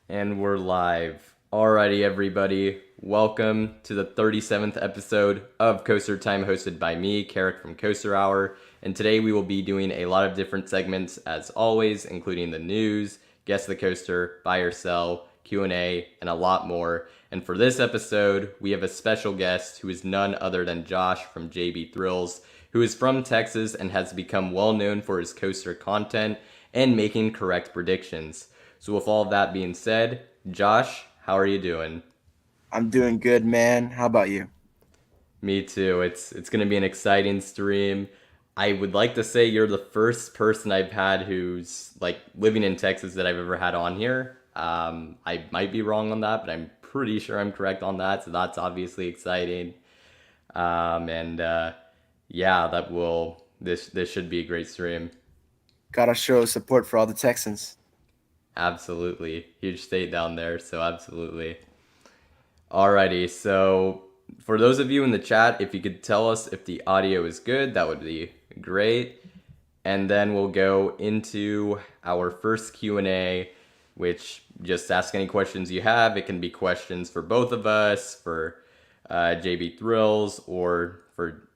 And we're live. Alrighty, everybody. Welcome to the 37th episode of Coaster Time, hosted by me, Carrick from Coaster Hour. And today we will be doing a lot of different segments, as always, including the news, Guess the Coaster, Buy or Sell, Q&A, and a lot more. And for this episode, we have a special guest who is none other than Josh from JB Thrills, who is from Texas and has become well known for his coaster content and making correct predictions. So with all of that being said, Josh, how are you doing? I'm doing good, man. How about you? Me too. It's gonna be an exciting stream. I would like to say you're the first person I've had who's like living in Texas that I've ever had on here. I might be wrong on that, but I'm pretty sure I'm correct on that. So that's obviously exciting. And yeah, that will this should be a great stream. Gotta show support for all the Texans. Absolutely, huge state down there. So absolutely. Alrighty, so for those of you in the chat, if you could tell us if the audio is good, that would be great. And then we'll go into our first Q&A, which just ask any questions you have. It can be questions for both of us, for JB Thrills, or for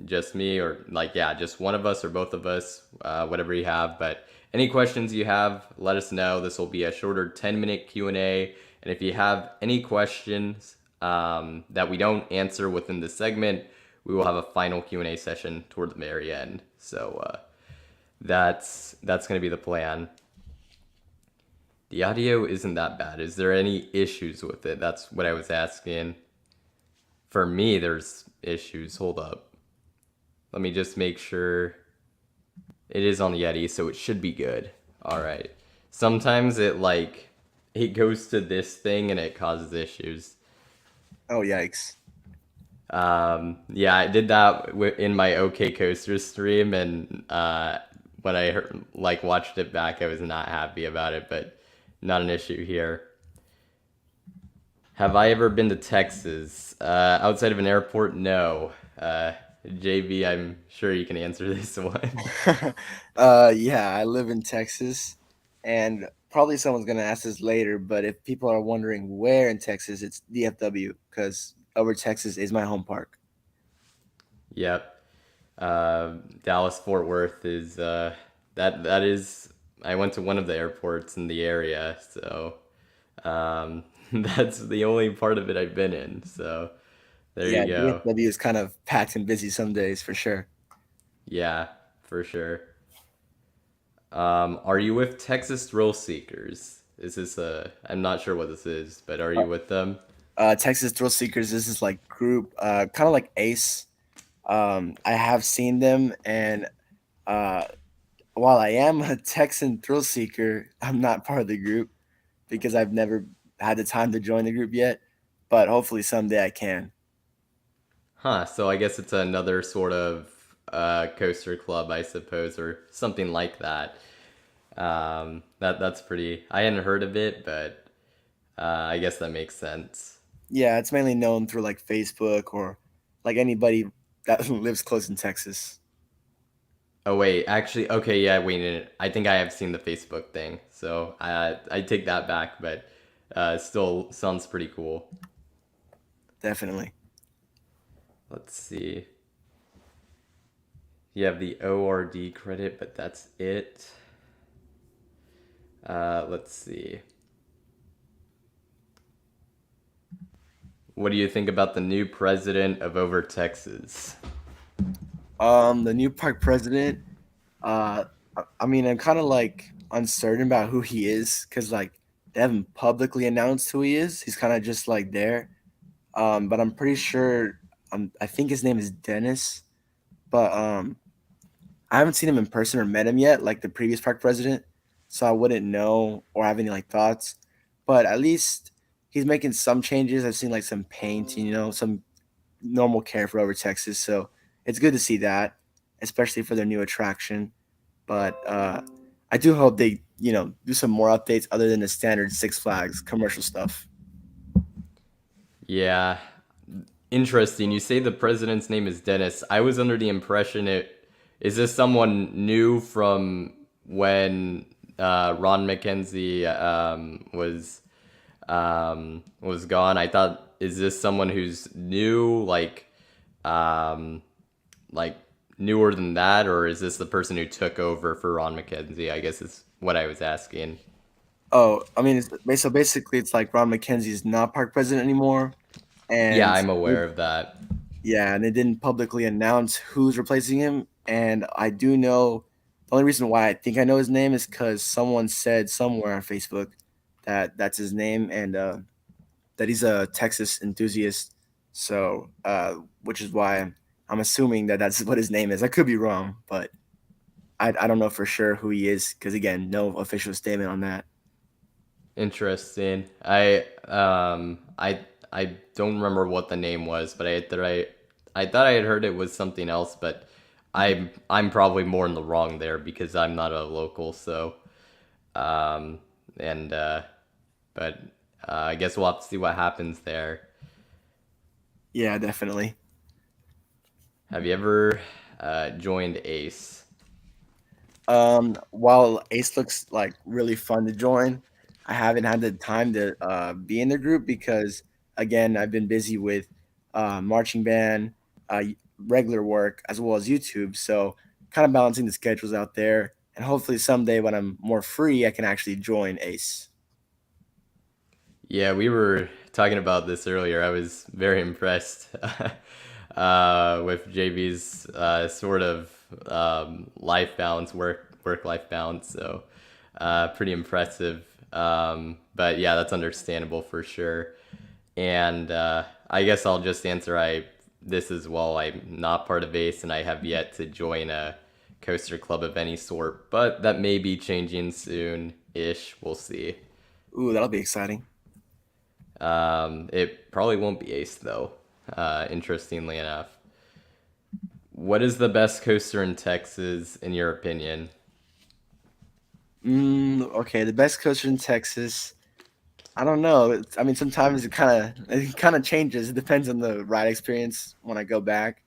just me, or like, yeah, just one of us or both of us, whatever you have. But any questions you have, let us know. This will be a shorter 10-minute Q&A. And if you have any questions that we don't answer within this segment, we will have a final Q&A session toward the very end. So that's going to be the plan. The audio isn't that bad. Is there any issues with it? That's what I was asking. For me, there's issues. Hold up. Let me just make sure. It is on the Yeti, so it should be good. All right. Sometimes it goes to this thing and it causes issues. Oh, yikes. Yeah, I did that in my OK Coaster stream, and when I watched it back, I was not happy about it, but not an issue here. Have I ever been to Texas? Outside of an airport, no. JB, I'm sure you can answer this one. Yeah, I live in Texas, and probably someone's gonna ask this later, but if people are wondering where in Texas, it's DFW, because over Texas is my home park. Yep. Dallas Fort Worth is that is. I went to one of the airports in the area, so that's the only part of it I've been in. So there Yeah, you go. DFW is kind of packed and busy some days for sure. Yeah, for sure. Are you with Texas Thrill Seekers? Is this a? I'm not sure what this is, but are you with them? Texas Thrill Seekers, this is like group, kind of like Ace. I have seen them, and uh, while I am a Texan thrill seeker, I'm not part of the group because I've never had the time to join the group yet. But hopefully someday I can. Huh. So I guess it's another sort of coaster club, I suppose, or something like that. That's pretty. I hadn't heard of it, but I guess that makes sense. Yeah, it's mainly known through like Facebook or like anybody that lives close in Texas. Oh wait, actually, okay, yeah, wait, no, I think I have seen the Facebook thing, so I take that back, but still sounds pretty cool. Definitely. Let's see. You have the ORD credit, but that's it. Let's see. What do you think about the new president of Over Texas? The new park president, I mean, I'm kind of like uncertain about who he is because like they haven't publicly announced who he is. He's kind of just like there. But I'm pretty sure I think his name is Dennis. But I haven't seen him in person or met him yet, like the previous park president. So I wouldn't know or have any like thoughts. But at least he's making some changes. I've seen like some paint, some normal care for over Texas. So it's good to see that, especially for their new attraction. But I do hope they, do some more updates other than the standard Six Flags commercial stuff. Yeah, interesting. You say the president's name is Dennis. I was under the impression it is this someone new from when Ron McKenzie was gone. I thought, is this someone who's new, um, like newer than that, or is this the person who took over for Ron McKenzie? I guess is what I was asking. Oh, I mean, so basically, it's like Ron McKenzie is not park president anymore, Yeah, and I'm aware of that. yeah, and they didn't publicly announce who's replacing him. And I do know the only reason why I think I know his name is because someone said somewhere on Facebook that that's his name, and that he's a Texas enthusiast. So, which is why I'm assuming that that's what his name is. I could be wrong, but I don't know for sure who he is because again, no official statement on that. Interesting. I don't remember what the name was, but I thought I had heard it was something else, but I'm probably more in the wrong there because I'm not a local. So um and but I guess we'll have to see what happens there. Yeah, definitely. Have you ever joined Ace? While Ace looks like really fun to join, I haven't had the time to be in the group because again, I've been busy with marching band, regular work, as well as YouTube. So kind of balancing the schedules out there, and hopefully someday when I'm more free, I can actually join Ace. Yeah, we were talking about this earlier. I was very impressed with JB's sort of life balance, work life balance. So pretty impressive. But yeah, that's understandable for sure. And I guess I'll just answer I this as well. I'm not part of Ace, and I have yet to join a coaster club of any sort. But that may be changing soon ish. We'll see. Ooh, that'll be exciting. It probably won't be Ace though. Interestingly enough, what is the best coaster in Texas in your opinion? Okay, the best coaster in Texas. I don't know. I mean, sometimes it kind of changes. It depends on the ride experience when I go back.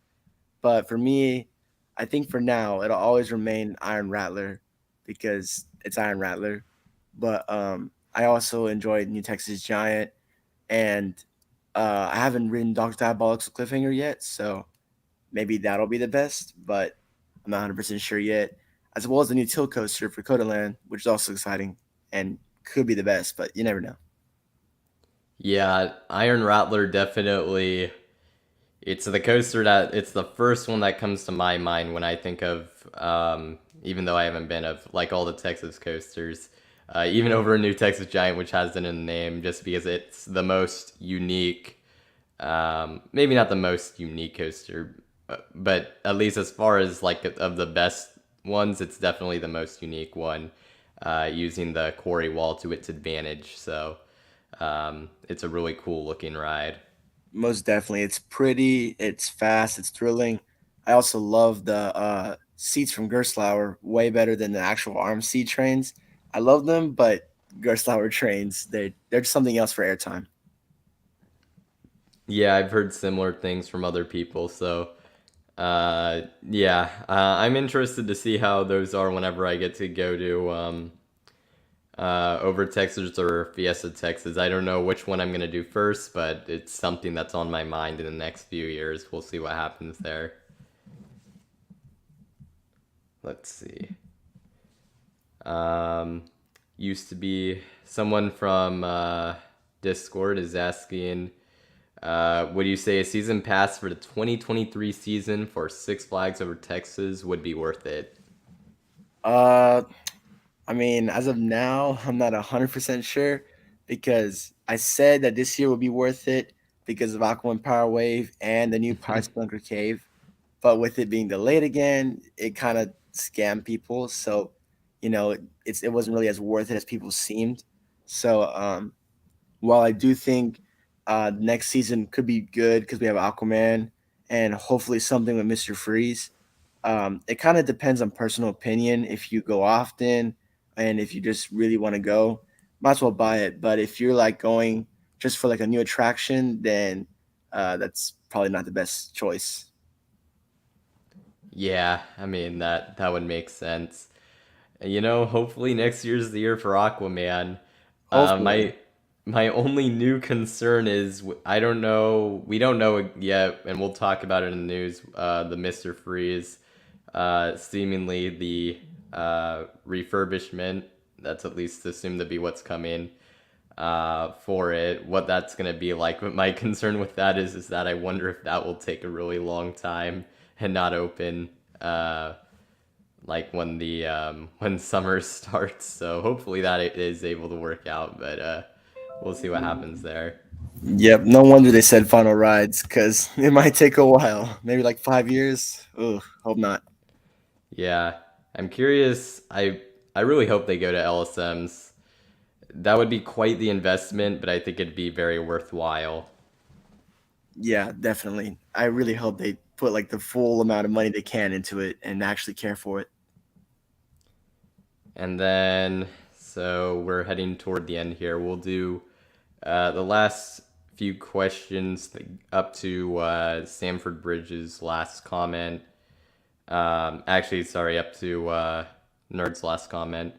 But for me, I think for now it'll always remain Iron Rattler because it's Iron Rattler. But I also enjoyed New Texas Giant, and I haven't ridden Doctor Diabolic's Cliffhanger yet, so maybe that'll be the best. But I'm not 100% sure yet. As well as the new Tilt Coaster for Codaland, which is also exciting and could be the best, but you never know. Yeah, Iron Rattler definitely. It's the coaster that it's the first one that comes to my mind when I think of, even though I haven't been of like all the Texas coasters, even over a New Texas Giant, which has it in the name, just because it's the most unique. Maybe not the most unique coaster, but at least as far as like of the best ones, it's definitely the most unique one, using the quarry wall to its advantage. So it's a really cool looking ride. Most definitely. It's pretty, it's fast, it's thrilling. I also love the seats from Gerstlauer way better than the actual RMC trains. I love them, but Gerstlauer trains, they're just something else for airtime. Yeah, I've heard similar things from other people. So yeah, I'm interested to see how those are whenever I get to go to over Texas or Fiesta Texas. I don't know which one I'm gonna do first, but it's something that's on my mind in the next few years. We'll see what happens there. Let's see. Um, used to be someone from Discord is asking, would you say a season pass for the 2023 season for Six Flags over Texas would be worth it? Uh, I mean, as of now, I'm not 100% sure because I said that this year would be worth it because of Aquaman Power Wave and the new Pirates Bunker Cave. But with it being delayed again, it kind of scammed people. So, it wasn't really as worth it as people seemed. So, while I do think next season could be good because we have Aquaman and hopefully something with Mr. Freeze, it kind of depends on personal opinion. If you go often and if you just really want to go, might as well buy it. But if you're like going just for like a new attraction, then that's probably not the best choice. Yeah, I mean that would make sense. Hopefully next year's the year for Aquaman. Hopefully. My only new concern is I don't know. We don't know it yet, and we'll talk about it in the news. The Mister Freeze, seemingly the refurbishment. That's at least assumed to be what's coming for it. What that's gonna be like. But my concern with that is that I wonder if that will take a really long time and not open. Like when summer starts. So hopefully that it is able to work out, but we'll see what happens there. Yep. No wonder they said final rides because it might take a while. Maybe like 5 years. Ugh. Hope not. Yeah, I'm curious. I really hope they go to LSMs. That would be quite the investment, but I think it'd be very worthwhile. Yeah, definitely. I really hope they put like the full amount of money they can into it and actually care for it. And then, so we're heading toward the end here. We'll do the last few questions up to Sanford Bridge's last comment. Actually, sorry, up to Nerd's last comment.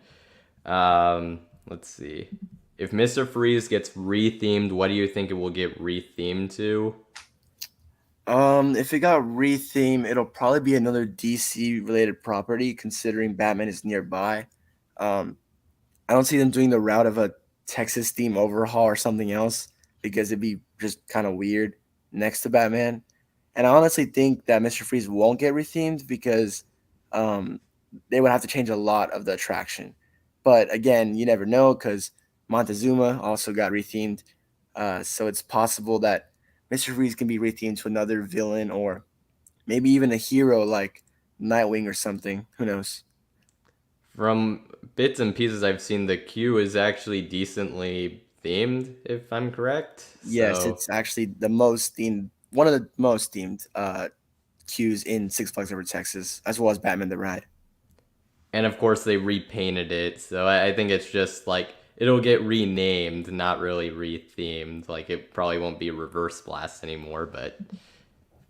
Let's see. If Mr. Freeze gets rethemed, what do you think it will get rethemed to? If it got rethemed, it'll probably be another DC related property, considering Batman is nearby. Um, I don't see them doing the route of a Texas theme overhaul or something else because it'd be just kind of weird next to Batman. And I honestly think that Mr. Freeze won't get rethemed because um, they would have to change a lot of the attraction. But again, you never know because Montezuma also got rethemed. So it's possible that Mr. Freeze can be rethemed to another villain or maybe even a hero like Nightwing or something. Who knows? From bits and pieces I've seen, the queue is actually decently themed, if I'm correct. Yes, So, it's actually the most themed, one of the most themed queues in Six Flags Over Texas, as well as Batman the Ride. and of course they repainted it, so I think it's just like it'll get renamed, not really rethemed. Like it probably won't be Reverse Blast anymore, but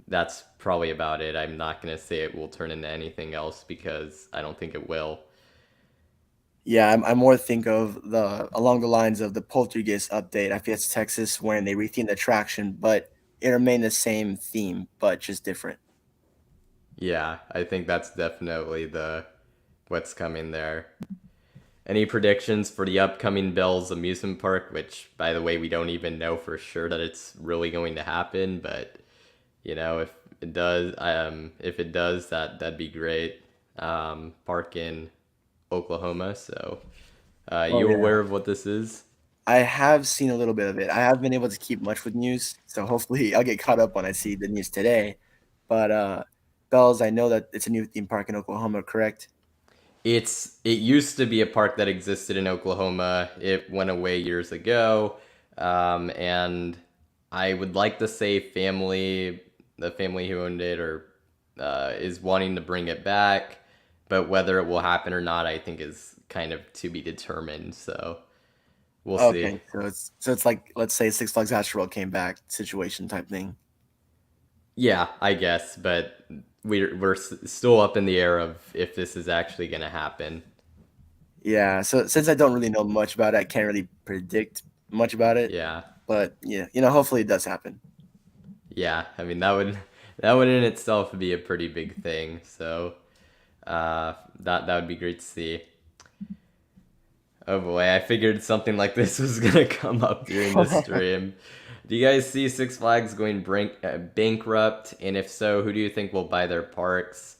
that's probably about it. I'm not gonna say it will turn into anything else because I don't think it will. Yeah, I more think of the along the lines of the Poltergeist update at Fiesta Texas when they rethemed the attraction, but it remained the same theme, but just different. Yeah, I think that's definitely the what's coming there. Any predictions for the upcoming Bell's amusement park? Which, by the way, we don't even know for sure that it's really going to happen. But if it does, that'd be great. Park in Oklahoma. So, Oh you yeah. aware of what this is? I have seen a little bit of it. I haven't been able to keep much with news, so hopefully I'll get caught up when I see the news today. But Bells, I know that it's a new theme park in Oklahoma, correct? It used to be a park that existed in Oklahoma. It went away years ago, and I would like to say the family who owned it, or is wanting to bring it back, but whether it will happen or not, I think is kind of to be determined. So we'll see. Okay, so it's like let's say Six Flags Astro came back situation type thing. Yeah, I guess, but we're still up in the air of if this is actually going to happen. Yeah, so since I don't really know much about it, I can't really predict much about it. Yeah. But yeah, hopefully it does happen. Yeah, I mean that would in itself be a pretty big thing. So that would be great to see. Oh boy, I figured something like this was gonna come up during this stream. Do you guys see Six Flags going bankrupt? And if so, who do you think will buy their parks?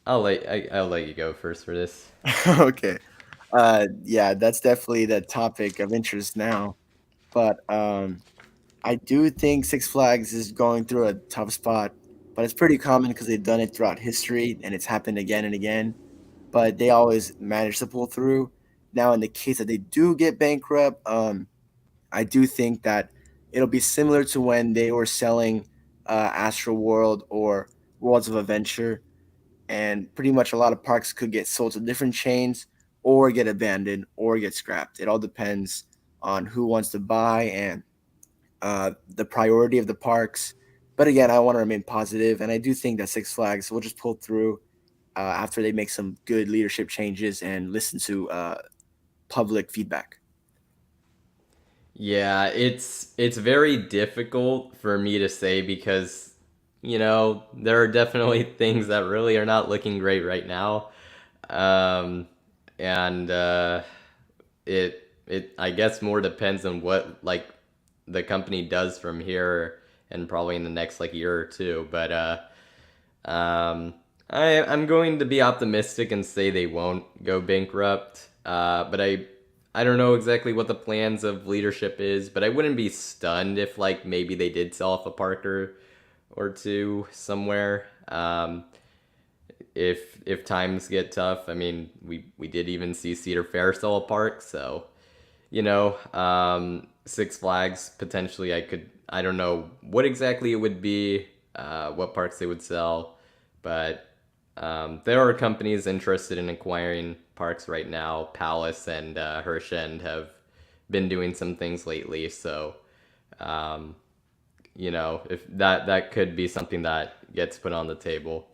I'll let you go first for this. Okay. Yeah, that's definitely the topic of interest now. But I do think Six Flags is going through a tough spot, but it's pretty common because they've done it throughout history and it's happened again and again. But they always manage to pull through. Now, in the case that they do get bankrupt, I do think that it'll be similar to when they were selling Astro World or Worlds of Adventure, and pretty much a lot of parks could get sold to different chains or get abandoned or get scrapped. It all depends on who wants to buy and the priority of the parks. But again, I want to remain positive, and I do think that Six Flags will just pull through. after they make some good leadership changes and listen to public feedback. Yeah, it's very difficult for me to say because there are definitely things that really are not looking great right now. Um, and it I guess more depends on what like the company does from here and probably in the next like year or two. But um, I'm going to be optimistic and say they won't go bankrupt. But I don't know exactly what the plans of leadership is, but I wouldn't be stunned if like maybe they did sell off a park or two somewhere. If times get tough, I mean, we did even see Cedar Fair sell a park, so Six Flags potentially I don't know what exactly it would be, what parks they would sell, but there are companies interested in acquiring parks right now. Palace and Hershend have been doing some things lately, so um, if that could be something that gets put on the table.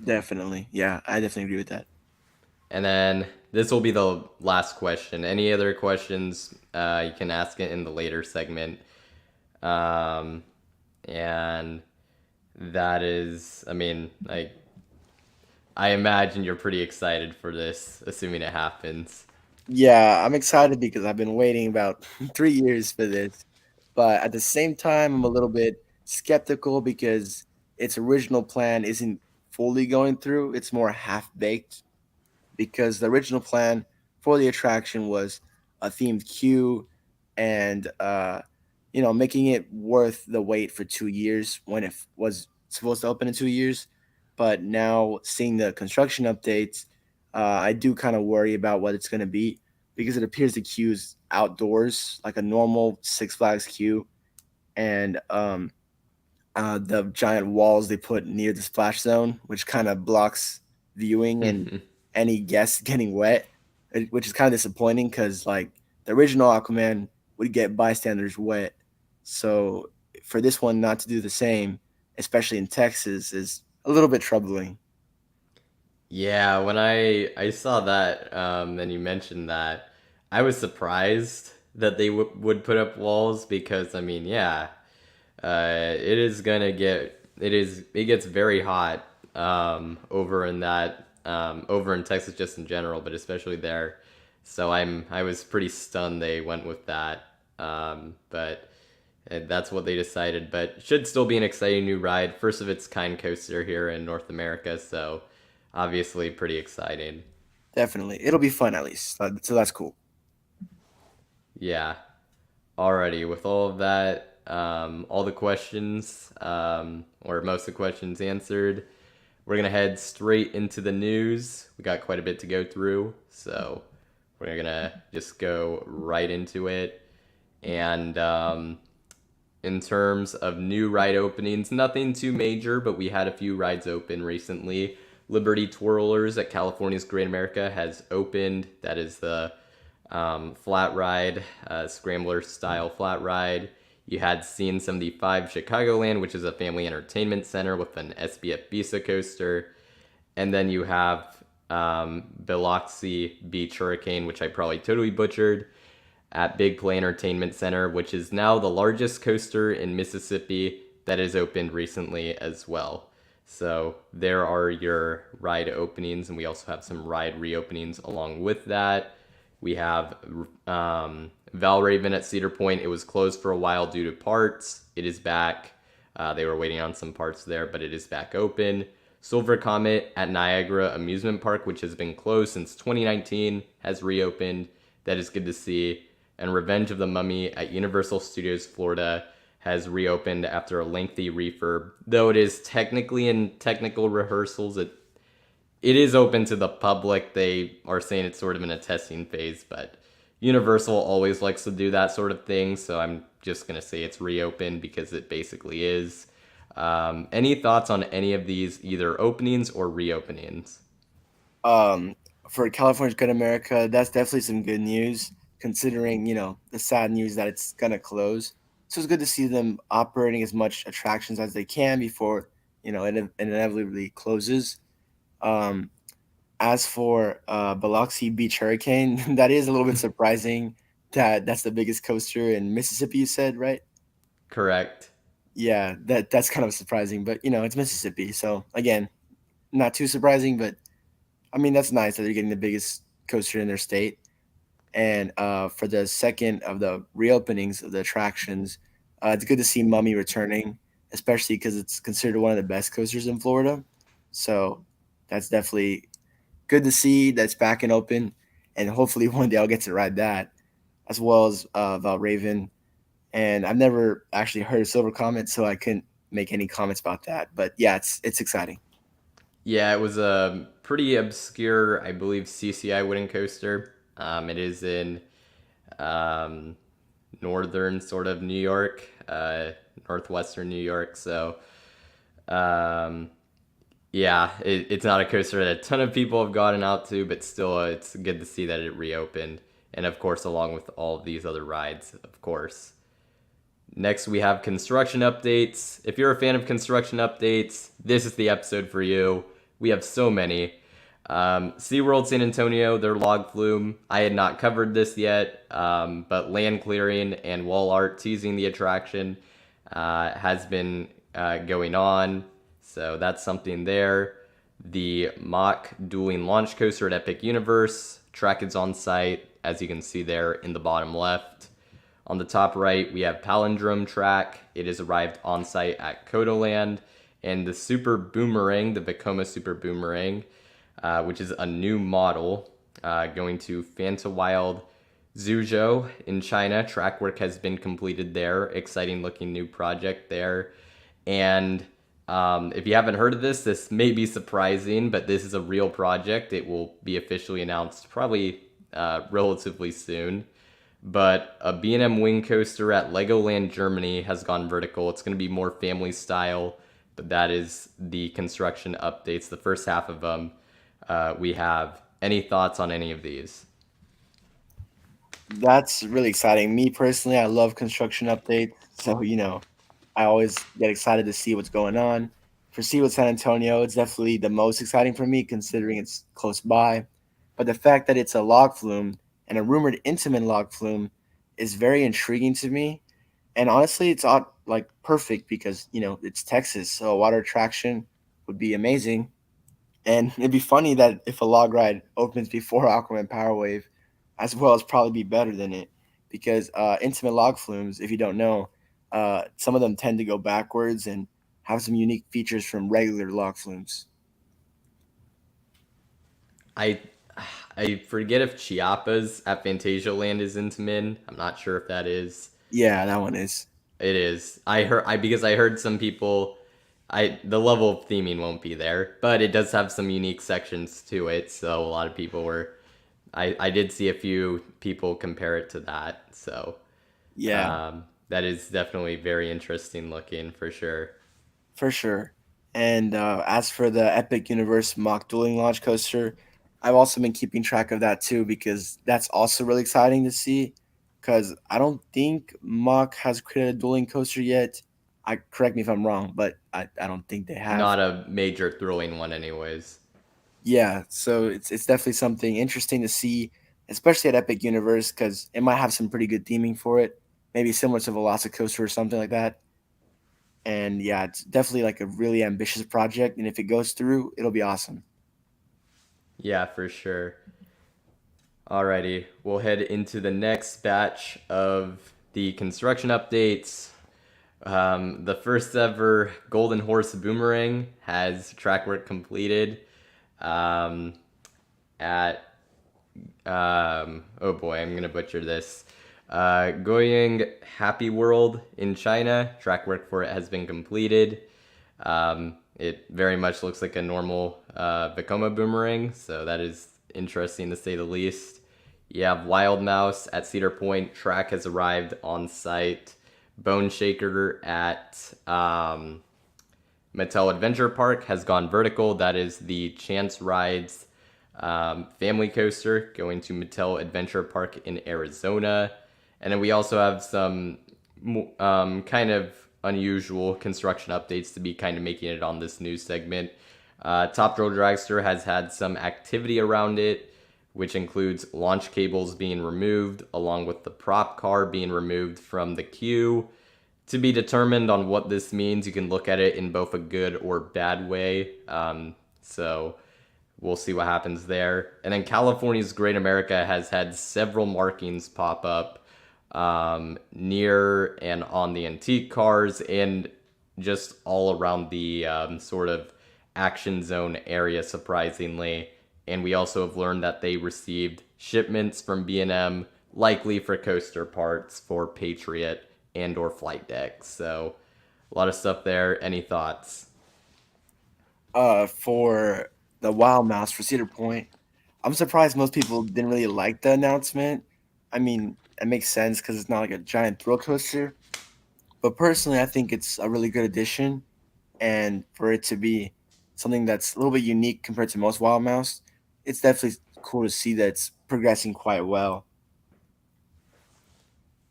Definitely, yeah, I definitely agree with that. And then this will be the last question. Any other questions, you can ask it in the later segment. Um, and that is, I mean, like, I imagine you're pretty excited for this, assuming it happens. Yeah, I'm excited because I've been waiting about 3 years for this. But at the same time, I'm a little bit skeptical because its original plan isn't fully going through. It's more half baked because the original plan for the attraction was a themed queue and making it worth the wait for 2 years when it was supposed to open in 2 years. But now seeing the construction updates, I do kind of worry about what it's going to be because it appears the queue's outdoors like a normal Six Flags queue, and the giant walls they put near the splash zone, which kind of blocks viewing and any guests getting wet, which is kind of disappointing because like the original Aquaman would get bystanders wet. So for this one not to do the same, especially in Texas, is a little bit troubling. Yeah, when I saw that, and you mentioned that, I was surprised that they would put up walls because I mean, yeah, it is gonna get it gets very hot over in Texas just in general, but especially there. So I was pretty stunned they went with that. But that's what they decided. But should still be an exciting new ride, first of its kind coaster here in North America. So obviously pretty exciting. Definitely, it'll be fun at least. So that's cool. Yeah. Alrighty, with all of that, all the questions, or most of the questions answered, we're gonna head straight into the news. We got quite a bit to go through, so we're gonna just go right into it. And in terms of new ride openings, nothing too major, but we had a few rides open recently. Liberty Twirlers at California's Great America has opened. That is the flat ride, scrambler style flat ride. You had Scene 75 Chicagoland, which is a family entertainment center with an SBF Visa coaster. And then you have Biloxi Beach Hurricane, which I probably totally butchered, at Big Play Entertainment Center, which is now the largest coaster in Mississippi that has opened recently as well. So there are your ride openings, and we also have some ride reopenings along with that. We have Valravn at Cedar Point. It was closed for a while due to parts. It is back. They were waiting on some parts there, but it is back open. Silver Comet at Niagara Amusement Park, which has been closed since 2019, has reopened. That is good to see. And Revenge of the Mummy at Universal Studios Florida has reopened after a lengthy refurb. Though it is technically in technical rehearsals, it is open to the public. They are saying it's sort of in a testing phase, but Universal always likes to do that sort of thing, so I'm just going to say it's reopened because it basically is. Any thoughts on any of these, either openings or reopenings? Um, for California's Good America, that's definitely some good news, considering the sad news that it's gonna close. So it's good to see them operating as much attractions as they can before it inevitably closes. Um, as for Biloxi Beach Hurricane, that is a little bit surprising that that's the biggest coaster in Mississippi. You said right? Correct. Yeah, that's kind of surprising, but it's Mississippi, so again, not too surprising. But I mean, that's nice that they're getting the biggest coaster in their state. And for the second of the reopenings of the attractions, it's good to see Mummy returning, especially because it's considered one of the best coasters in Florida. So that's definitely good to see that's back and open. And hopefully one day I'll get to ride that, as well as Valravn. And I've never actually heard of Silver Comet, so I couldn't make any comments about that. But yeah, it's exciting. Yeah, it was a pretty obscure, I believe, CCI wooden coaster. It is in um, northern sort of New York, northwestern New York. So, um, yeah, it's not a coaster that a ton of people have gotten out to, but still, it's good to see that it reopened. And of course, along with all of these other rides, of course. Next, we have construction updates. If you're a fan of construction updates, this is the episode for you. We have so many. SeaWorld San Antonio, their log flume. I had not covered this yet, but land clearing and wall art teasing the attraction has been going on. So that's something there. The mock dueling launch coaster at Epic Universe. Track is on site, as you can see there in the bottom left. On the top right, we have Palindrome Track. It has arrived on site at Codaland. And the Super Boomerang, the Vekoma Super Boomerang, which is a new model, going to Fanta Wild Zhuzhou in China. Track work has been completed there. Exciting looking new project there. And if you haven't heard of this, this may be surprising, but this is a real project. It will be officially announced probably relatively soon. But a B&M wing coaster at Legoland Germany has gone vertical. It's going to be more family style, but that is the construction updates, the first half of them. We have any thoughts on any of these? That's really exciting. Me personally, I love construction updates, so I always get excited to see what's going on. For SeaWorld San Antonio, it's definitely the most exciting for me considering it's close by. But the fact that it's a log flume and a rumored intimate log flume is very intriguing to me. And honestly, it's like perfect because it's Texas, so a water attraction would be amazing. And it'd be funny that if a log ride opens before Aquaman Power Wave, as well as probably be better than it, because intimate log flumes, if you don't know, some of them tend to go backwards and have some unique features from regular log flumes. I I forget if Chiapas at Fantasia Land is Intamin. I'm not sure if that is. Yeah, that one is. It is. I because I heard some people. The level of theming won't be there, but it does have some unique sections to it. So a lot of people were. I did see a few people compare it to that. So Yeah, that is definitely very interesting looking for sure. for sure. And as for the Epic Universe mock dueling launch coaster, I've also been keeping track of that too because that's also really exciting to see. Because I don't think Mock has created a dueling coaster yet. I correct me if I'm wrong, but I don't think they have. Not a major thrilling one, anyways. Yeah, so it's definitely something interesting to see, especially at Epic Universe, because it might have some pretty good theming for it, maybe similar to Velocicoaster or something like that. And yeah, it's definitely like a really ambitious project, and if it goes through, it'll be awesome. Yeah, for sure. Alrighty, we'll head into the next batch of the construction updates. The first ever Golden Horse Boomerang has track work completed um, at, oh boy, I'm going to butcher this. Goyang Happy World in China, track work for it has been completed. It very much looks like a normal Vekoma boomerang, so that is interesting to say the least. You have Wild Mouse at Cedar Point. Track has arrived on site. Bone Shaker at Mattel Adventure Park has gone vertical. That is the Chance Rides family coaster going to Mattel Adventure Park in Arizona. And then we also have some kind of unusual construction updates to be kind of making it on this news segment. Top Thrill Dragster has had some activity around it, which includes launch cables being removed, along with the prop car being removed from the queue. To be determined on what this means, you can look at it in both a good or bad way. So we'll see what happens there. And then California's Great America has had several markings pop up near and on the antique cars and just all around the sort of action zone area, surprisingly. And we also have learned that they received shipments from B&M, likely for coaster parts for Patriot and or flight decks. So a lot of stuff there. Any thoughts? For the Wild Mouse for Cedar Point, I'm surprised most people didn't really like the announcement. I mean, it makes sense because it's not like a giant thrill coaster. But personally, I think it's a really good addition, and for it to be something that's a little bit unique compared to most Wild Mouse, it's definitely cool to see that it's progressing quite well.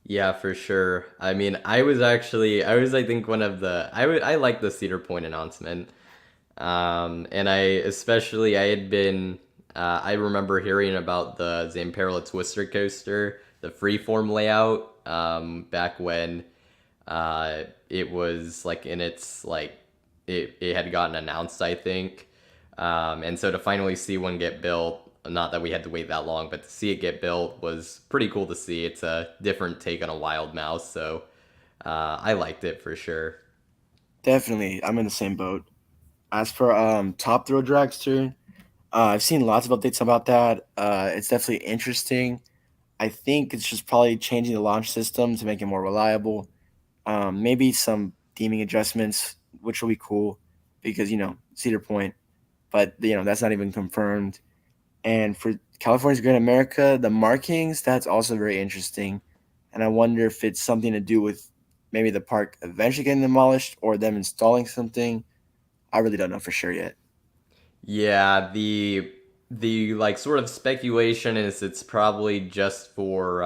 Yeah, for sure. I mean, I think one of the I like the Cedar Point announcement. And I had been, I remember hearing about the Zamperla Twister coaster, the freeform layout, back when, it was like in its, like, it had gotten announced, I think. And so to finally see one get built, not that we had to wait that long, but to see it get built was pretty cool to see. It's a different take on a wild mouse, so I liked it for sure. Definitely, I'm in the same boat. As for Top Thrill Dragster, I've seen lots of updates about that. It's definitely interesting. I think it's just probably changing the launch system to make it more reliable. Maybe some theming adjustments, which will be cool because Cedar Point, but that's not even confirmed. And for California's Great America, the markings, that's also very interesting. And I wonder if it's something to do with maybe the park eventually getting demolished or them installing something. I really don't know for sure yet. Yeah, the like sort of speculation is it's probably just for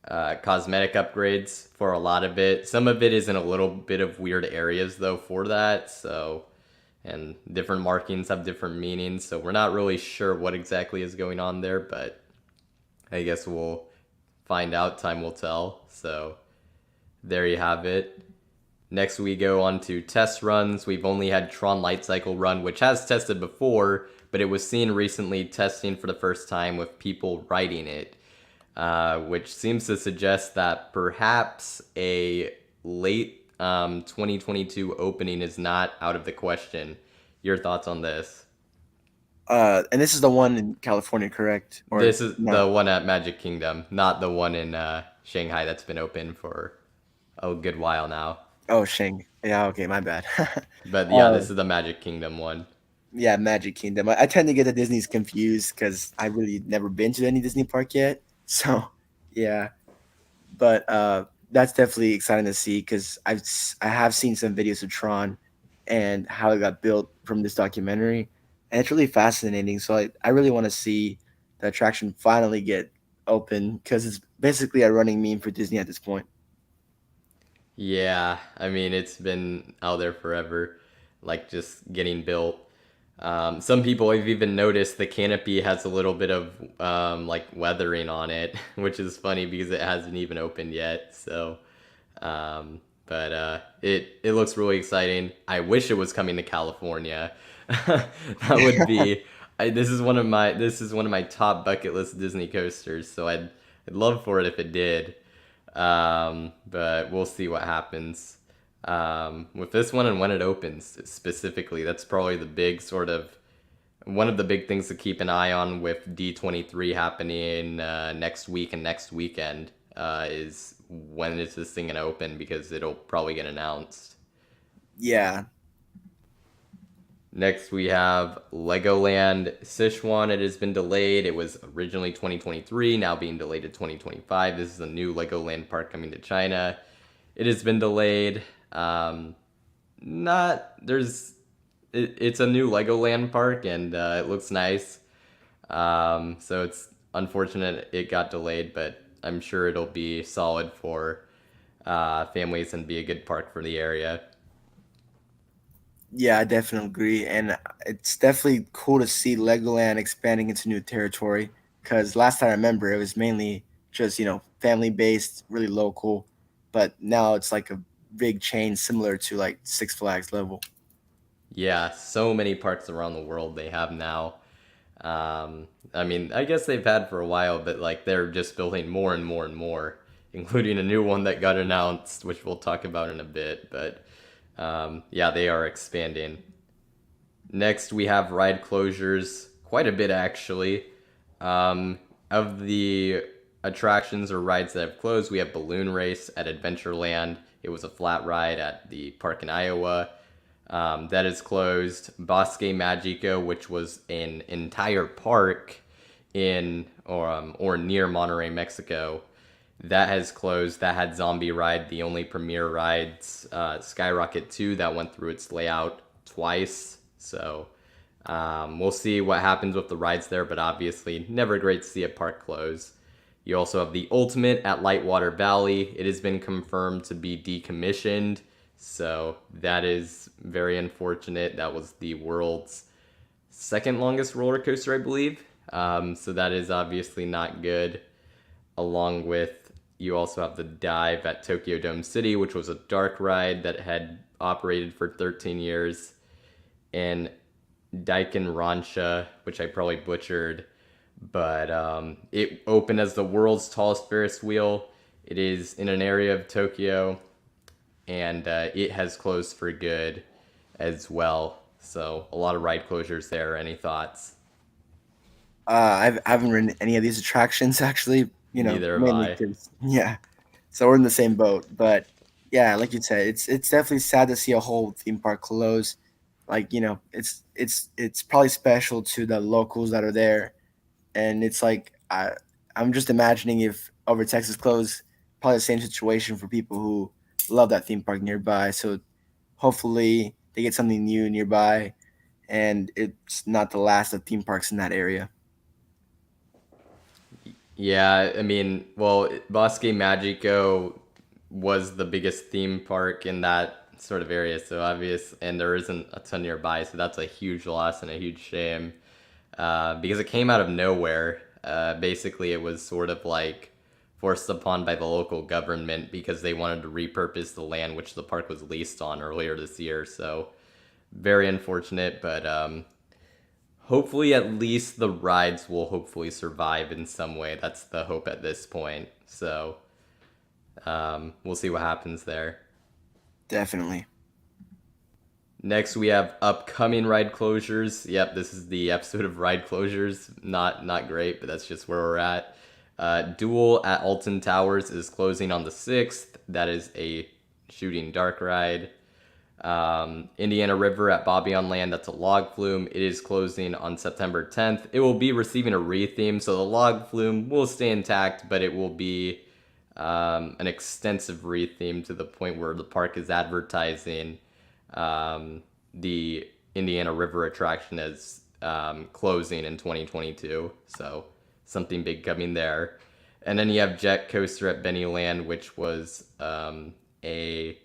cosmetic upgrades for a lot of it. Some of it is in a little bit of weird areas though for that. So and different markings have different meanings. So we're not really sure what exactly is going on there, but I guess we'll find out. Time will tell. So there you have it. Next, we go on to test runs. We've only had TRON Lightcycle Run, which has tested before, but it was seen recently testing for the first time with people riding it, which seems to suggest that perhaps a late 2022 opening is not out of the question. Your thoughts on this? And this is the one in California, correct? Or This is no? the one at Magic Kingdom, not the one in Shanghai that's been open for a good while now. Oh, Shang. Yeah, okay, my bad. But yeah, uh, this is the Magic Kingdom one. yeah, Magic Kingdom. I tend to get the Disney's confused because I really never been to any Disney park yet. So, yeah, but that's definitely exciting to see because I have seen some videos of Tron and how it got built from this documentary, and it's really fascinating. So I really want to see the attraction finally get open because it's basically a running meme for Disney at this point. Yeah, I mean, it's been out there forever, like just getting built. Some people have even noticed the canopy has a little bit of like weathering on it, which is funny because it hasn't even opened yet. So, but it looks really exciting. I wish it was coming to California. That would be. This is one of my top bucket list Disney coasters. So I'd love for it if it did. But we'll see what happens with this one and when it opens specifically. That's probably the big sort of one of the big things to keep an eye on with D23 happening next week and next weekend is when is this thing gonna open because it'll probably get announced. Yeah, Next, we have Legoland Sichuan. It has been delayed. It was originally 2023, now being delayed to 2025. This is a new Legoland park coming to China. It has been delayed. Not there's it's a new Legoland park and it looks nice. So it's unfortunate it got delayed, but I'm sure it'll be solid for families and be a good park for the area. Yeah, I definitely agree, and it's definitely cool to see Legoland expanding into new territory. Because last time I remember, it was mainly just family based, really local, but now it's like a big chain similar to like Six Flags level. Yeah, so many parks around the world they have now. I mean, I guess they've had for a while, but like they're just building more and more and more, including a new one that got announced, which we'll talk about in a bit. But yeah, they are expanding. Next, we have ride closures, quite a bit actually. Um, of the attractions or rides that have closed, we have Balloon Race at Adventureland. It was a flat ride at the park in Iowa. That is closed. Bosque Magico, which was an entire park in or near Monterrey, Mexico, that has closed. That had Zombie Ride, the only premier rides, Skyrocket 2, that went through its layout twice. So we'll see what happens with the rides there, but obviously, never great to see a park close. You also have the Ultimate at Lightwater Valley. It has been confirmed to be decommissioned, so that is very unfortunate. That was the world's second longest roller coaster, I believe. So that is obviously not good. Along with, you also have the Dive at Tokyo Dome City, which was a dark ride that had operated for 13 years, and Daikanransha, which I probably butchered, but it opened as the world's tallest Ferris wheel. It is in an area of Tokyo, and it has closed for good as well. So a lot of ride closures there. Any thoughts? I haven't ridden any of these attractions actually. Neither have Mainly I. because yeah, so we're in the same boat. But yeah, like you said, it's definitely sad to see a whole theme park close. Like it's probably special to the locals that are there, and it's like I'm just imagining if over Texas closed, probably the same situation for people who love that theme park nearby. So hopefully they get something new nearby, and it's not the last of theme parks in that area. Yeah, I mean, well, Bosque Magico was the biggest theme park in that sort of area, so obvious, and there isn't a ton nearby, so that's a huge loss and a huge shame. Because it came out of nowhere. Basically, it was sort of like forced upon by the local government because they wanted to repurpose the land which the park was leased on earlier this year. So very unfortunate, but hopefully at least the rides will hopefully survive in some way. That's the hope at this point. So we'll see what happens there. Definitely. Next, we have upcoming ride closures. Yep, this is the episode of ride closures. Not great, but that's just where we're at. Duel at Alton Towers is closing on the 6th. That is a shooting dark ride. Indiana River at Bobby on Land, that's a log flume. It is closing on September 10th. It will be receiving a retheme, so the log flume will stay intact, but it will be an extensive retheme to the point where the park is advertising the Indiana River attraction as closing in 2022. So something big coming there. And then you have Jet Coaster at Bennyland, which was a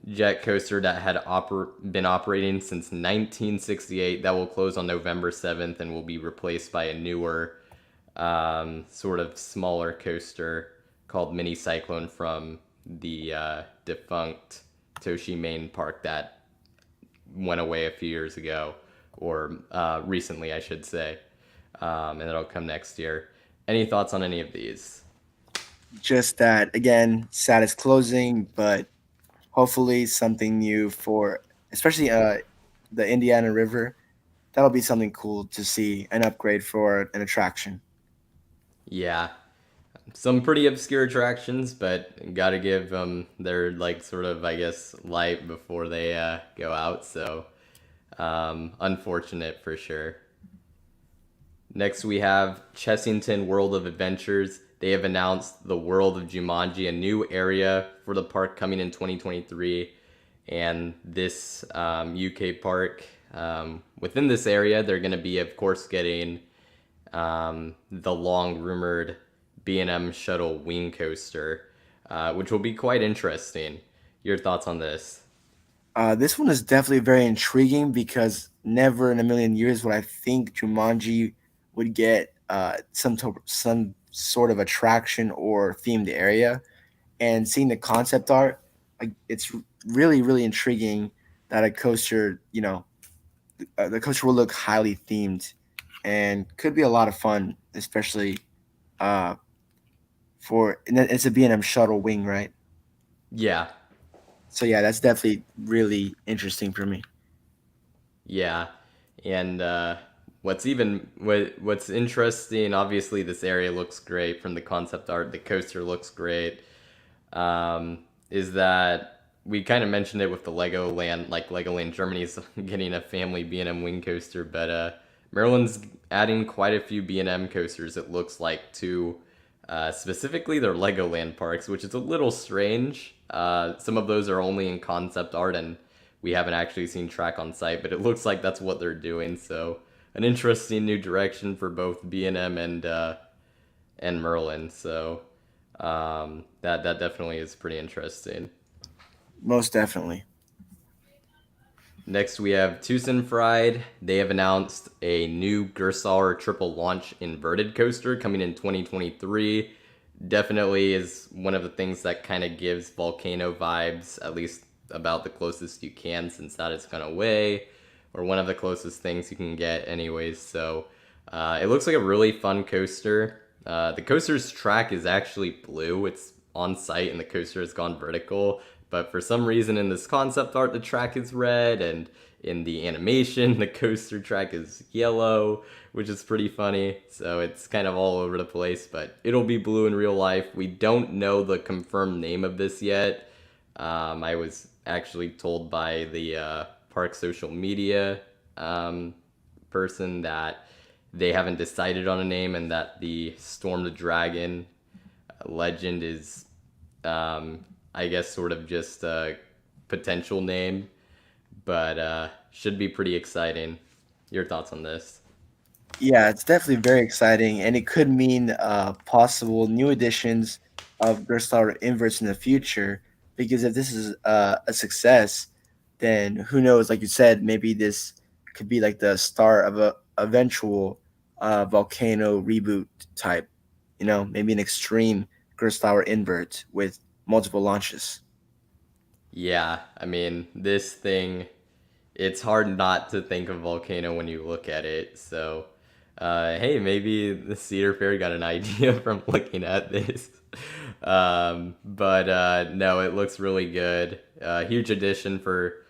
jet coaster that had been operating since 1968. That will close on November 7th and will be replaced by a newer, sort of smaller coaster called Mini Cyclone from the defunct Toshi Main Park that went away a few years ago, or recently, I should say. And that'll come next year. Any thoughts on any of these? Just that again, sad is closing, but hopefully something new for especially the Indiana River. That'll be something cool to see an upgrade for an attraction. Yeah, some pretty obscure attractions, but gotta give them their like sort of I guess light before they go out. So unfortunate for sure. Next we have Chessington World of Adventures. They have announced the World of Jumanji, a new area for the park coming in 2023, and this UK park. Within this area, they're going to be, of course, getting the long rumored B&M Shuttle Wing Coaster, which will be quite interesting. Your thoughts on this? This one is definitely very intriguing because never in a million years would I think Jumanji would get some sort of attraction or themed area. And seeing the concept art, like it's really intriguing that a coaster, the coaster will look highly themed, and could be a lot of fun, especially uh, and it's a B&M shuttle wing, right? Yeah, So yeah, that's definitely really interesting for me. yeah, and what's interesting, obviously this area looks great from the concept art. The coaster looks great. Is that we kind of mentioned it with the Legoland, like Legoland Germany's getting a family B&M wing coaster, but Maryland's adding quite a few B&M coasters. It looks like to specifically their Legoland parks, which is a little strange. Some of those are only in concept art, and we haven't actually seen track on site, but it looks like that's what they're doing. So an interesting new direction for both B&M and Merlin. So that definitely is pretty interesting. Most definitely. Next, we have Fried. They have announced a new Gersauer triple launch inverted coaster coming in 2023. Definitely is one of the things that kind of gives volcano vibes, at least about the closest you can, since that is gone away, or one of the closest things you can get, anyways. So it looks like a really fun coaster. The coaster's track is actually blue. It's on site, and the coaster has gone vertical. But for some reason, in this concept art, the track is red, and in the animation, the coaster track is yellow, which is pretty funny. So it's kind of all over the place, but it'll be blue in real life. We don't know the confirmed name of this yet. I was actually told by the park social media person that they haven't decided on a name, and that the Storm the Dragon legend is, I guess, sort of just a potential name, but should be pretty exciting. Your thoughts on this? Yeah, it's definitely very exciting, and it could mean possible new additions of Gerstar inverts in the future. Because if this is a success, then who knows? Like you said, maybe this could be like the start of a eventual volcano reboot type. Maybe an extreme Gerstar invert with multiple launches. Yeah, I mean, this thing, it's hard not to think of volcano when you look at it. So, hey, maybe the Cedar Fair got an idea from looking at this. But no, it looks really good. Huge addition for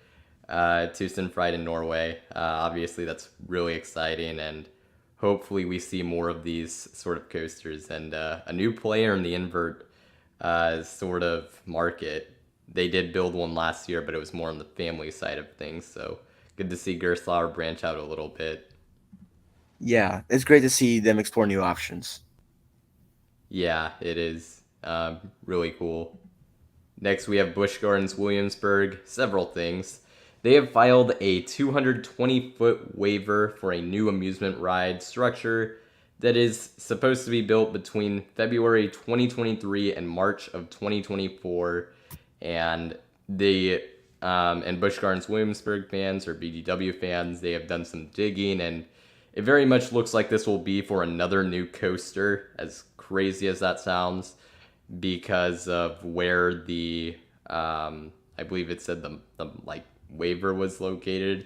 Fried in Norway. Obviously, that's really exciting, and hopefully, we see more of these sort of coasters and a new player in the invert sort of market. They did build one last year, but it was more on the family side of things. So good to see Gerstlauer branch out a little bit. Yeah, it's great to see them explore new options. Yeah, it is really cool. Next, we have Busch Gardens Williamsburg. Several things. They have filed a 220-foot waiver for a new amusement ride structure that is supposed to be built between February 2023 and March of 2024. And Busch Gardens Williamsburg fans, or BGW fans, they have done some digging, and it very much looks like this will be for another new coaster, as crazy as that sounds, because of where the I believe it said the like waiver was located,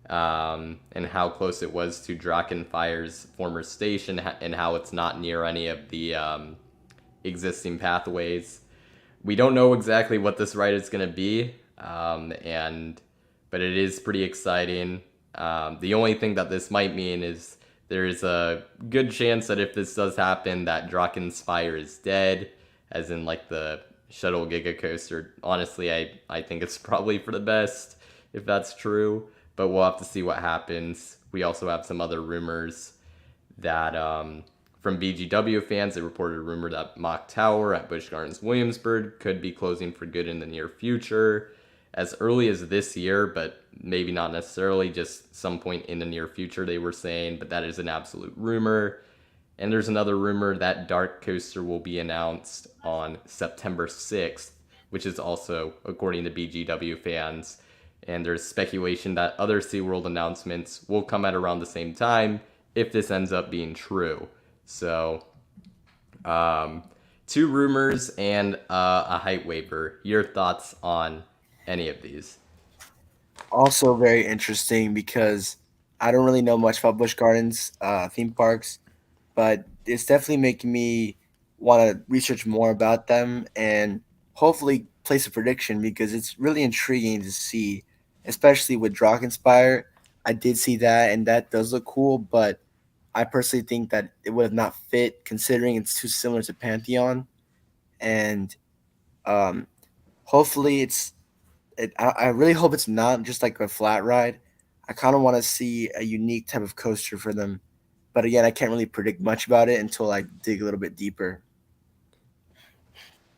and how close it was to Drakenfire's former station, and how it's not near any of the existing pathways. We don't know exactly what this ride is going to be, and but it is pretty exciting. The only thing that this might mean is there's a good chance that if this does happen, that Drakensfire is dead, as in like the shuttle Giga Coaster. Honestly, I think it's probably for the best if that's true, but we'll have to see what happens. We also have some other rumors that from BGW fans, they reported a rumor that Mock Tower at Busch Gardens Williamsburg could be closing for good in the near future, as early as this year, but maybe not necessarily, just some point in the near future, they were saying, but that is an absolute rumor. And there's another rumor that Dark Coaster will be announced on September 6th, which is also, according to BGW fans, and there's speculation that other SeaWorld announcements will come at around the same time if this ends up being true. So, um, two rumors and a height waiver. Your thoughts on any of these? Also very interesting because I don't really know much about Busch Gardens theme parks, but it's definitely making me want to research more about them and hopefully place a prediction because it's really intriguing to see, especially with Drakenspear. I did see that, and that does look cool, but I personally think that it would have not fit considering it's too similar to Pantheon. And um, hopefully, I really hope it's not just like a flat ride. I kind of want to see a unique type of coaster for them. But again, I can't really predict much about it until I dig a little bit deeper.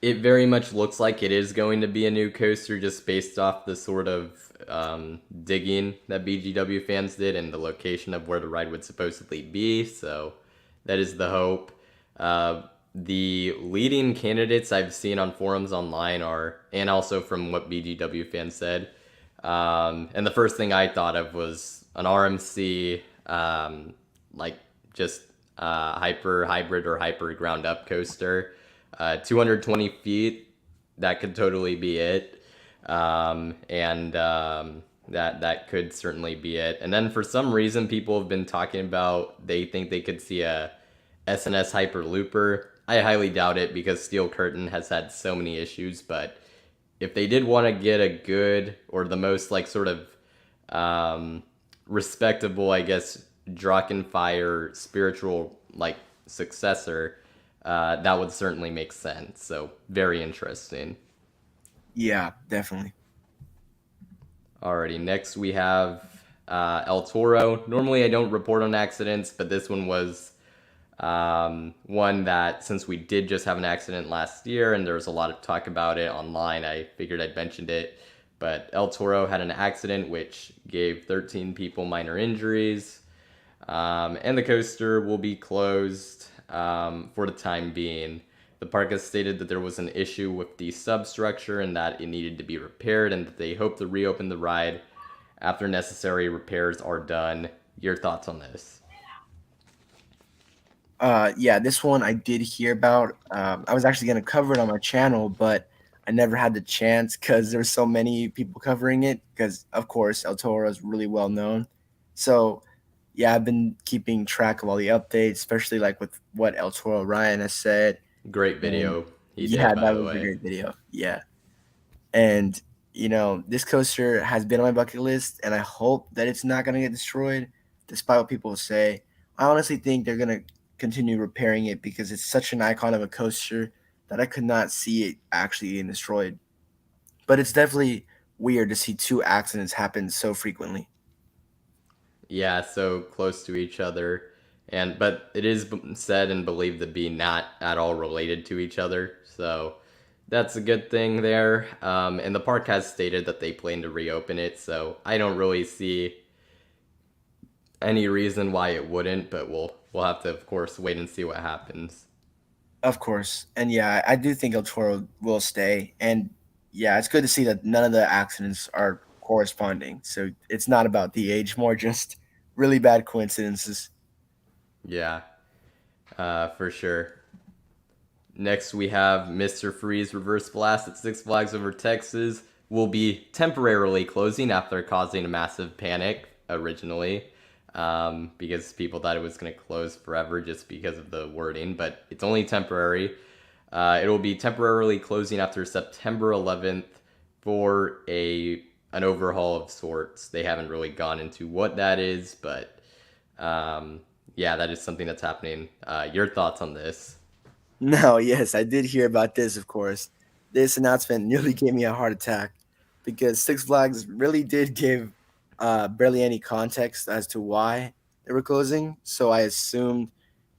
It very much looks like it is going to be a new coaster just based off the sort of digging that BGW fans did and the location of where the ride would supposedly be. So that is the hope. The leading candidates I've seen on forums online are, and also from what BGW fans said, and the first thing I thought of was an RMC, like just hyper hybrid or hyper ground up coaster. 220 feet, that could totally be it. And that could certainly be it. And then for some reason, people have been talking about they think they could see a SNS Hyper Looper. I highly doubt it because Steel Curtain has had so many issues. But if they did want to get a good or the most like sort of respectable, I guess, Drakenfire spiritual like successor, that would certainly make sense. So very interesting. Yeah, definitely. Alrighty, next we have El Toro. Normally I don't report on accidents, but this one was one that since we did just have an accident last year and there was a lot of talk about it online, I figured I'd mentioned it. But El Toro had an accident which gave 13 people minor injuries, and the coaster will be closed for the time being. The park has stated that there was an issue with the substructure and that it needed to be repaired, and that they hope to reopen the ride after necessary repairs are done. Your thoughts on this? Yeah, this one I did hear about. I was actually going to cover it on my channel, but I never had the chance because there were so many people covering it. Because of course, El Toro is really well known. So yeah, I've been keeping track of all the updates, especially like with what El Toro Ryan has said. Great And video he yeah, did, by that the was a way. great video. Yeah, and this coaster has been on my bucket list, and I hope that it's not going to get destroyed, despite what people say. I honestly think they're going to continue repairing it because it's such an icon of a coaster that I could not see it actually getting destroyed. But it's definitely weird to see two accidents happen so frequently. Yeah, so close to each other, and but it is said and believed to be not at all related to each other. So that's a good thing there. And the park has stated that they plan to reopen it, so I don't really see any reason why it wouldn't. But we'll have to, of course, wait and see what happens. Of course. And yeah, I do think El Toro will stay. And yeah, it's good to see that none of the accidents are corresponding. So it's not about the age, more just really bad coincidences. Yeah, for sure. Next, we have Mr. Freeze Reverse Blast at Six Flags Over Texas will be temporarily closing after causing a massive panic originally, because people thought it was going to close forever just because of the wording, but it's only temporary. It will be temporarily closing after September 11th for an overhaul of sorts. They haven't really gone into what that is, but yeah, that is something that's happening. Your thoughts on this? No, yes, I did hear about this, of course. This announcement nearly gave me a heart attack because Six Flags really did give barely any context as to why they were closing. So I assumed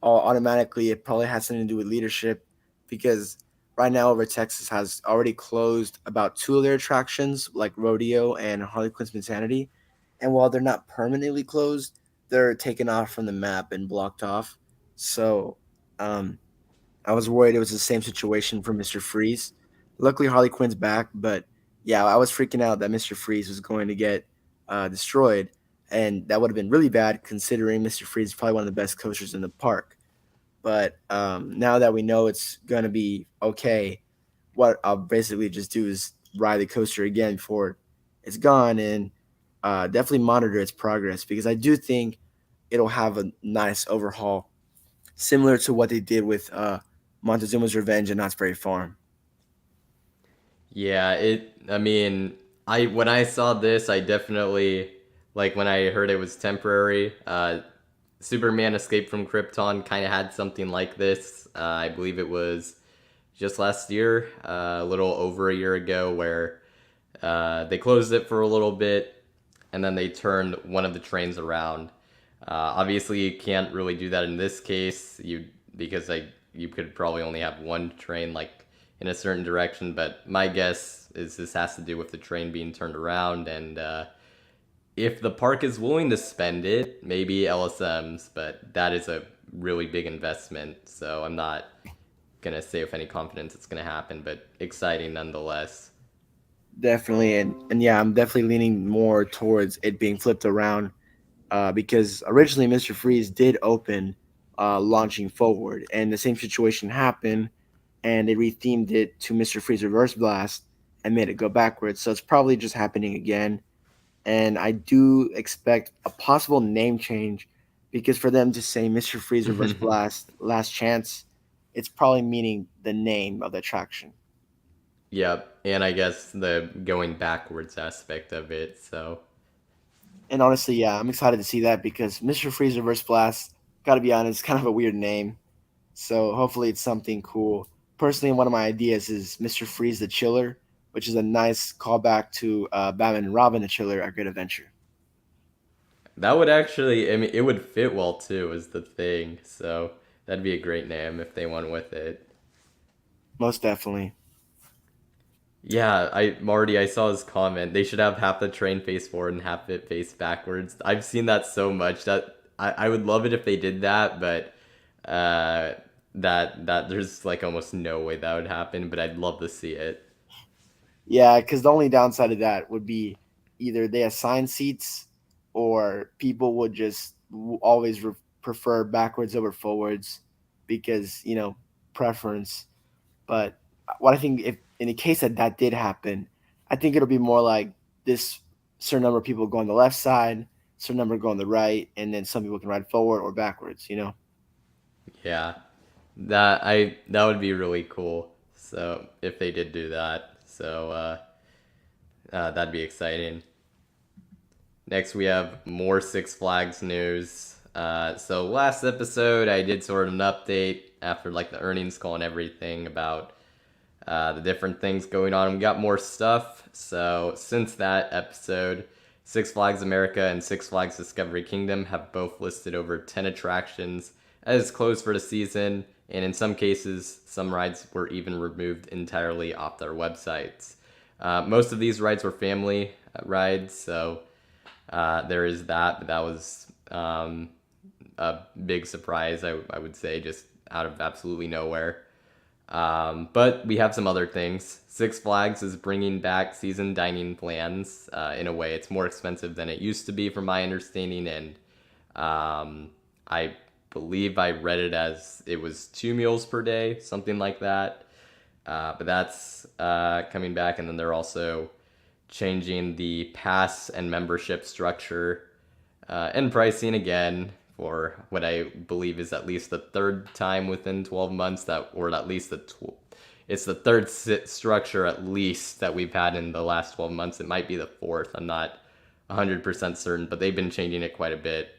automatically it probably has something to do with leadership because right now over Texas has already closed about two of their attractions, like Rodeo and Harley Quinn's Insanity. And while they're not permanently closed, they're taken off from the map and blocked off. So, I was worried it was the same situation for Mr. Freeze. Luckily, Harley Quinn's back, but Yeah, I was freaking out that Mr. Freeze was going to get destroyed, and that would have been really bad considering Mr. Freeze is probably one of the best coasters in the park. But now that we know it's gonna be okay, what I'll basically just do is ride the coaster again before it's gone, and definitely monitor its progress because I do think it'll have a nice overhaul, similar to what they did with Montezuma's Revenge and Knott's Berry Farm. Yeah, I mean, when I saw this, I definitely like when I heard it was temporary. Superman Escape from Krypton kind of had something like this. I believe it was just last year, a little over a year ago, where they closed it for a little bit and then they turned one of the trains around. Obviously, you can't really do that in this case, because you could probably only have one train like in a certain direction. But my guess is this has to do with the train being turned around, and if the park is willing to spend it, maybe LSMs, but that is a really big investment. So I'm not gonna say with any confidence it's gonna happen, but exciting nonetheless. Definitely, and yeah, I'm definitely leaning more towards it being flipped around because originally Mr. Freeze did open launching forward, and the same situation happened, and they rethemed it to Mr. Freeze Reverse Blast and made it go backwards. So it's probably just happening again, and I do expect a possible name change because for them to say Mr. Freeze Reverse Blast Last Chance, it's probably meaning the name of the attraction. Yep, and I guess the going backwards aspect of it. So And honestly, yeah, I'm excited to see that because Mr. Freeze Reverse Blast, gotta be honest, kind of a weird name. So hopefully it's something cool. Personally, one of my ideas is Mr. Freeze the Chiller, which is a nice callback to Batman and Robin the Chiller, A Great Adventure. that would actually, I mean, it would fit well too, is the thing. So that'd be a great name if they went with it. Most definitely. Yeah, I saw his comment. They should have half the train face forward and half it face backwards. I've seen that so much that I would love it if they did that, but uh, that there's like almost no way that would happen. But I'd love to see it. Yeah, because the only downside of that would be either they assign seats or people would just always prefer backwards over forwards because, preference. But what I think, if in the case that that did happen, I think it'll be more like this certain number of people go on the left side, certain number go on the right, and then some people can ride forward or backwards. Yeah, that would be really cool. So if they did do that, so that'd be exciting. Next, we have more Six Flags news. So last episode, I did sort of an update after like the earnings call and everything about the different things going on. We got more stuff. So since that episode, Six Flags America and Six Flags Discovery Kingdom have both listed over 10 attractions as closed for the season, and in some cases, some rides were even removed entirely off their websites. Most of these rides were family rides, so there is that, but that was a big surprise, I would say, just out of absolutely nowhere. But we have some other things. Six Flags is bringing back season dining plans. In a way, it's more expensive than it used to be, from my understanding, and I believe I read it as it was 2 meals per day, something like that. But that's coming back, and then they're also changing the pass and membership structure and pricing again for what I believe is at least the third time within 12 months that, or at least it's the third structure at least that we've had in the last 12 months. It might be the fourth. I'm not 100% certain, but they've been changing it quite a bit.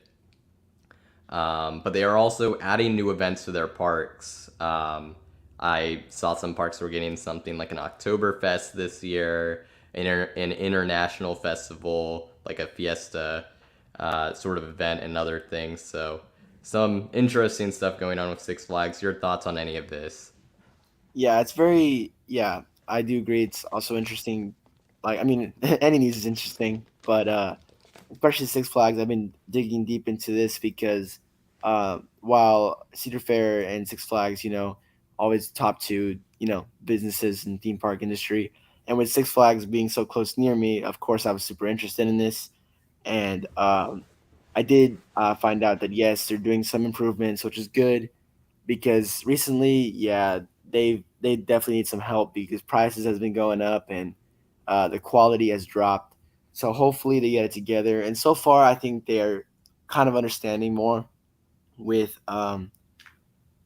But they are also adding new events to their parks. I saw some parks were getting something like an Oktoberfest this year, an international festival, like a fiesta sort of event, and other things. So some interesting stuff going on with Six Flags. Your thoughts on any of this? Yeah, it's very, yeah, I do agree. It's also interesting. Like, I mean, any news is interesting, but especially Six Flags, I've been digging deep into this because while Cedar Fair and Six Flags, always top two, businesses in theme park industry, And with Six Flags being so close near me, of course, I was super interested in this. And I did find out that yes, they're doing some improvements, which is good because recently, yeah, they definitely need some help because prices has been going up and the quality has dropped. So hopefully they get it together. And so far, I think they're kind of understanding more with the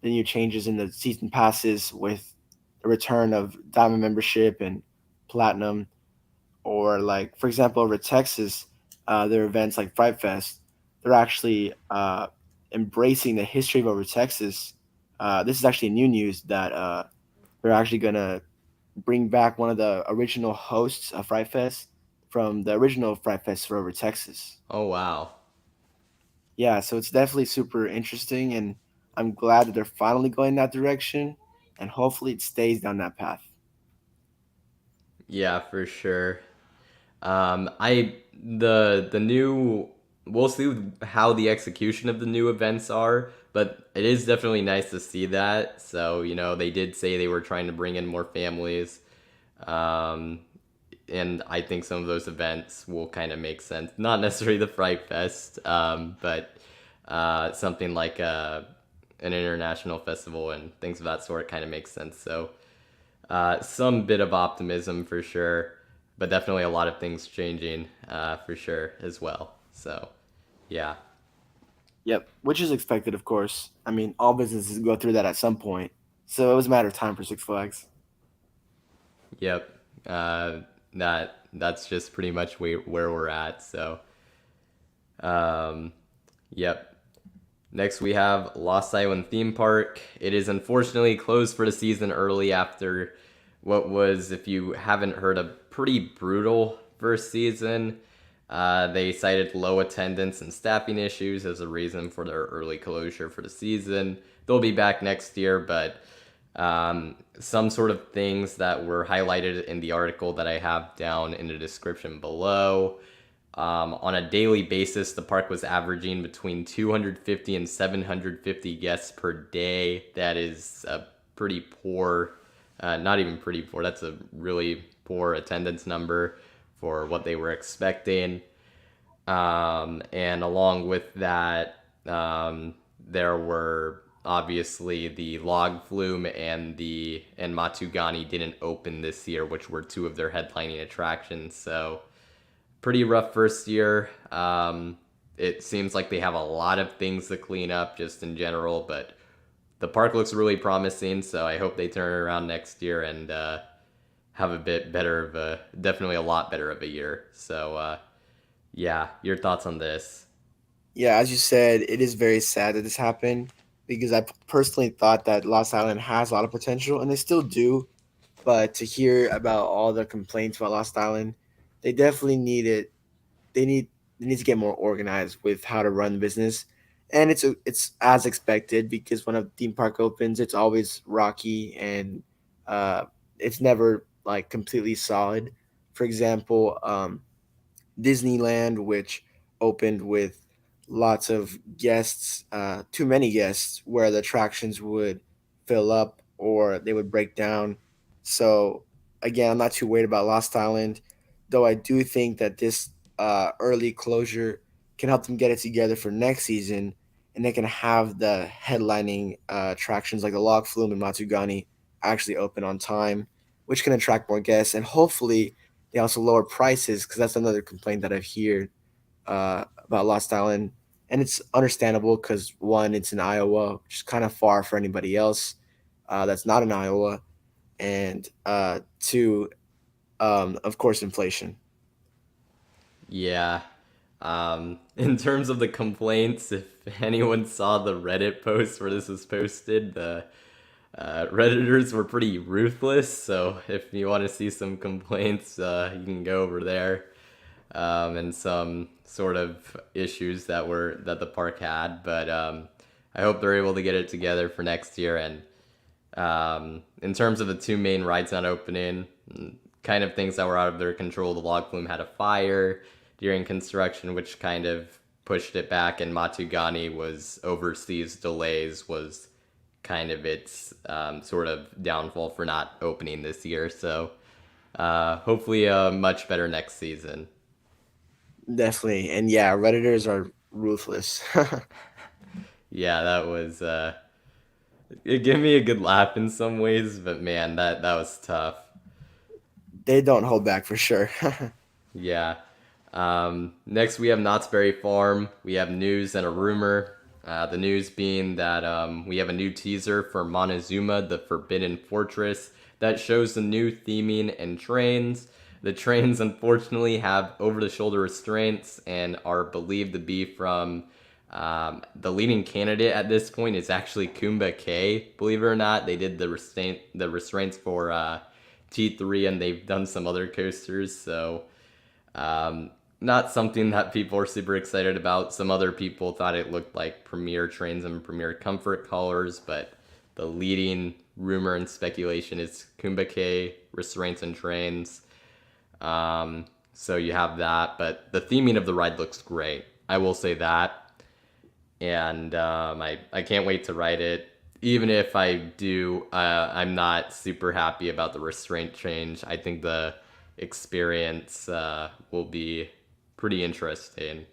new changes in the season passes, with the return of diamond membership and platinum, or like for example over Texas, their events like Fright Fest, they're actually embracing the history of over Texas. This is actually new news that they're actually gonna bring back one of the original hosts of Fright Fest from the original Fright Fest for over Texas. Oh wow. Yeah, so it's definitely super interesting, and I'm glad that they're finally going that direction, and hopefully it stays down that path. Yeah, for sure. I the new we'll see how the execution of the new events are, but it is definitely nice to see that. So, you know, they did say they were trying to bring in more families. Um, and I think some of those events will kind of make sense. Not necessarily the Fright Fest, but something like an international festival and things of that sort kind of makes sense. So, some bit of optimism for sure, but definitely a lot of things changing for sure as well. So, yeah, Yep, which is expected, of course. I mean, all businesses go through that at some point, so it was a matter of time for Six Flags. yep. That's just pretty much where we're at. So, um, yep. Next, we have Lost Island Theme Park. It is unfortunately closed for the season early after what was, if you haven't heard, a pretty brutal first season. They cited low attendance and staffing issues as a reason for their early closure for the season. They'll be back next year, but some sort of things that were highlighted in the article that I have down in the description below. On a daily basis, the park was averaging between 250 and 750 guests per day. That is a pretty poor, not even pretty poor, that's a really poor attendance number for what they were expecting. And along with that, there were obviously the log flume and Matugani didn't open this year, which were two of their headlining attractions. So pretty rough first year. It seems like they have a lot of things to clean up just in general, but the park looks really promising. So I hope they turn it around next year and have a bit better of a, definitely a lot better of a year. So yeah, your thoughts on this? Yeah, as you said, it is very sad that this happened because I personally thought that Lost Island has a lot of potential, and they still do. But to hear about all the complaints about Lost Island, they definitely need it. They need they need to get more organized with how to run the business, and it's as expected because when a theme park opens, it's always rocky and uh, it's never like completely solid. For example, Disneyland, which opened with lots of guests, too many guests, where the attractions would fill up or they would break down. So, again, I'm not too worried about Lost Island, though I do think that this early closure can help them get it together for next season, and they can have the headlining attractions like the Log Flume and Matsugani actually open on time, which can attract more guests and hopefully they also lower prices because that's another complaint that I've heard about Lost Island, and it's understandable because one, it's in Iowa, which is kind of far for anybody else that's not in Iowa, and two, of course, inflation. Yeah. In terms of the complaints, if anyone saw the Reddit post where this was posted, the Redditors were pretty ruthless. So if you want to see some complaints, you can go over there. And some sort of issues that the park had. But I hope they're able to get it together for next year. And in terms of the two main rides not opening, kind of things that were out of their control, the log flume had a fire during construction, which kind of pushed it back. And Matugani was overseas delays was kind of its sort of downfall for not opening this year. So Hopefully, a much better next season. Definitely. And yeah, Redditors are ruthless. Yeah, that was it gave me a good laugh in some ways, but man, that was tough. They don't hold back for sure. Yeah. Next, we have Knott's Berry Farm. We have news and a rumor. The news being that we have a new teaser for Montezuma, the Forbidden Fortress, that shows the new theming and trains. The trains, unfortunately, have over the shoulder restraints and are believed to be from the leading candidate at this point is actually Kumba K. Believe it or not, they did the restraints for T3, and they've done some other coasters. So um, not something that people are super excited about. Some other people thought it looked like Premier trains and Premier Comfort colors, but the leading rumor and speculation is Kumba K, restraints and trains. So you have that, but the theming of the ride looks great. I will say that. And I can't wait to ride it. Even if I do, I'm not super happy about the restraint change. I think the experience will be pretty interesting.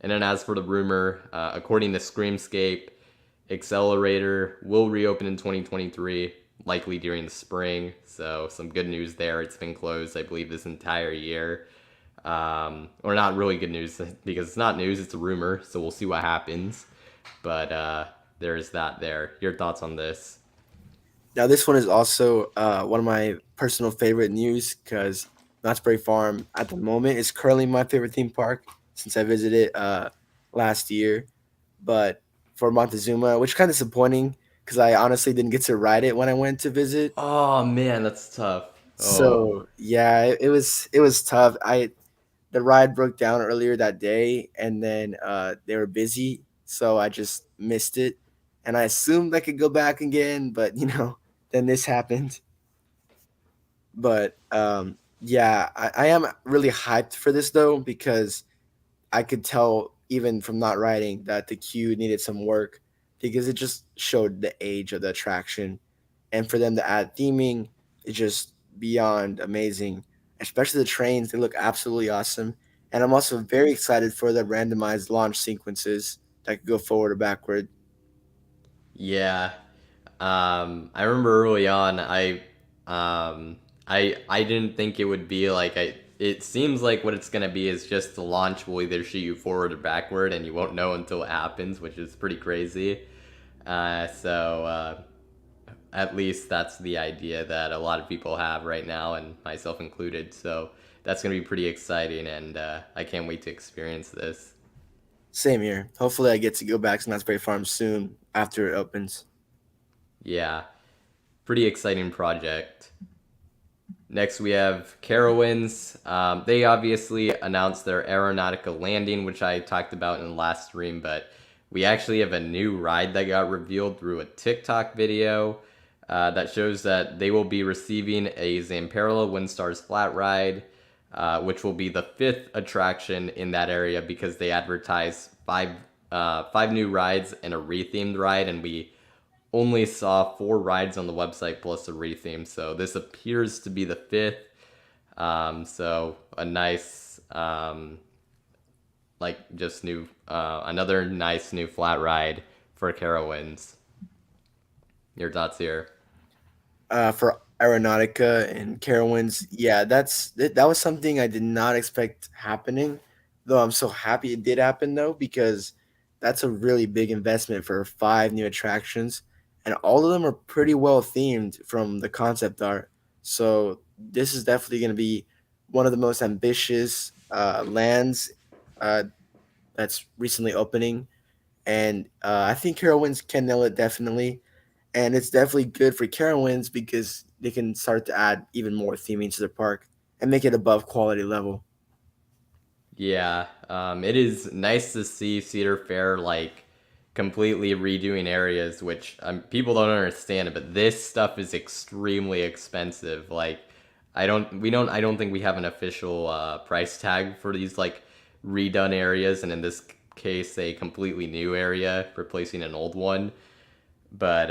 And then as for the rumor, according to Screamscape, Accelerator will reopen in 2023, likely during the spring. So some good news there. It's been closed, I believe, this entire year. Or not really good news because it's not news, it's a rumor. So we'll see what happens. But there's that there. Your thoughts on this? Now, this one is also one of my personal favorite news because Knott's Berry Farm at the moment is currently my favorite theme park since I visited last year. But for Montezuma, which kind of disappointing because I honestly didn't get to ride it when I went to visit. Oh man, that's tough. Oh, So yeah, it was tough. The ride broke down earlier that day, and then they were busy, so I just missed it. And I assumed I could go back again, but then this happened. But yeah, I am really hyped for this though because I could tell even from not riding that the queue needed some work because it just showed the age of the attraction, and for them to add theming is just beyond amazing. Especially the trains, they look absolutely awesome. And I'm also very excited for the randomized launch sequences that could go forward or backward. yeah. I remember early on, I didn't think it would be like I. It seems like what it's gonna be is just the launch will either shoot you forward or backward, and you won't know until it happens, which is pretty crazy. So at least that's the idea that a lot of people have right now, and myself included. So that's gonna be pretty exciting, and I can't wait to experience this. Same here. Hopefully, I get to go back to Knott's Berry Farm soon after it opens. Yeah, pretty exciting project. Next, we have Carowinds. They obviously announced their aeronautical landing, which I talked about in the last stream, but we actually have a new ride that got revealed through a TikTok video that shows that they will be receiving a Zamperla Windstars flat ride, which will be the fifth attraction in that area because they advertise five new rides and a rethemed ride, and we only saw four rides on the website plus a retheme, so this appears to be the fifth. So a nice, like just new, another nice new flat ride for Carowinds. Your thoughts here? For Aeronautica and Carowinds, yeah, that was something I did not expect happening. Though I'm so happy it did happen though, because that's a really big investment for five new attractions, and all of them are pretty well themed from the concept art. So this is definitely going to be one of the most ambitious lands uh, that's recently opening, and I think Carowinds can nail it definitely. And it's definitely good for Carowinds because they can start to add even more theming to the park and make it above quality level. Yeah, it is nice to see Cedar Fair like completely redoing areas, which people don't understand it, but this stuff is extremely expensive. Like, I don't think we have an official price tag for these like redone areas, and in this case, a completely new area replacing an old one. But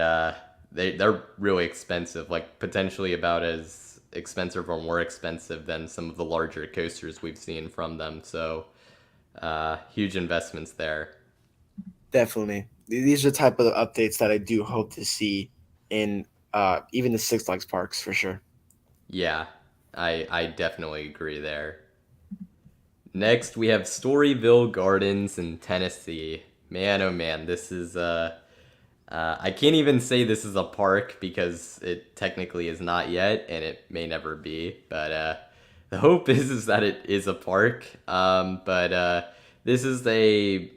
they're really expensive, like potentially about as expensive or more expensive than some of the larger coasters we've seen from them. So huge investments there. Definitely. These are the type of updates that I do hope to see in even the Six Flags parks for sure. Yeah, I definitely agree there. Next, we have Storyville Gardens in Tennessee. Man, oh man, this is I can't even say this is a park because it technically is not yet, and it may never be. But the hope is that it is a park. But this is a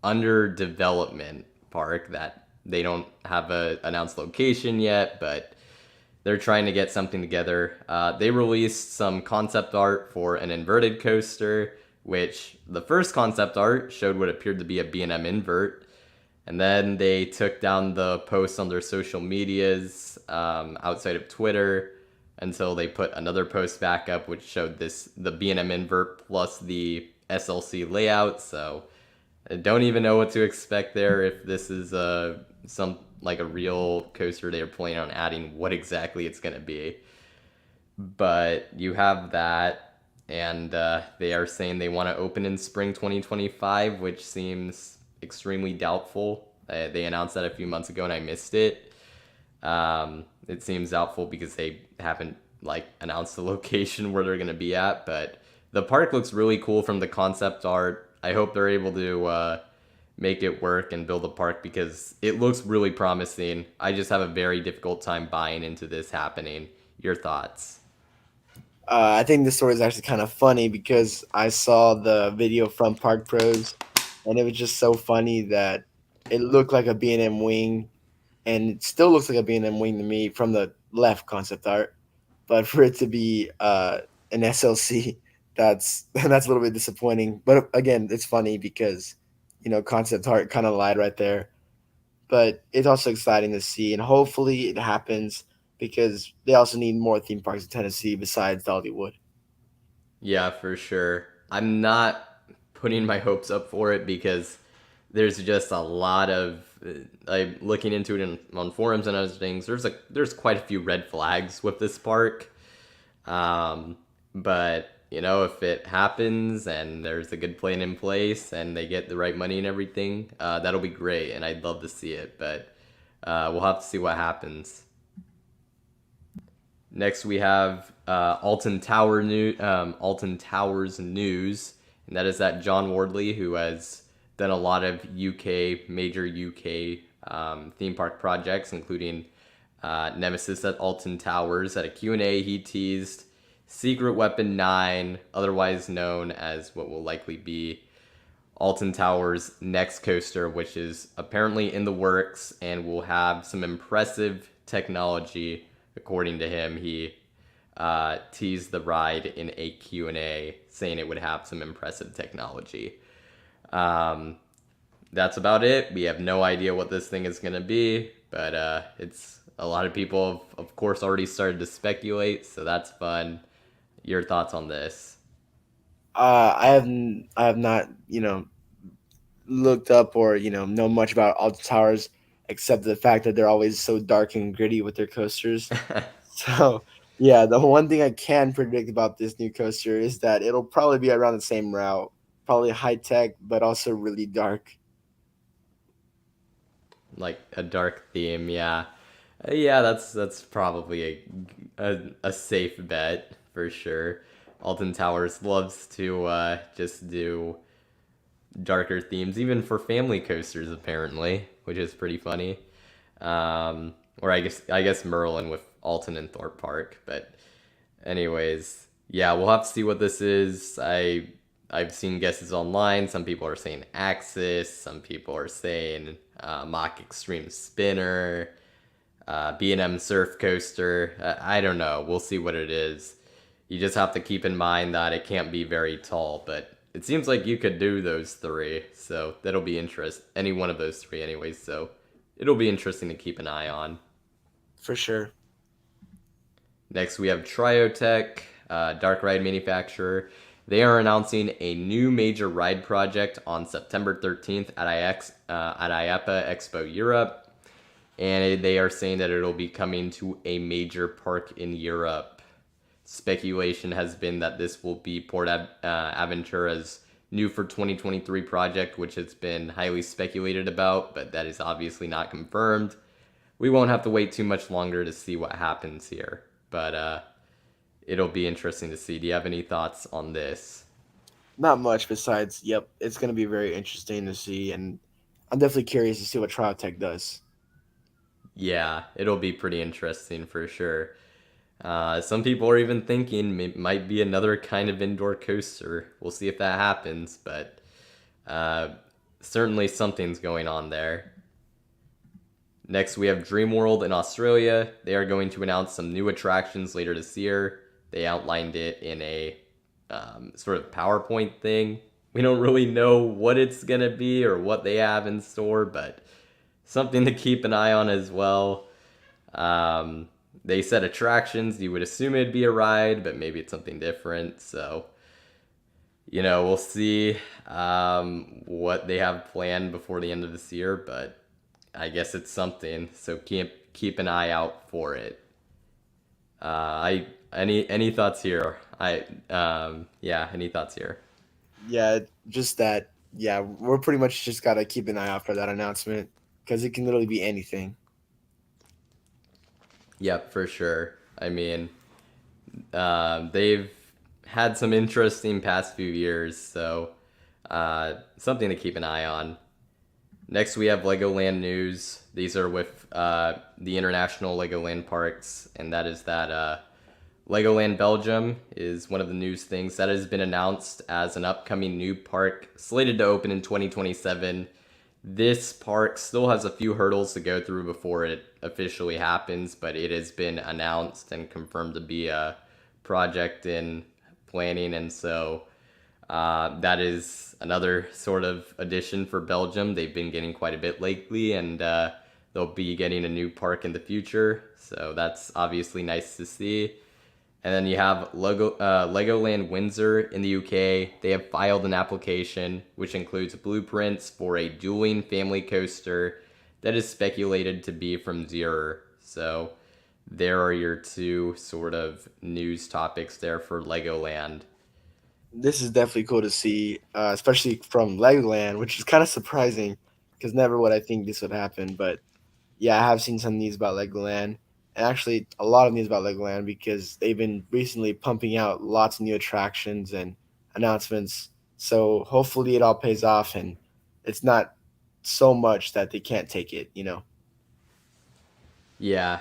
under development park that they don't have a announced location yet, but they're trying to get something together. They released some concept art for an inverted coaster, which the first concept art showed what appeared to be a B&M invert. And then they took down the posts on their social medias outside of Twitter until they put another post back up, which showed the B&M invert plus the SLC layout. So I don't even know what to expect there. If this is some like a real coaster they're planning on adding, what exactly it's gonna be. But you have that, and they are saying they want to open in spring 2025, which seems extremely doubtful. They announced that a few months ago, and I missed it. It seems doubtful because they haven't like announced the location where they're gonna be at. But the park looks really cool from the concept art. I hope they're able to make it work and build a park because it looks really promising. I just have a very difficult time buying into this happening. Your thoughts? I think the story is actually kind of funny because I saw the video from Park Pros, and it was just so funny that it looked like a B&M wing, and it still looks like a B&M wing to me from the left concept art. But for it to be an SLC, that's a little bit disappointing. But again, it's funny because concept art kind of lied right there. But it's also exciting to see, and hopefully it happens because they also need more theme parks in Tennessee besides Dollywood. Yeah, for sure. I'm not putting my hopes up for it because there's just a lot of I'm looking into it on forums and other things. There's quite a few red flags with this park. Um, but if it happens and there's a good plan in place and they get the right money and everything, that'll be great, and I'd love to see it. But we'll have to see what happens. Next, we have Alton Towers news, and that is that John Wardley, who has done a lot of major UK theme park projects, including Nemesis at Alton Towers. At a Q&A, he teased Secret Weapon 9, otherwise known as what will likely be Alton Towers' next coaster, which is apparently in the works and will have some impressive technology. According to him, he teased the ride in a Q&A, saying it would have some impressive technology. That's about it. We have no idea what this thing is going to be, but it's a lot of people have, of course, already started to speculate, so that's fun. Your thoughts on this? I have not looked up or know much about Alta Towers except the fact that they're always so dark and gritty with their coasters. So yeah, the one thing I can predict about this new coaster is that it'll probably be around the same route, probably high tech, but also really dark. Like a dark theme, yeah. Yeah, that's probably a safe bet for sure. Alton Towers loves to just do darker themes, even for family coasters apparently, which is pretty funny. Or I guess Merlin with Alton and Thorpe Park, but anyways, yeah, we'll have to see what this is. I've seen guesses online. Some people are saying Axis. Some people are saying Mach Extreme Spinner, B&M Surf Coaster. I don't know. We'll see what it is. You just have to keep in mind that it can't be very tall, but it seems like you could do those three, so that'll be interest. Any one of those three, anyways. So it'll be interesting to keep an eye on. For sure. Next, we have Triotech, dark ride manufacturer. They are announcing a new major ride project on September 13th at IAPA Expo Europe. And they are saying that it'll be coming to a major park in Europe. speculation has been that this will be Aventura's new for 2023 project, which has been highly speculated about, but that is obviously not confirmed. We won't have to wait too much longer to see what happens here, but it'll be interesting to see. Do you have any thoughts on this? Not much besides, yep, it's going to be very interesting to see, and I'm definitely curious to see what Trial Tech does. Yeah, it'll be pretty interesting for sure. Some people are even thinking it might be another kind of indoor coaster. We'll see if that happens, but uh, certainly something's going on there. Next, we have Dreamworld in Australia. They are going to announce some new attractions later this year. They outlined it in a sort of PowerPoint thing. We don't really know what it's going to be or what they have in store, but something to keep an eye on as well. They said attractions. You would assume it'd be a ride, but maybe it's something different. So, we'll see what they have planned before the end of this year, but I guess it's something. So keep an eye out for it. I any thoughts here? Any thoughts here? Yeah, just that. Yeah, we're pretty much just got to keep an eye out for that announcement because it can literally be anything. Yep, for sure. I mean, they've had some interesting past few years, so something to keep an eye on. Next, we have Legoland news. These are with the international Legoland parks, and that is that Legoland Belgium is one of the news things that has been announced as an upcoming new park slated to open in 2027. This park still has a few hurdles to go through before it officially happens, but it has been announced and confirmed to be a project in planning, and so that is another sort of addition for Belgium. They've been getting quite a bit lately, and they'll be getting a new park in the future, so that's obviously nice to see. And then you have Legoland Windsor in the UK. They have filed an application which includes blueprints for a dueling family coaster that is speculated to be from Zero. So there are your two sort of news topics there for Legoland. This is definitely cool to see, especially from Legoland, which is kind of surprising because never would I think this would happen. But yeah, I have seen some news about Legoland, and actually a lot of news about Legoland because they've been recently pumping out lots of new attractions and announcements. So hopefully it all pays off, and it's not so much that they can't take it. Yeah,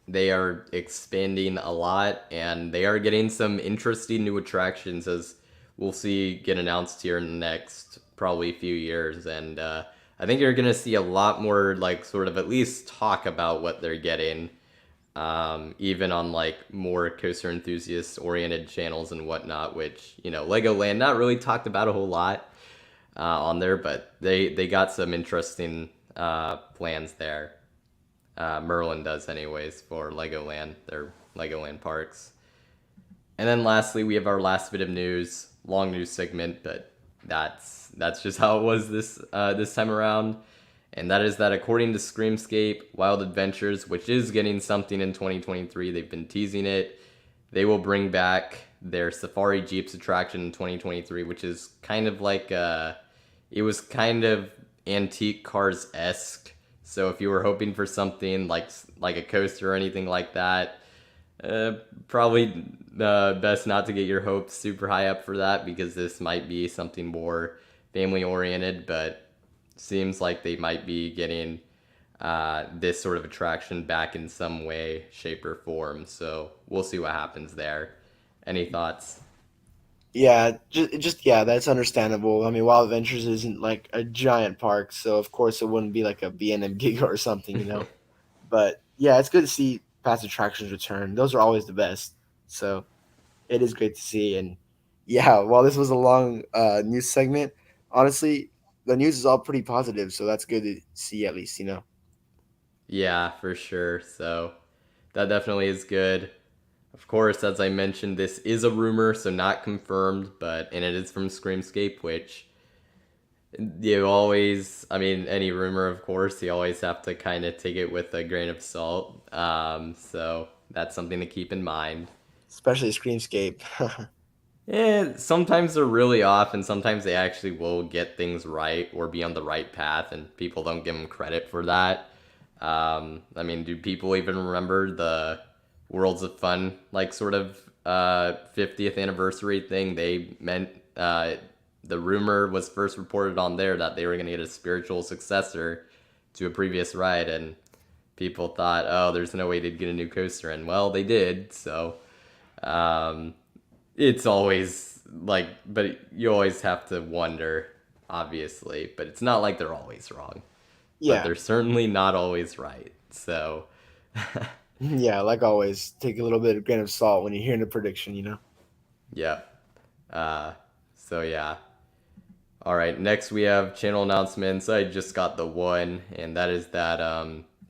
they are expanding a lot, and they are getting some interesting new attractions as we'll see get announced here in the next probably few years. And I think you're gonna see a lot more like sort of at least talk about what they're getting, even on like more coaster enthusiast oriented channels and whatnot. Which Legoland not really talked about a whole lot on there, but they got some interesting plans there. Merlin does anyways for Legoland, their Legoland parks. And then lastly, we have our last bit of news, long news segment, but that's just how it was this time around. And that is that according to Screamscape, Wild Adventures, which is getting something in 2023, they've been teasing it. They will bring back their Safari Jeeps attraction in 2023, which is kind of like it was kind of antique cars esque. So if you were hoping for something like a coaster or anything like that, probably best not to get your hopes super high up for that because this might be something more family oriented. But seems like they might be getting this sort of attraction back in some way, shape, or form. So we'll see what happens there. Any thoughts? Yeah, just yeah, that's understandable. I mean, Wild Adventures isn't like a giant park, so of course it wouldn't be like a B&M Giga or something. But yeah, it's good to see past attractions return. Those are always the best. So it is great to see. And yeah, while this was a long news segment, honestly, the news is all pretty positive. So that's good to see at least. Yeah, for sure. So that definitely is good. Of course, as I mentioned, this is a rumor, so not confirmed, and it is from Screamscape, which you always, I mean, any rumor, of course, you always have to kind of take it with a grain of salt. So that's something to keep in mind. especially Screamscape. Sometimes they're really off, and sometimes they actually will get things right or be on the right path, and people don't give them credit for that. I mean, do people even remember the Worlds of Fun, like, sort of 50th anniversary thing? They meant the rumor was first reported on there that they were going to get a spiritual successor to a previous ride, and people thought, oh, there's no way they'd get a new coaster, and well, they did, so. Um, it's always like, but you always have to wonder, obviously. But it's not like they're always wrong, but Yeah, they're certainly not always right. So, yeah. Like always, take a little bit of grain of salt when you're hearing a prediction. yeah. Uh, so yeah. All right. Next, we have channel announcements. I just got the one, and that is that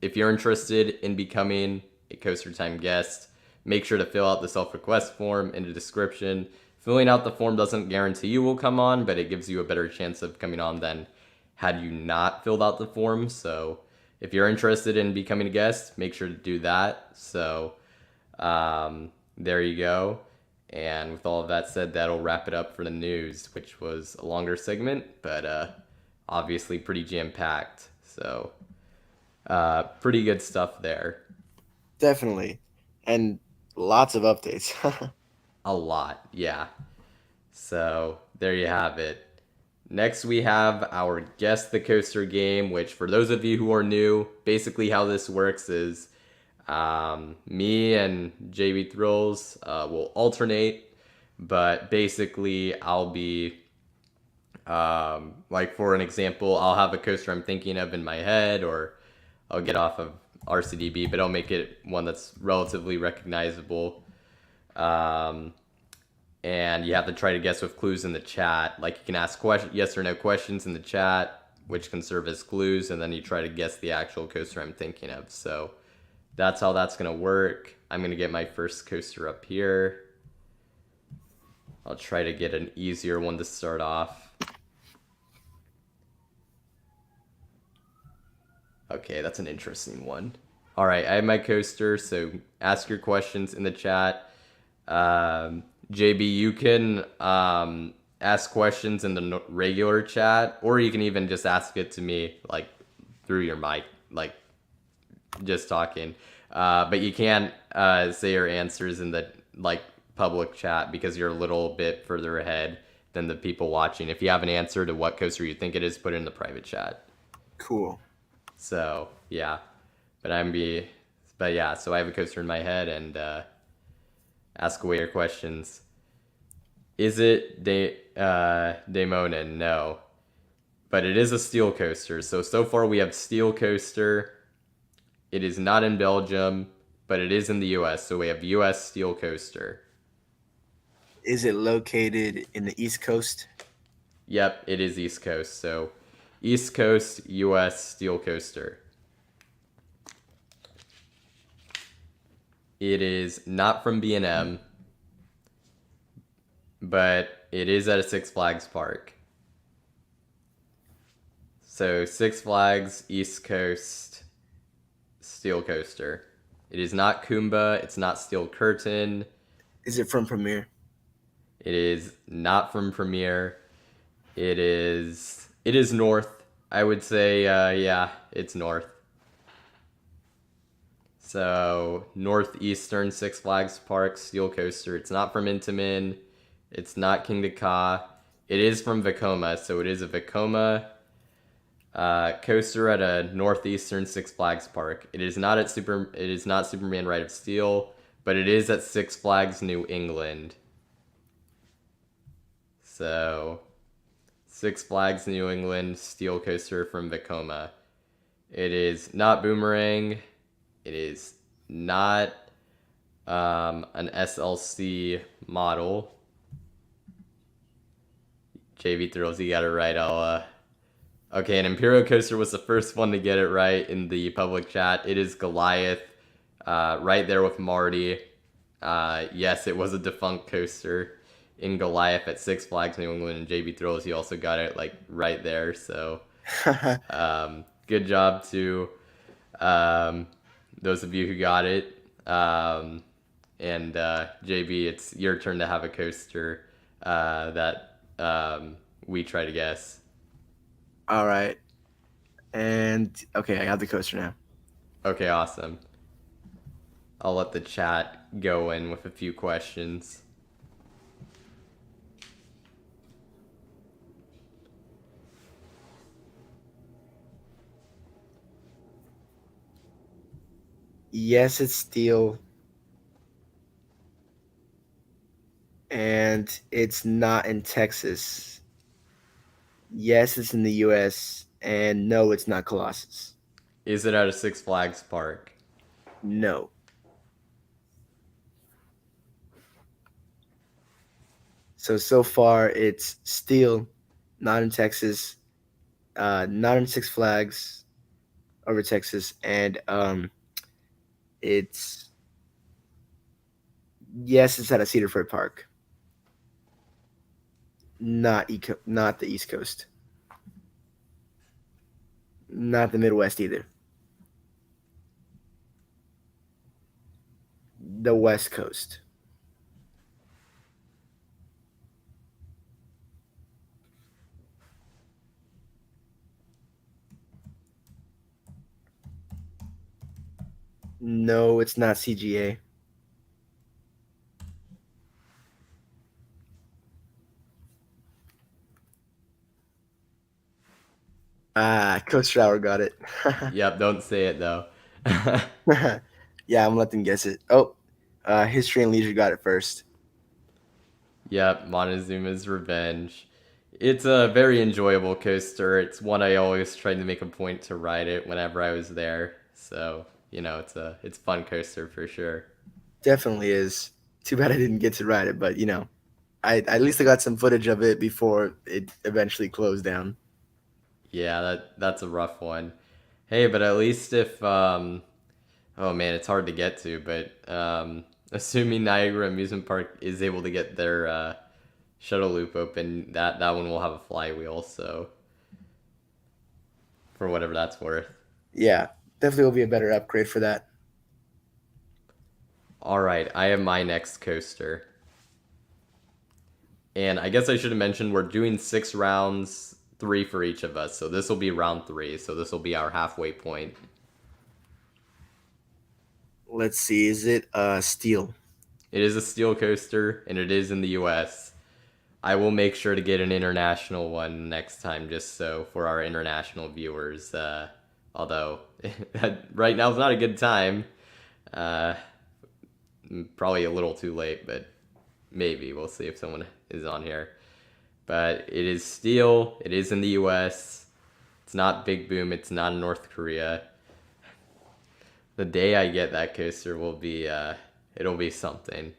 if you're interested in becoming a Coaster Time guest, make sure to fill out the self-request form in the description. Filling out the form doesn't guarantee you will come on, but it gives you a better chance of coming on than had you not filled out the form. So if you're interested in becoming a guest, make sure to do that. So there you go. And with all of that said, that'll wrap it up for the news, which was a longer segment, but obviously pretty jam-packed. So pretty good stuff there. Definitely, and lots of updates. A lot, yeah. So there you have it. Next, we have our Guess the Coaster game, which, for those of you who are new, basically how this works is me and JB Thrills will alternate, but basically, I'll be, like, for an example, I'll have a coaster I'm thinking of in my head, or I'll get off of RCDB, but I'll make it one that's relatively recognizable. Um, and you have to try to guess with clues in the chat. Like, you can ask yes or no questions in the chat, which can serve as clues, and then you try to guess the actual coaster I'm thinking of. So that's how that's gonna work. I'm gonna get my first coaster up here. I'll try to get an easier one to start off. Okay, that's an interesting one. All right, I have my coaster, so ask your questions in the chat. JB, you can ask questions in the regular chat, or you can even just ask it to me, like, through your mic, like, just talking. But you can't say your answers in the, like, public chat because you're a little bit further ahead than the people watching. If you have an answer to what coaster you think it is, put it in the private chat. Cool. So yeah, but yeah. So I have a coaster in my head, and ask away your questions. Is it Daemonen? No, but it is a steel coaster. So far we have steel coaster. It is not in Belgium, but it is in the U.S. So we have U.S. steel coaster. Is it located in the East Coast? Yep, it is East Coast. So East Coast U.S. steel coaster. It is not from B&M, but it is at a Six Flags park. So Six Flags East Coast steel coaster. It is not Kumba. It's not Steel Curtain. Is it from Premiere? It is not from Premiere. It is north. I would say yeah, it's north. So northeastern Six Flags Park steel coaster. It's not from Intamin. It's not King to Ka. It is from Vekoma, so it is a Vekoma coaster at a northeastern Six Flags park. It is not Superman Ride of Steel, but it is at Six Flags New England. So Six Flags New England steel coaster from Vekoma. It is not Boomerang. It is not an SLC model. JV Thrills, you got it right. Okay, an Imperial coaster was the first one to get it right in the public chat. It is Goliath, right there with Marty. Yes, it was a defunct coaster in Goliath at Six Flags New England, and JB Thrills, he also got it, like, right there. So good job to those of you who got it. And JB, it's your turn to have a coaster that we try to guess. All right. And okay, I have the coaster now. Okay, awesome. I'll let the chat go in with a few questions. Yes, it's steel. And it's not in Texas. Yes, it's in the US. And no, it's not Colossus. Is it at a Six Flags park? No. So far it's steel, not in Texas, not in Six Flags over Texas, and it's yes, it's at a Cedarford Park, not the East Coast, not the Midwest either, the West Coast. No, it's not CGA. Ah, Coach Shower got it. Yep, don't say it though. Yeah, I'm gonna let them guess it. Oh, History and Leisure got it first. Yep, Montezuma's Revenge. It's a very enjoyable coaster. It's one I always tried to make a point to ride it whenever I was there. So, it's a fun coaster for sure. Definitely is. Too bad I didn't get to ride it, but I at least I got some footage of it before it eventually closed down. Yeah, that's a rough one. Hey, but at least if oh man, it's hard to get to, but assuming Niagara Amusement Park is able to get their shuttle loop open, that one will have a flywheel, so for whatever that's worth. Yeah, definitely will be a better upgrade for that. All right, I have my next coaster. And I guess I should have mentioned we're doing 6 rounds, 3 for each of us. So this will be round 3. So this will be our halfway point. Let's see, is it steel? It is a steel coaster, and it is in the U.S. I will make sure to get an international one next time, just so for our international viewers. Although right now is not a good time. Uh, Probably a little too late, but maybe we'll see if someone is on here. But it is steel. It is in the U.S. It's not Big Boom. It's not in North Korea. The day I get that coaster will be it'll be something.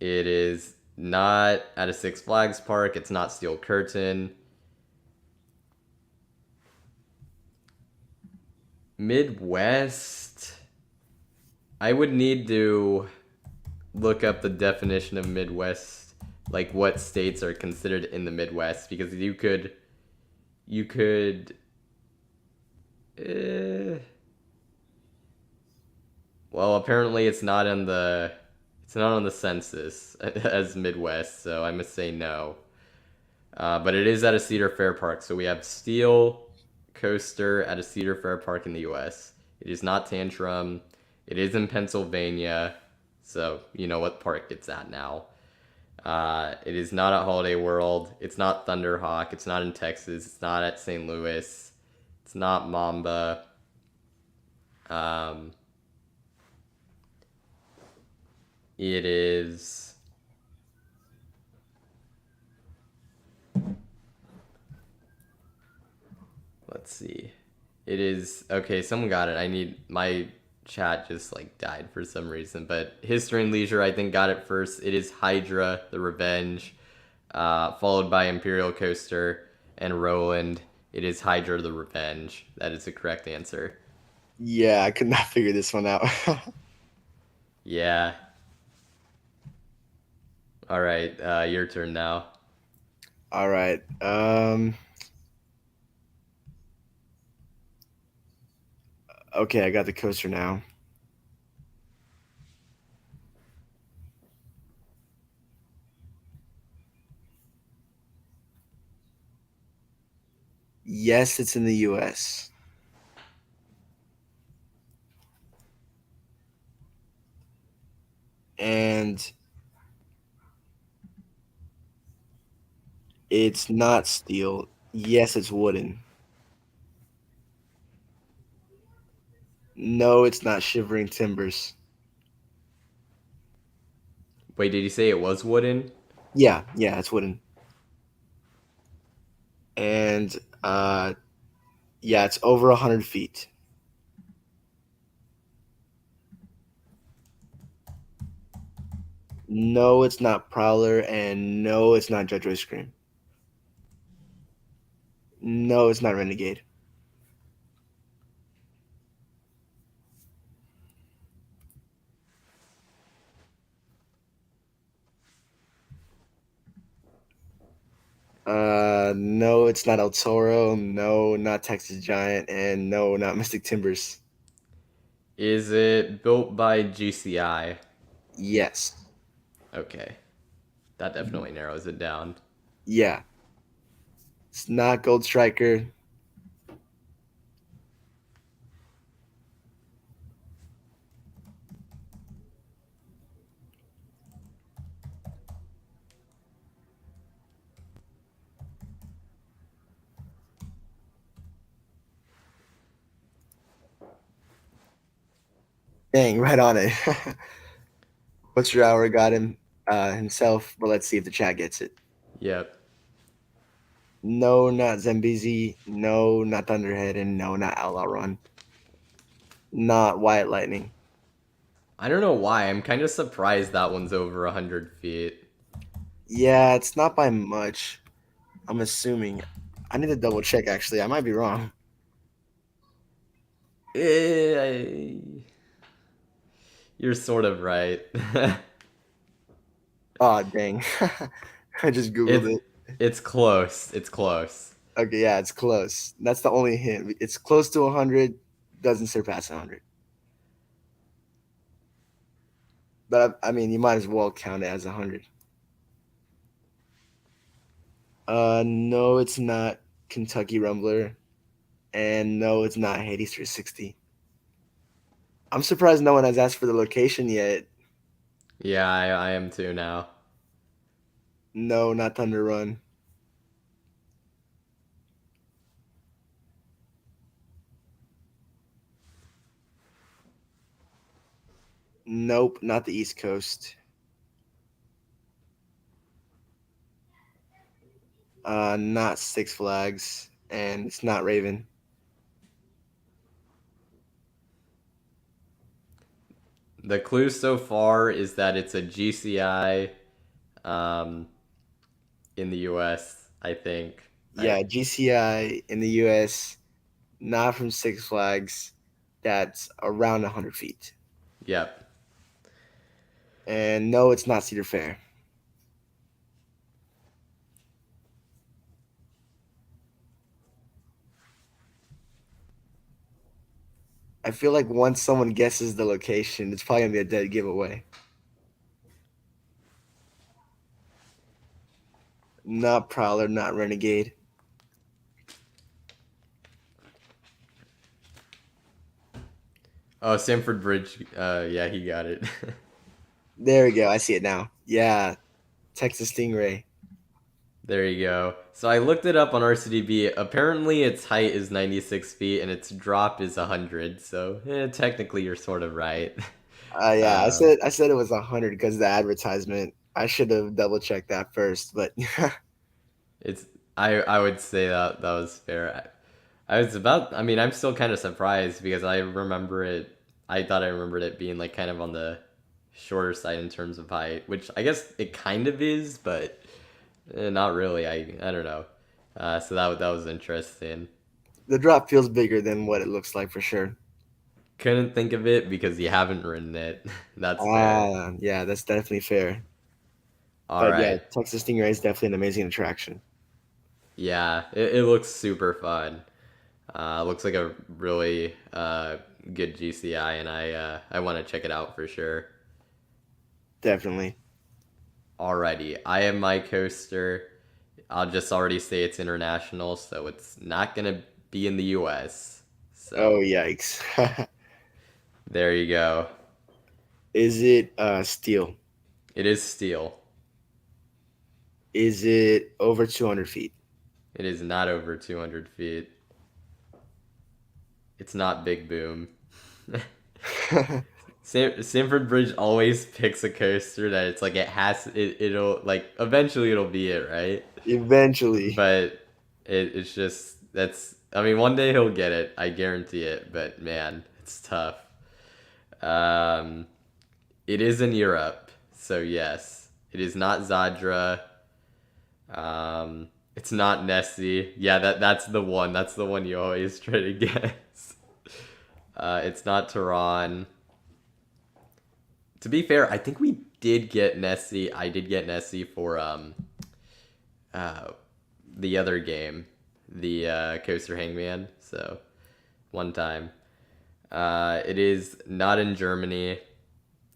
It is not at a Six Flags park. It's not Steel Curtain. Midwest. I would need to look up the definition of Midwest, like what states are considered in the Midwest, because you could eh, well, apparently it's not on the census as Midwest, so I must say no. But it is at a Cedar Fair park, so we have Steel Coaster at a Cedar Fair park in the U.S. It is not Tantrum. It is in Pennsylvania, so you know what park it's at now. It is not at Holiday World. It's not Thunderhawk. It's not in Texas. It's not at St. Louis. It's not Mamba. Um, it is. Let's see. It is okay. Someone got it. I need my chat just like died for some reason, but History and Leisure I think got it first. It is Hydra, the Revenge, followed by Imperial Coaster and Roland. It is Hydra, the Revenge. That is the correct answer. Yeah, I could not figure this one out. Yeah. All right. Your turn now. All right. Okay, I got the coaster now. Yes, it's in the US. And it's not steel. Yes, it's wooden. No, it's not Shivering Timbers. Wait, did you say it was wooden? Yeah, it's wooden. And yeah, it's over 100 feet. No, it's not Prowler, and no, it's not Judge Ice Cream. No, it's not Renegade. No, it's not El Toro. No, not Texas Giant, and no, not Mystic Timbers. Is it built by GCI? Yes. Okay, that definitely narrows it down. Yeah. It's not Gold Striker. Dang, right on it. What's your hour got him himself? But let's see if the chat gets it. Yep. No, not Zambezi. No, not Thunderhead, and no, not Outlaw Run. Not Wyatt Lightning. I don't know why. I'm kind of surprised that one's over 100 feet. Yeah, it's not by much. I'm assuming. I need to double check. Actually, I might be wrong. You're sort of right. Oh dang! I just googled it's it. it's close. It's close. Okay, yeah, it's close. That's the only hint. It's close to 100. Doesn't surpass 100. But I mean, you might as well count it as 100. No, it's not Kentucky Rumbler, and no, it's not Hades 360. I'm surprised no one has asked for the location yet. Yeah, I am too now. No, not Thunder Run. Nope, not the East Coast. Not Six Flags, and it's not Raven. The clue so far is that it's a GCI um, in the US, I think. Yeah, GCI in the US, not from Six Flags. That's around 100 feet. Yep. And no, it's not Cedar Fair. I feel like once someone guesses the location, it's probably gonna be a dead giveaway. Not Prowler, not Renegade. Oh, Sanford Bridge. Yeah, he got it. There we go. I see it now. Yeah, Texas Stingray. There you go. So I looked it up on RCDB. Apparently, its height is 96 feet and its drop is 100. So technically, you're sort of right. Yeah, I Um, said I said it was 100 because of the advertisement. I should have double checked that first, but it's I would say that that was fair. I was about. I mean, I'm still kind of surprised because I remember it. I thought I remembered it being like kind of on the shorter side in terms of height, which I guess it kind of is, but not really. I don't know. So that was interesting. the drop feels bigger than what it looks like for sure. Couldn't think of it because you haven't written it. That's fair. Yeah, that's definitely fair. All But yeah, right. Texas Stingray is definitely an amazing attraction. Yeah, it looks super fun. Looks like a really good GCI, and I want to check it out for sure. Definitely. Alrighty, I have my coaster. I'll just already say it's international, so it's not gonna be in the U.S. Oh So yikes! there you go. Is it steel? It is steel. Is it over 200 feet? It is not over 200 feet. It's not Big Boom. Sanford Bridge always picks a coaster that it's like it'll like eventually it'll be it, right? Eventually. But it's just that's I mean one day he'll get it, I guarantee it, but man, it's tough. Um it is in Europe, so yes. It is not Zadra. It's not Nessie. Yeah, that's the one. That's the one you always try to guess. It's not Tehran. To be fair, I think we did get Nessie. I did get Nessie for uh the other game, the Coaster Hangman. So one time. It is not in Germany.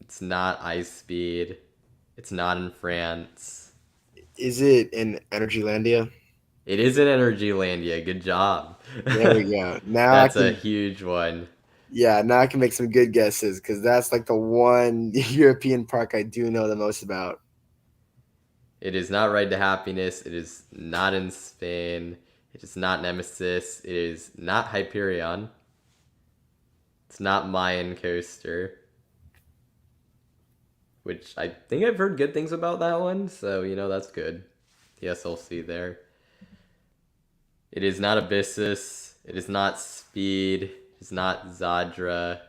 It's not Ice Speed. It's not in France. Is it in Energylandia? It is in Energylandia. Good job. There we go. Now I That's a can, huge one. yeah, now I can make some good guesses because that's like the one European park I do know the most about. It is not Ride to Happiness. It is not in Spain. It is not Nemesis. It is not Hyperion. It's not Mayan Coaster, which I think I've heard good things about that one. So, that's good. The SLC there. It is not Abyssus. It is not Speed. It is not Zadra.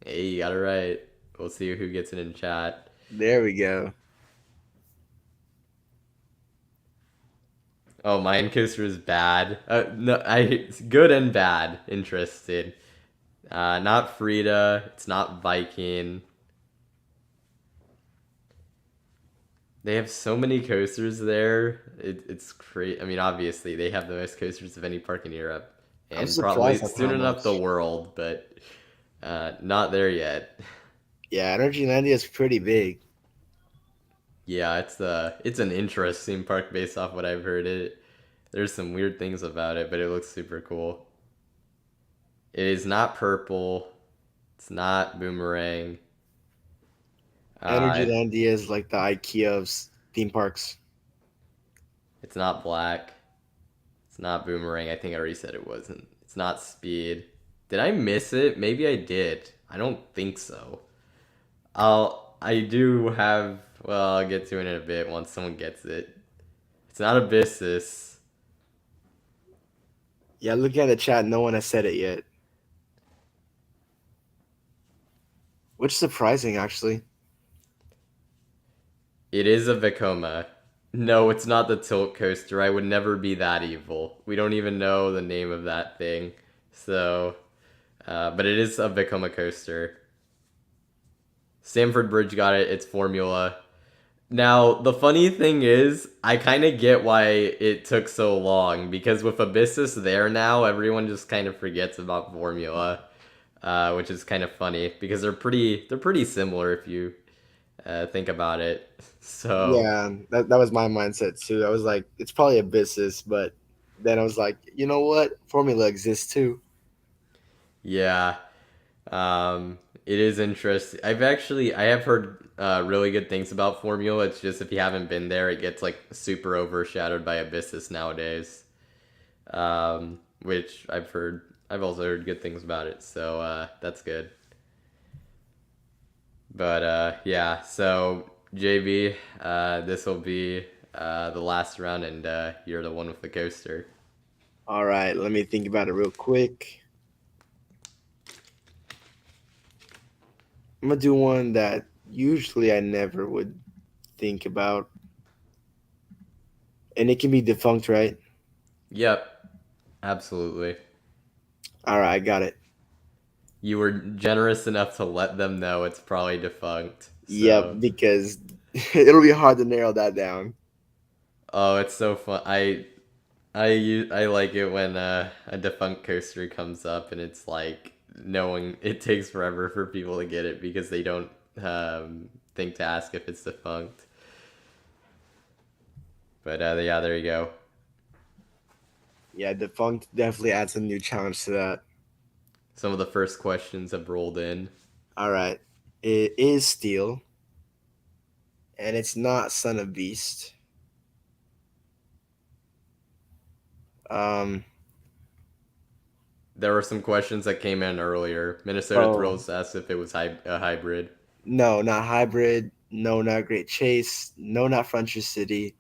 Hey, you got it right. We'll see who gets it in chat. There we go. Oh, Mayan Coaster is bad. No, it's good and bad. Interested. Not Frida. It's not Viking. They have so many coasters there. It's crazy. I mean, obviously, they have the most coasters of any park in Europe. I'm And probably surprised at soon how enough the much. world, but not there yet. Yeah, Energylandia is pretty big. Yeah, it's an interesting park based off what I've heard. There's some weird things about it, but it looks super cool. It is not purple. It's not boomerang. Uh, Energylandia is like the IKEA of theme parks. it's not black. It's not boomerang. I think I already said it wasn't. It's not speed. Did I miss it? Maybe I did. I don't think so. I do have. Well, I'll get to it in a bit once someone gets it. It's not Abyssus. Yeah, looking at the chat, no one has said it yet. Which is surprising, actually. It is a Vekoma. No, it's not the tilt coaster. I would never be that evil. We don't even know the name of that thing. So, but it is a Vekoma coaster. Stamford Bridge got it. It's Formula. Now, the funny thing is, I kind of get why it took so long because with Abyssus there now, everyone just kind of forgets about Formula, which is kind of funny because they're pretty similar if you think about it. So, Yeah, that was my mindset too. I was like, it's probably Abyssus, but then I was like, you know what? Formula exists too. yeah, it is interesting. I have heard really good things about Formula. It's just if you haven't been there, it gets like super overshadowed by Abyssus nowadays. Which I've also heard good things about it, so that's good. But yeah, so JB, this will be the last round, and you're the one with the coaster. All right, let me think about it real quick. I'm gonna do one that usually I never would think about, and it can be defunct, right? Yep, absolutely. All right, I got it. You were generous enough to let them know it's probably defunct. Yep, So, because it'll be hard to narrow that down. oh, it's so fun. I like it when a defunct coaster comes up and it's like knowing it takes forever for people to get it because they don't think to ask if it's defunct. But yeah, there you go. Yeah, defunct definitely adds a new challenge to that. Some of the first questions have rolled in. All right. It is Steel, and it's not Son of Beast. Um, There were some questions that came in earlier. Minnesota oh, Thrills asked if it was a hybrid. no, not Hybrid. No, not Great Chase. No, not Frontier City.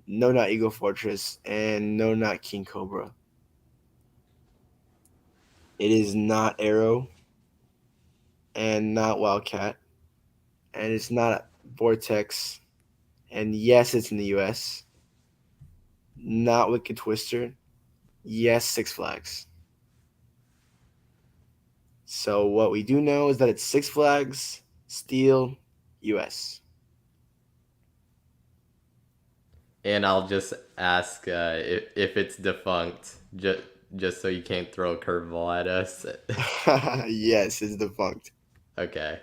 No, not Eagle Fortress. And no, not King Cobra. It is not Arrow and not Wildcat. And it's not Vortex. And yes, it's in the US. Not Wicked Twister. Yes, Six Flags. So what we do know is that it's Six Flags, Steel, US. And I'll just ask if it's defunct, just so you can't throw a curveball at us. Yes, it's defunct. Okay.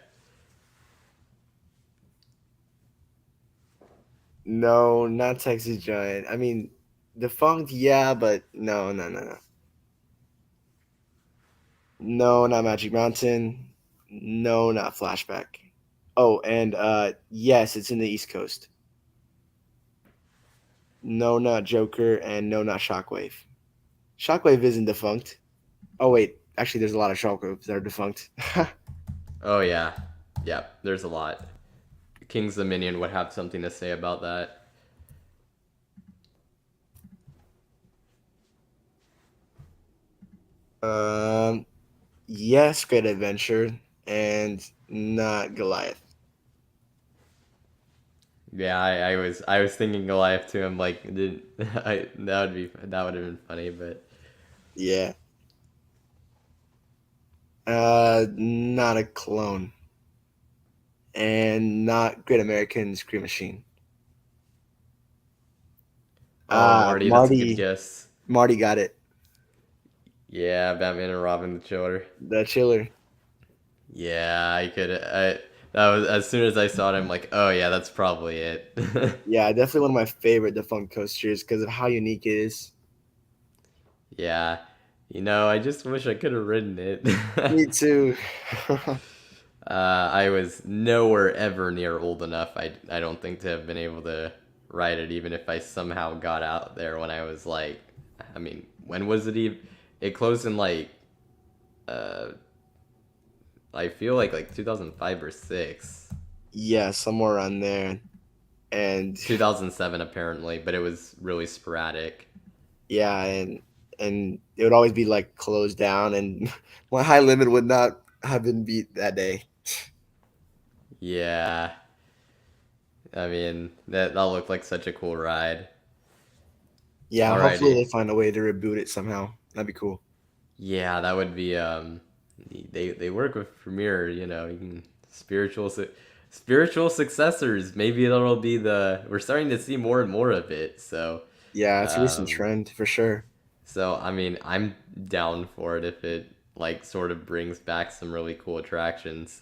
No, not Texas Giant. I mean, defunct, yeah, but no, no, no, no. No, not Magic Mountain. No, not Flashback. Oh, and yes, it's in the East Coast. No, not Joker, and no, not Shockwave. Shockwave isn't defunct. Oh wait, actually, there's a lot of Shockwaves that are defunct. Oh yeah, yeah. There's a lot. King's Dominion would have something to say about that. um, yes, Great Adventure, and not Goliath. Yeah, I was thinking Goliath too. I'm like, that would have been funny, but Yeah. Not a clone, and not Great American Scream Machine. oh Marty, that's a good Marty. guess. Marty got it. Yeah, Batman and Robin the Chiller. The Chiller. Yeah, I could. I that was as soon as I saw it, I'm like, oh yeah, that's probably it. Yeah, definitely one of my favorite defunct coasters because of how unique it is. Yeah, I just wish I could have written it. Me too. I was nowhere ever near old enough. I don't think to have been able to write it, even if I somehow got out there when I was like, I mean, when was it even? It closed in like, uh, I feel like 2005 or six, Yeah, somewhere around there. And 2007 apparently, but it was really sporadic. yeah, and it would always be like closed down, and my high limit would not have been beat that day. Yeah, I mean that looked like such a cool ride. Yeah, hopefully Alrighty. they find a way to reboot it somehow. That'd be cool. Yeah, that would be they work with Premiere, you can spiritual successors. Maybe that'll be we're starting to see more and more of it. Yeah, it's a recent Um trend for sure. I mean, I'm down for it if it like sort of brings back some really cool attractions.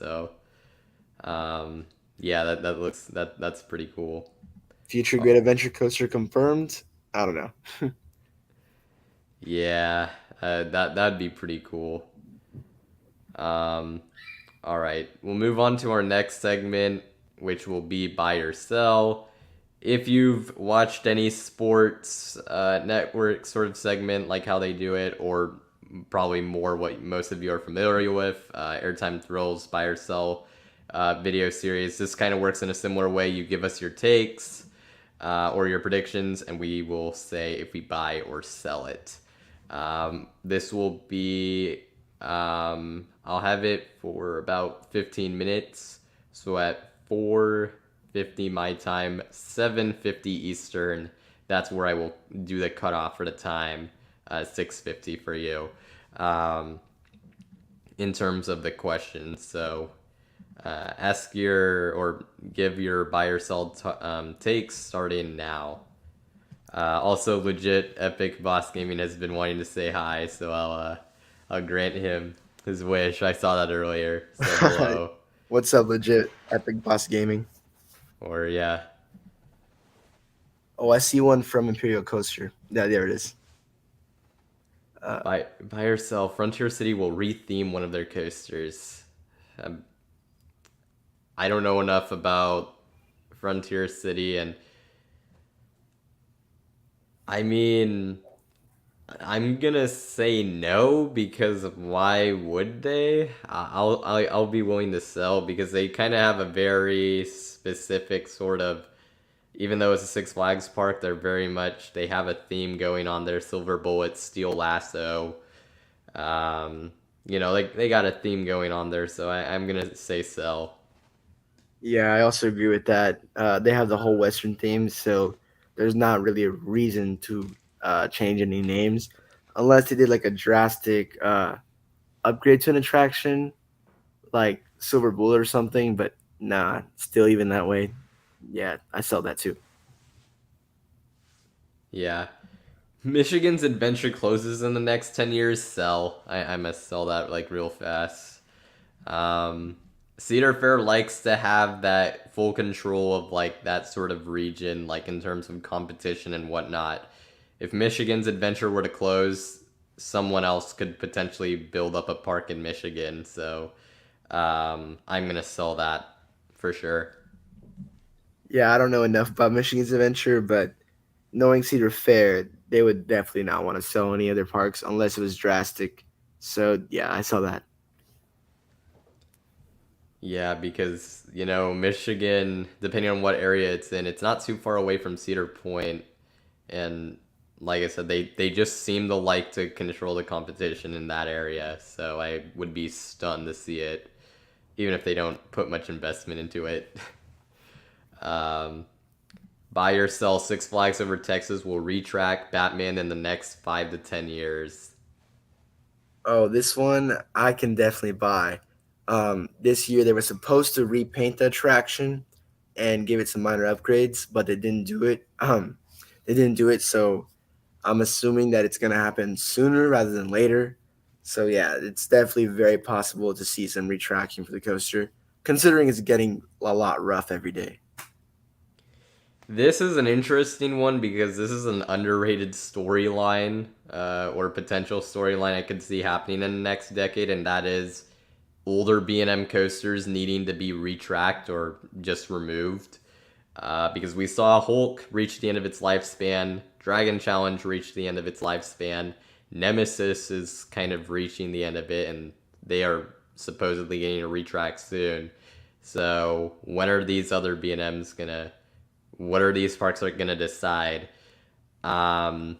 Um yeah, that's pretty cool. Future Uh, Great Adventure Coaster confirmed. I don't know. Yeah, that'd be pretty cool. Um All right, we'll move on to our next segment, which will be buy or sell. If you've watched any sports network sort of segment, like how they do it, or probably more what most of you are familiar with, Airtime Thrills buy or sell video series, this kind of works in a similar way. You give us your takes or your predictions, and we will say if we buy or sell it. This will be I'll have it for about 15 minutes. So at 4:50 my time, 7:50 Eastern, that's where I will do the cutoff for the time. 6:50 for you. Um, in terms of the questions, so ask your or give your buy or sell takes starting now. Also, legit Epic Boss Gaming has been wanting to say hi, so I'll grant him his wish. I saw that earlier. Said hello, What's up, legit Epic Boss Gaming? or yeah, Oh, I see one from Imperial Coaster. Yeah, there it is. By yourself, Frontier City will retheme one of their coasters. Um, I don't know enough about Frontier City, and I mean, I'm gonna say no because why would they? I'll be willing to sell because they kind of have a very specific sort of. Even though it's a Six Flags park, they have a theme going on there. Silver Bullet, Steel Lasso. Um, like they got a theme going on there, so I'm gonna say sell. Yeah, I also agree with that. They have the whole Western theme, so there's not really a reason to change any names unless they did like a drastic upgrade to an attraction like Silver Bullet or something. But nah, still even that way, yeah, I sell that too. Yeah. Michigan's Adventure closes in the next 10 years. Sell. I must sell that like real fast. Um, Cedar Fair likes to have that full control of like that sort of region, like in terms of competition and whatnot. If Michigan's Adventure were to close, someone else could potentially build up a park in Michigan. So I'm gonna sell that for sure. Yeah, I don't know enough about Michigan's Adventure, but knowing Cedar Fair, they would definitely not want to sell any other parks unless it was drastic. So yeah, I saw that. Yeah, because Michigan, depending on what area it's in, it's not too far away from Cedar Point, and like I said, they just seem to like to control the competition in that area. So I would be stunned to see it, even if they don't put much investment into it. um, Buy or sell Six Flags Over Texas will retrack Batman in the next 5 to 10 years. Oh, this one I can definitely buy. This year they were supposed to repaint the attraction and give it some minor upgrades, but they didn't do it. They didn't do it, so I'm assuming that it's gonna happen sooner rather than later. So yeah, it's definitely very possible to see some retracking for the coaster, considering it's getting a lot rough every day. This is an interesting one because this is an underrated storyline or potential storyline I could see happening in the next decade, and that is older B&M coasters needing to be retracked or just removed. Because we saw Hulk reach the end of its lifespan, Dragon Challenge reach the end of its lifespan, Nemesis is kind of reaching the end of it, and they are supposedly getting a retrack soon. So when are these other B&Ms gonna? What are these parks are gonna decide? And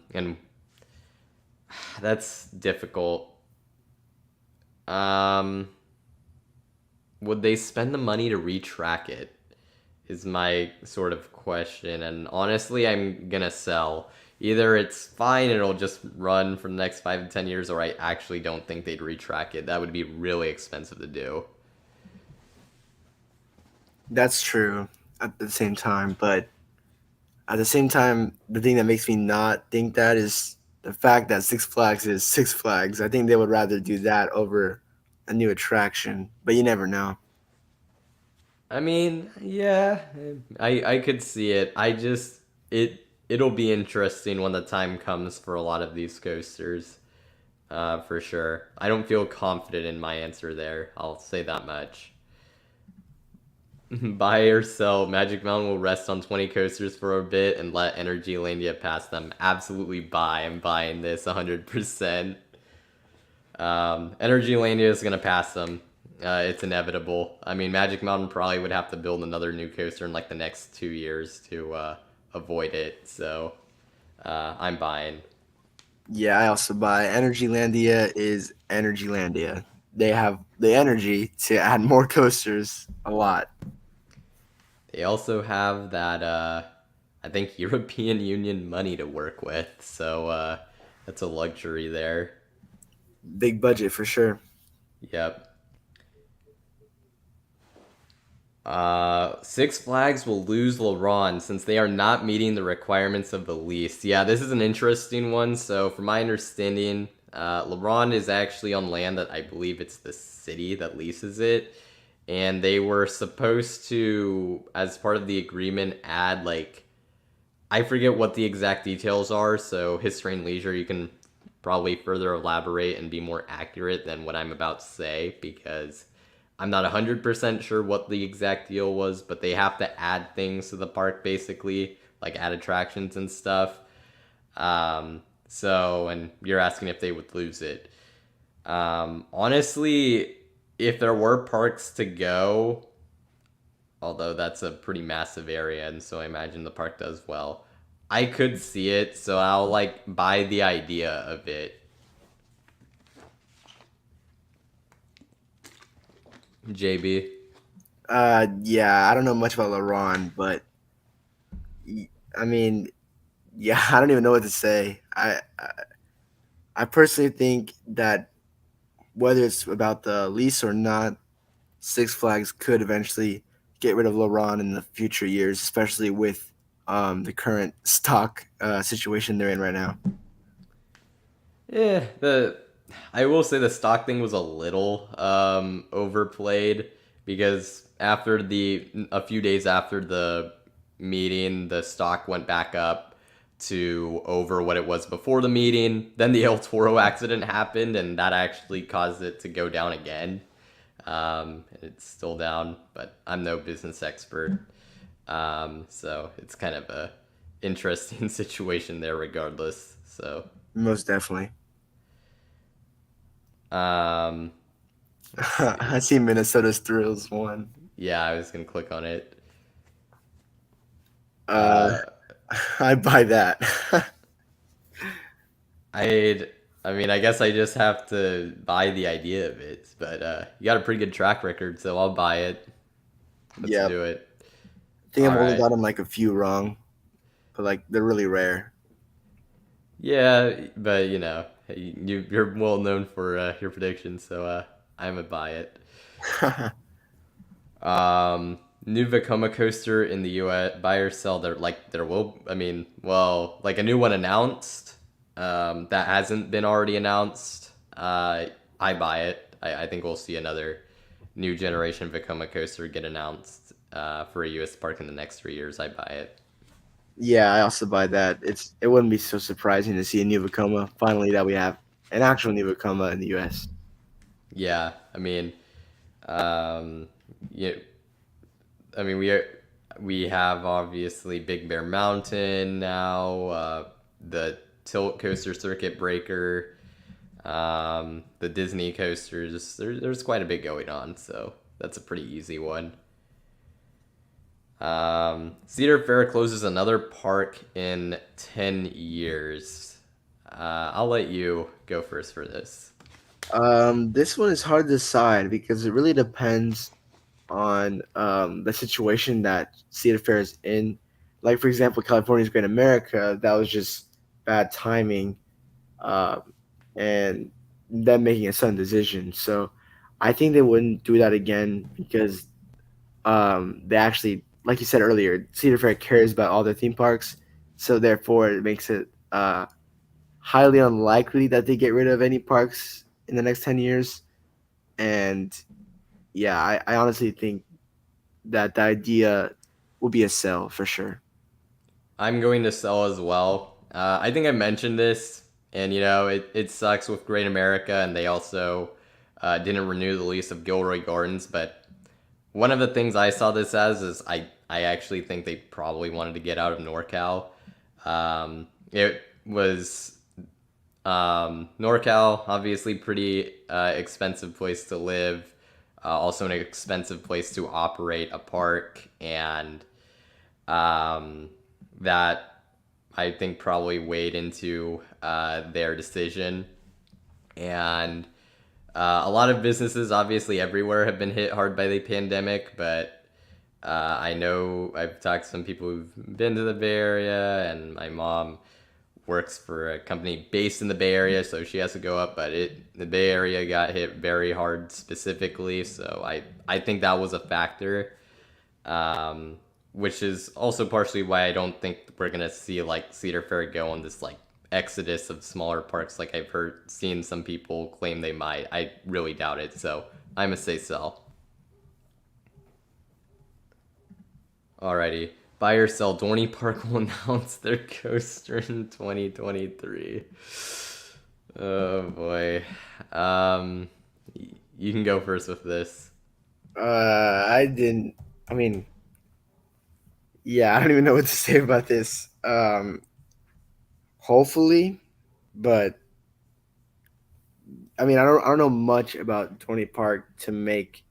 that's difficult. Um, would they spend the money to retrack it? Is my sort of question. And honestly, I'm gonna sell. Either it's fine, it'll just run for the next 5 to 10 years, or I actually don't think they'd retrack it. That would be really expensive to do. That's true at the same time, but at the same time, the thing that makes me not think that is the fact that Six Flags is Six Flags. I think they would rather do that over a new attraction, but you never know. I mean, yeah, I could see it. It'll be interesting when the time comes for a lot of these coasters, for sure. I don't feel confident in my answer there. I'll say that much. Buy or sell, Magic Mountain will rest on 20 coasters for a bit and let Energylandia pass them. Absolutely buy. I'm buying this 100%. Energylandia is going to pass them. It's inevitable. I mean, Magic Mountain probably would have to build another new coaster in like the next 2 years to avoid it. So I'm buying. Yeah, I also buy Energylandia is Energylandia. They have the energy to add more coasters a lot. They also have that, I think, European Union money to work with. So that's a luxury there. Big budget for sure. Yep. Six Flags will lose Lavron since they are not meeting the requirements of the lease. Yeah, this is an interesting one. So, from my understanding, Lavron is actually on land that I believe it's the city that leases it. And they were supposed to, as part of the agreement, add like I forget what the exact details are, so History and Leisure, you can probably further elaborate and be more accurate than what I'm about to say, because I'm not 100% sure what the exact deal was, but they have to add things to the park basically, like add attractions and stuff. And you're asking if they would lose it. Honestly, if there were parks to go, although that's a pretty massive area, and so I imagine the park does well, I could see it, so I'll like buy the idea of it. JB. Yeah, I don't know much about LeBron, but I mean, yeah, I don't even know what to say. I personally think that whether it's about the lease or not, Six Flags could eventually get rid of LeBron in the future years, especially with the current stock situation they're in right now. Yeah, the I will say the stock thing was a little overplayed because after the a few days after the meeting, the stock went back up to over what it was before the meeting. Then the El Toro accident happened, and that actually caused it to go down again. It's still down, but I'm no business expert, so it's kind of a interesting situation there, regardless. So. Most definitely. Um, let's I see. see Minnesota's thrills one. Yeah, I was gonna click on it. Uh, Uh, I buy that. I'd. I mean, I guess I just have to buy the idea of it, but you got a pretty good track record, so I'll buy it. Let's Yeah, do it. I think All I've only right. gotten like a few wrong, but like they're really rare. Yeah, but you're well known for your predictions, so I'm gonna buy it. New Vekoma coaster in the US, buy or sell. There will. I mean, well, like a new one announced. That hasn't been already announced. I buy it. I think we'll see another new generation Vekoma coaster get announced for a US park in the next 3 years. I buy it. Yeah, I also buy that. It wouldn't be so surprising to see a new Vekoma finally that we have an actual new Vekoma in the U.S. Yeah, I mean, um, yeah, I mean we have obviously Big Bear Mountain now, the Tilt Coaster Circuit Breaker, the Disney coasters. There's quite a bit going on, so that's a pretty easy one. Cedar Fair closes another park in 10 years. I'll let you go first for this. This one is hard to decide because it really depends on the situation that Cedar Fair is in. Like for example, California's Great America, that was just bad timing, um, and them making a sudden decision. So I think they wouldn't do that again because they actually, like you said earlier, Cedar Fair cares about all their theme parks. So therefore, it makes it highly unlikely that they get rid of any parks in the next 10 years. And yeah, I honestly think that the idea will be a sell for sure. I'm going to sell as well. I think I mentioned this, and it sucks with Great America, and they also didn't renew the lease of Gilroy Gardens. But one of the things I saw this as is I actually think they probably wanted to get out of NorCal. It was NorCal, obviously pretty expensive place to live, also an expensive place to operate a park, and um, that I think probably weighed into their decision. And a lot of businesses, obviously everywhere, have been hit hard by the pandemic, but I know I've talked to some people who've been to the Bay Area, and my mom works for a company based in the Bay Area, so she has to go up. But the Bay Area got hit very hard specifically, so I think that was a factor, um, which is also partially why I don't think we're gonna see like Cedar Fair go on this like exodus of smaller parks like I've seen some people claim they might. I really doubt it, so I'm gonna say sell. Alrighty. Buy or sell. Dorney Park will announce their coaster in 2023. Oh boy. You can go first with this. I didn't. I mean, yeah, I don't even know what to say about this. Hopefully, but I mean, I don't know much about Tony Park to make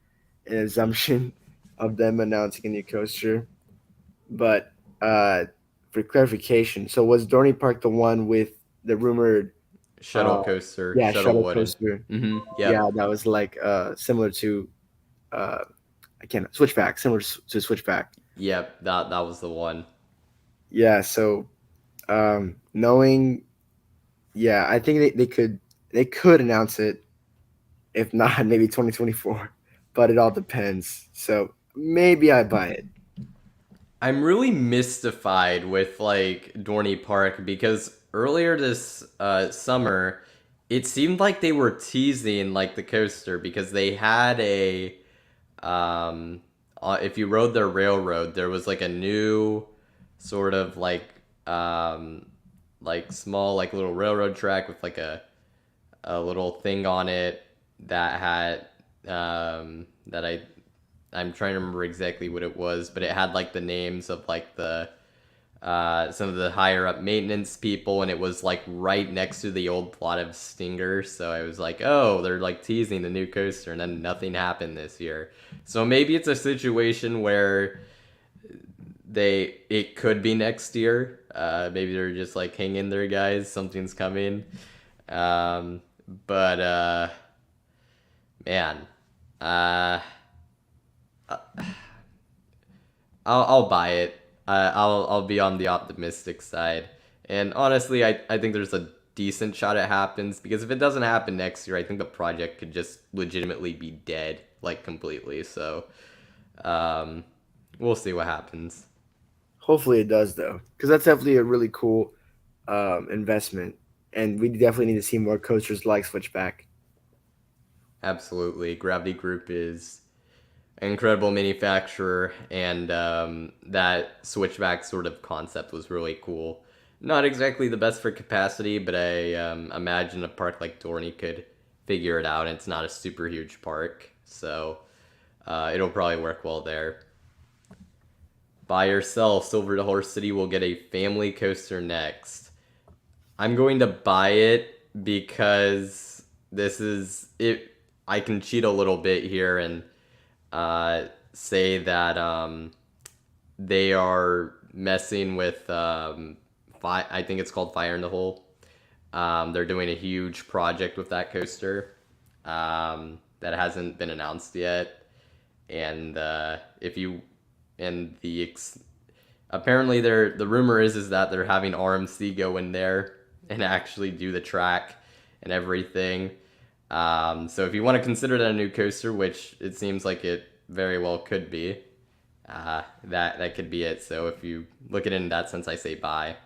an assumption of them announcing a new coaster. But for clarification, so was Dorney Park the one with the rumored, Shuttle uh, coaster, yeah, shuttle shuttle wooden. coaster? Yeah, Yep. that was like similar to uh, I can't Switchback, similar to Switchback. Yep. That was the one. Yeah, so knowing, yeah, I think they could announce it. If not, maybe 2024. But it all depends. So maybe I buy it. I'm really mystified with like Dorney Park because earlier this summer, it seemed like they were teasing like the coaster because they had a if you rode their railroad, there was like a new sort of like small like little railroad track with like a little thing on it that had that I'm trying to remember exactly what it was, but it had like the names of like the some of the higher up maintenance people, and it was like right next to the old plot of Stinger. So I was like, oh, they're like teasing the new coaster, and then nothing happened this year. So maybe it's a situation where it could be next year. Maybe they're just like, hang in there, guys, something's coming. Um, but man, uh, I'll buy it. I'll be on the optimistic side. And honestly, I think there's a decent shot it happens because if it doesn't happen next year, I think the project could just legitimately be dead like completely. So um, we'll see what happens. Hopefully it does though, because that's definitely a really cool investment, and we definitely need to see more coasters like Switchback. Absolutely, Gravity Group is an incredible manufacturer, and that switchback sort of concept was really cool. Not exactly the best for capacity, but I imagine a park like Dorney could figure it out. And it's not a super huge park, so it'll probably work well there. Buy or sell, Silver Horse City will get a family coaster next. I'm going to buy it because this is it. I can cheat a little bit here and say that they are messing with I think it's called Fire in the Hole. They're doing a huge project with that coaster that hasn't been announced yet, and if you and apparently the rumor is that they're having RMC go in there and actually do the track and everything. So if you want to consider that a new coaster, which it seems like it very well could be, that could be it. So if you look at it in that sense, I say buy.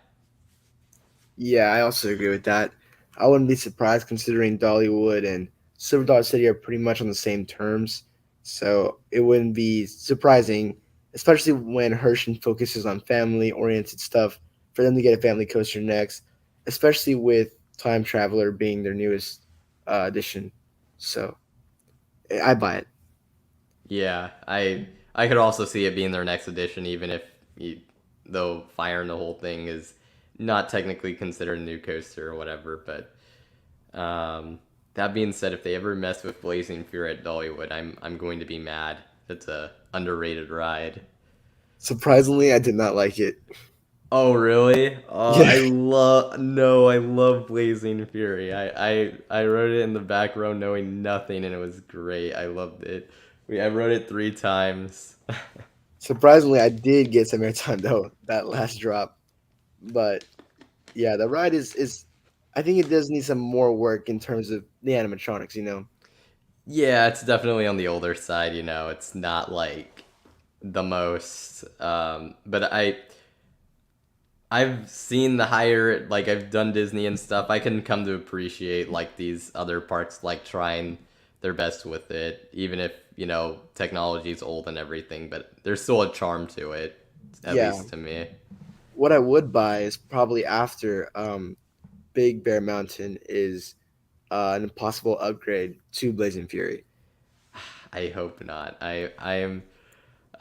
Yeah, I also agree with that. I wouldn't be surprised considering Dollywood and Silver Dollar City are pretty much on the same terms. So it wouldn't be surprising, especially when Hershey focuses on family oriented stuff, for them to get a family coaster next, especially with Time Traveler being their newest addition. So I buy it. Yeah, I could also see it being their next edition, even if though Fire and the whole thing is not technically considered a new coaster or whatever. But that being said, if they ever mess with Blazing Fury at Dollywood, I'm going to be mad. It's a underrated ride. Surprisingly, I did not like it. Oh really? Oh, Yeah. I love Blazing Fury. I wrote it in the back row knowing nothing, and it was great. I loved it. I wrote it 3 times. Surprisingly, I did get some airtime though, that last drop. But yeah, the ride is I think it does need some more work in terms of the animatronics. Yeah, it's definitely on the older side. It's not like the most. But I've seen the higher, like I've done Disney and stuff. I can come to appreciate like these other parks like trying their best with it, even if technology is old and everything. But there's still a charm to it. at Yeah, least to me. what I would buy is probably after Big Bear Mountain is an impossible upgrade to Blazing Fury. I hope not. I am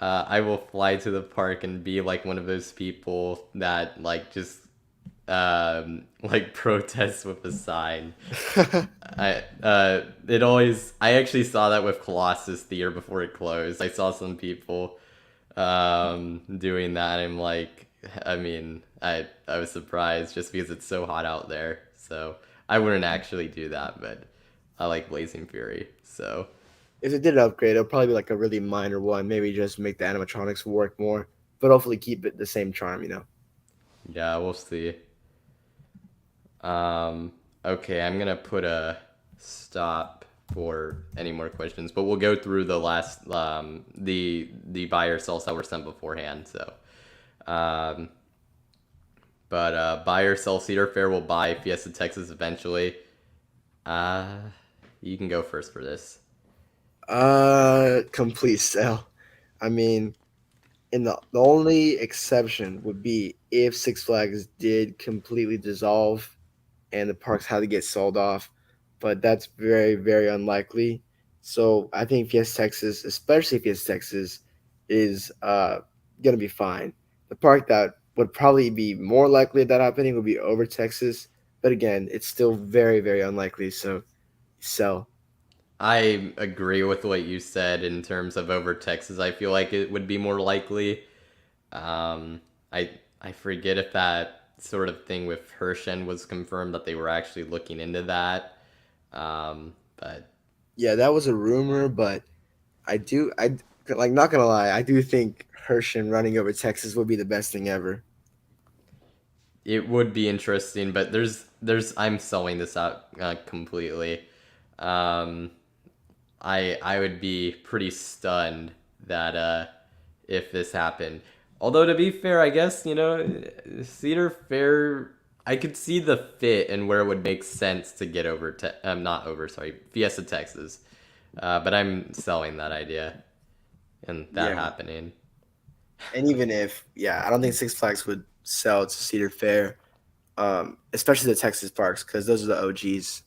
I will fly to the park and be like one of those people that like just like protests with a sign. I actually saw that with Colossus the year before it closed. I saw some people doing that. And I'm like, I mean, I was surprised just because it's so hot out there. So I wouldn't actually do that, but I like Blazing Fury. So If they did an upgrade, it'll probably be like a really minor one. Maybe just make the animatronics work more, but hopefully keep it the same charm. yeah, we'll see. Um, okay, I'm gonna put a stop for any more questions, but we'll go through the last the buy or sells that were sent beforehand. So, um, but buy or sell Cedar Fair will buy Fiesta Texas eventually. Uh, you can go first for this. Complete sell. I mean, in the only exception would be if Six Flags did completely dissolve and the parks had to get sold off, but that's very, very unlikely. So I think Fiesta Texas, especially Fiesta Texas, is gonna be fine. The park that would probably be more likely of that happening would be over Texas, but again, it's still very, very unlikely. So sell. I agree with what you said in terms of over Texas. I feel like it would be more likely. Um, I forget if that sort of thing with Hershen was confirmed that they were actually looking into that. But Yeah, that was a rumor, but I like not gonna lie, I do think Hershen running over Texas would be the best thing ever. it would be interesting. But there's I'm selling this out completely. Um, I would be pretty stunned that if this happened. Although to be fair, I guess Cedar Fair. I could see the fit and where it would make sense to get over. Not over. Sorry, Fiesta Texas. But I'm selling that idea and that Yeah. happening. And even if, yeah, I don't think Six Flags would sell to Cedar Fair, especially the Texas parks, because those are the OGs.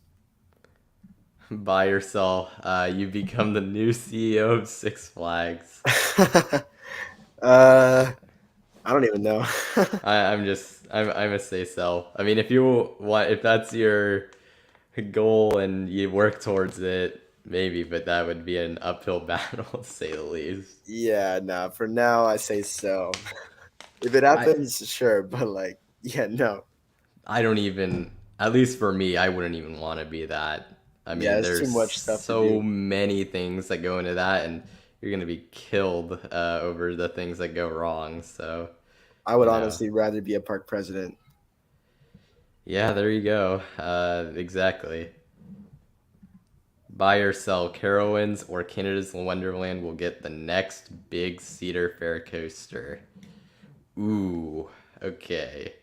Buy or sell. You become the new CEO of Six Flags. uh, I don't even know. I'm gonna say sell. I mean, if you want, if that's your goal and you work towards it, maybe, but that would be an uphill battle to say the least. Yeah, nah, for now, I say so. If it I happens, sure, but like, yeah, no. I don't even, at least for me, I wouldn't even want to be that. I Yeah, mean, there's too there's much stuff to so do. many things that go into that, and you're gonna be killed over the things that go wrong. So, I would you know, honestly rather be a park president. yeah, there you go. Exactly. Buy or sell, Carowinds or Canada's Wonderland will get the next big Cedar Fair coaster. Ooh, okay.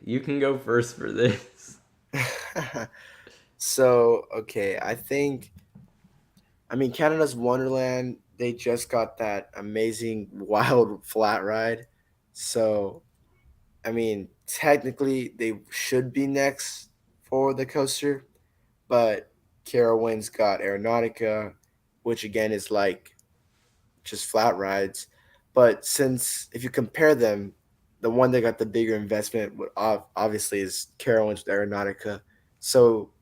You can go first for this. So, okay, I mean, Canada's Wonderland, they just got that amazing wild flat ride. So, I mean, technically, they should be next for the coaster, but Carowinds got Aeronautica, which again is like just flat rides. But since if you compare them, the one that got the bigger investment obviously is Carowinds with Aeronautica. So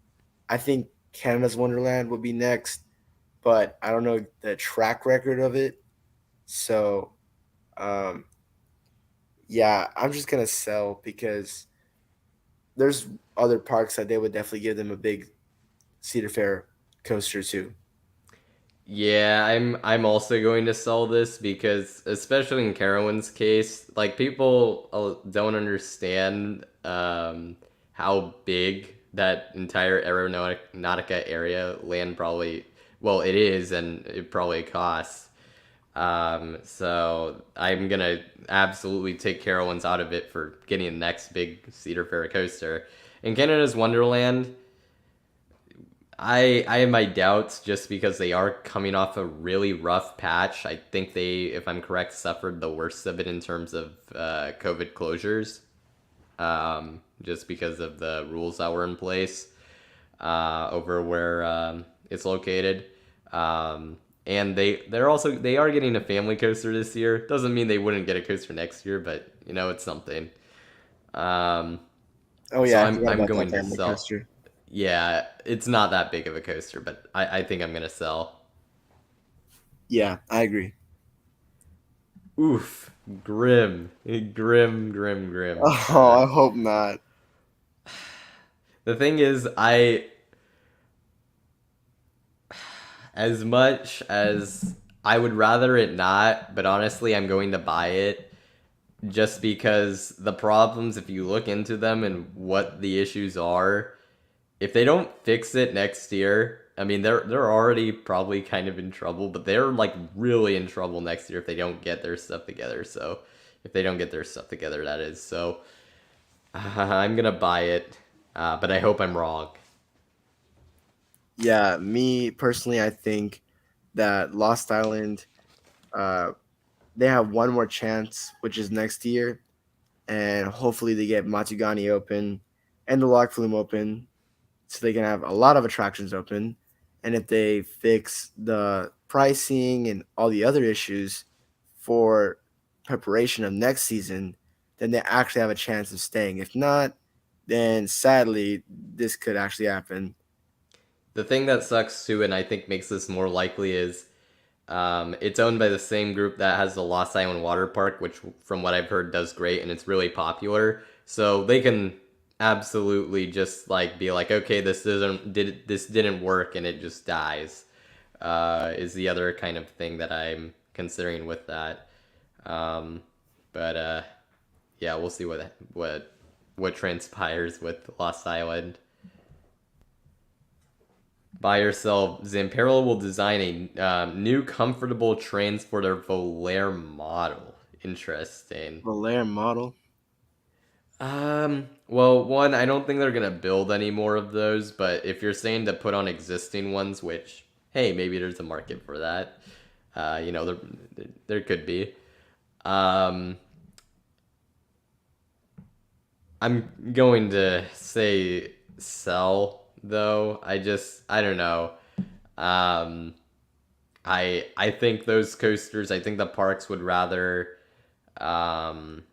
I think Canada's Wonderland will be next, but I don't know the track record of it. So, um, yeah, I'm just gonna sell because there's other parks that they would definitely give them a big Cedar Fair coaster too. Yeah, I'm also going to sell this because especially in Carowin's case, like people don't understand how big that entire Aeronautica area land probably well it is and it probably costs. So I'm gonna absolutely take Carowinds out of it for getting the next big Cedar Fair coaster. In Canada's Wonderland, I have my doubts just because they are coming off a really rough patch. I think they, if I'm correct, suffered the worst of it in terms of COVID closures, just because of the rules that were in place over where it's located. And they are getting a family coaster this year. Doesn't mean they wouldn't get a coaster next year, but it's something. Um, Oh so yeah, I I'm forgot I'm about that going to family sell. coaster. Yeah, it's not that big of a coaster, but I think I'm gonna sell. Yeah, I agree. Oof, grim, grim, grim, grim. Oh, I hope not. The thing is, as much as I would rather it not, but honestly, I'm going to buy it just because the problems, if you look into them and what the issues are, if they don't fix it next year, I mean they're already probably kind of in trouble, but they're like really in trouble next year if they don't get their stuff together. So if they don't get their stuff together, that is. So I'm gonna buy it, but I hope I'm wrong. Yeah, me personally, I think that Lost Island, uh, they have one more chance, which is next year, and hopefully they get Matsugani open and the Lock Flume open, so they can have a lot of attractions open. And if they fix the pricing and all the other issues for preparation of next season, then they actually have a chance of staying. If not, then sadly, this could actually happen. The thing that sucks too, and I think makes this more likely, is it's owned by the same group that has the Lost Island Water Park, which, from what I've heard, does great and it's really popular. So they can absolutely just like be like, okay, this didn't work, and it just dies. Is the other kind of thing that I'm considering with that. Um, but yeah, we'll see what transpires with Lost Island. Buy or sell. Zamperla will design a new comfortable transporter Volair model. Interesting. Valair model. Well, one, I don't think they're gonna build any more of those, but if you're saying to put on existing ones, which, hey, maybe there's a market for that. There could be. Um, I'm going to say sell though. I don't know. Um, I think those coasters. I think the parks would rather um,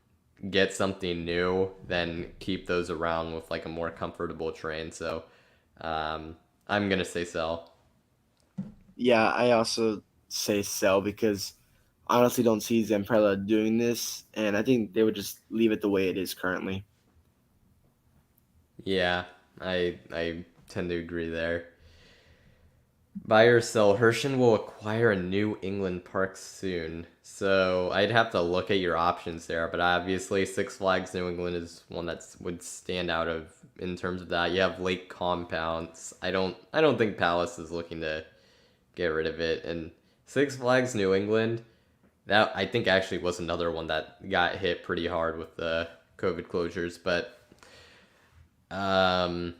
get something new than keep those around with like a more comfortable train. So I'm gonna say sell. Yeah, I also say sell because I honestly don't see Zamperla doing this, and I think they would just leave it the way it is currently. Yeah, I tend to agree there. Buy or sell. Hershon will acquire a New England park soon. So I'd have to look at your options there, but obviously Six Flags New England is one that would stand out of in terms of that. You have Lake Compounds. I don't think Palace is looking to get rid of it. And Six Flags New England, that I think actually was another one that got hit pretty hard with the COVID closures, but um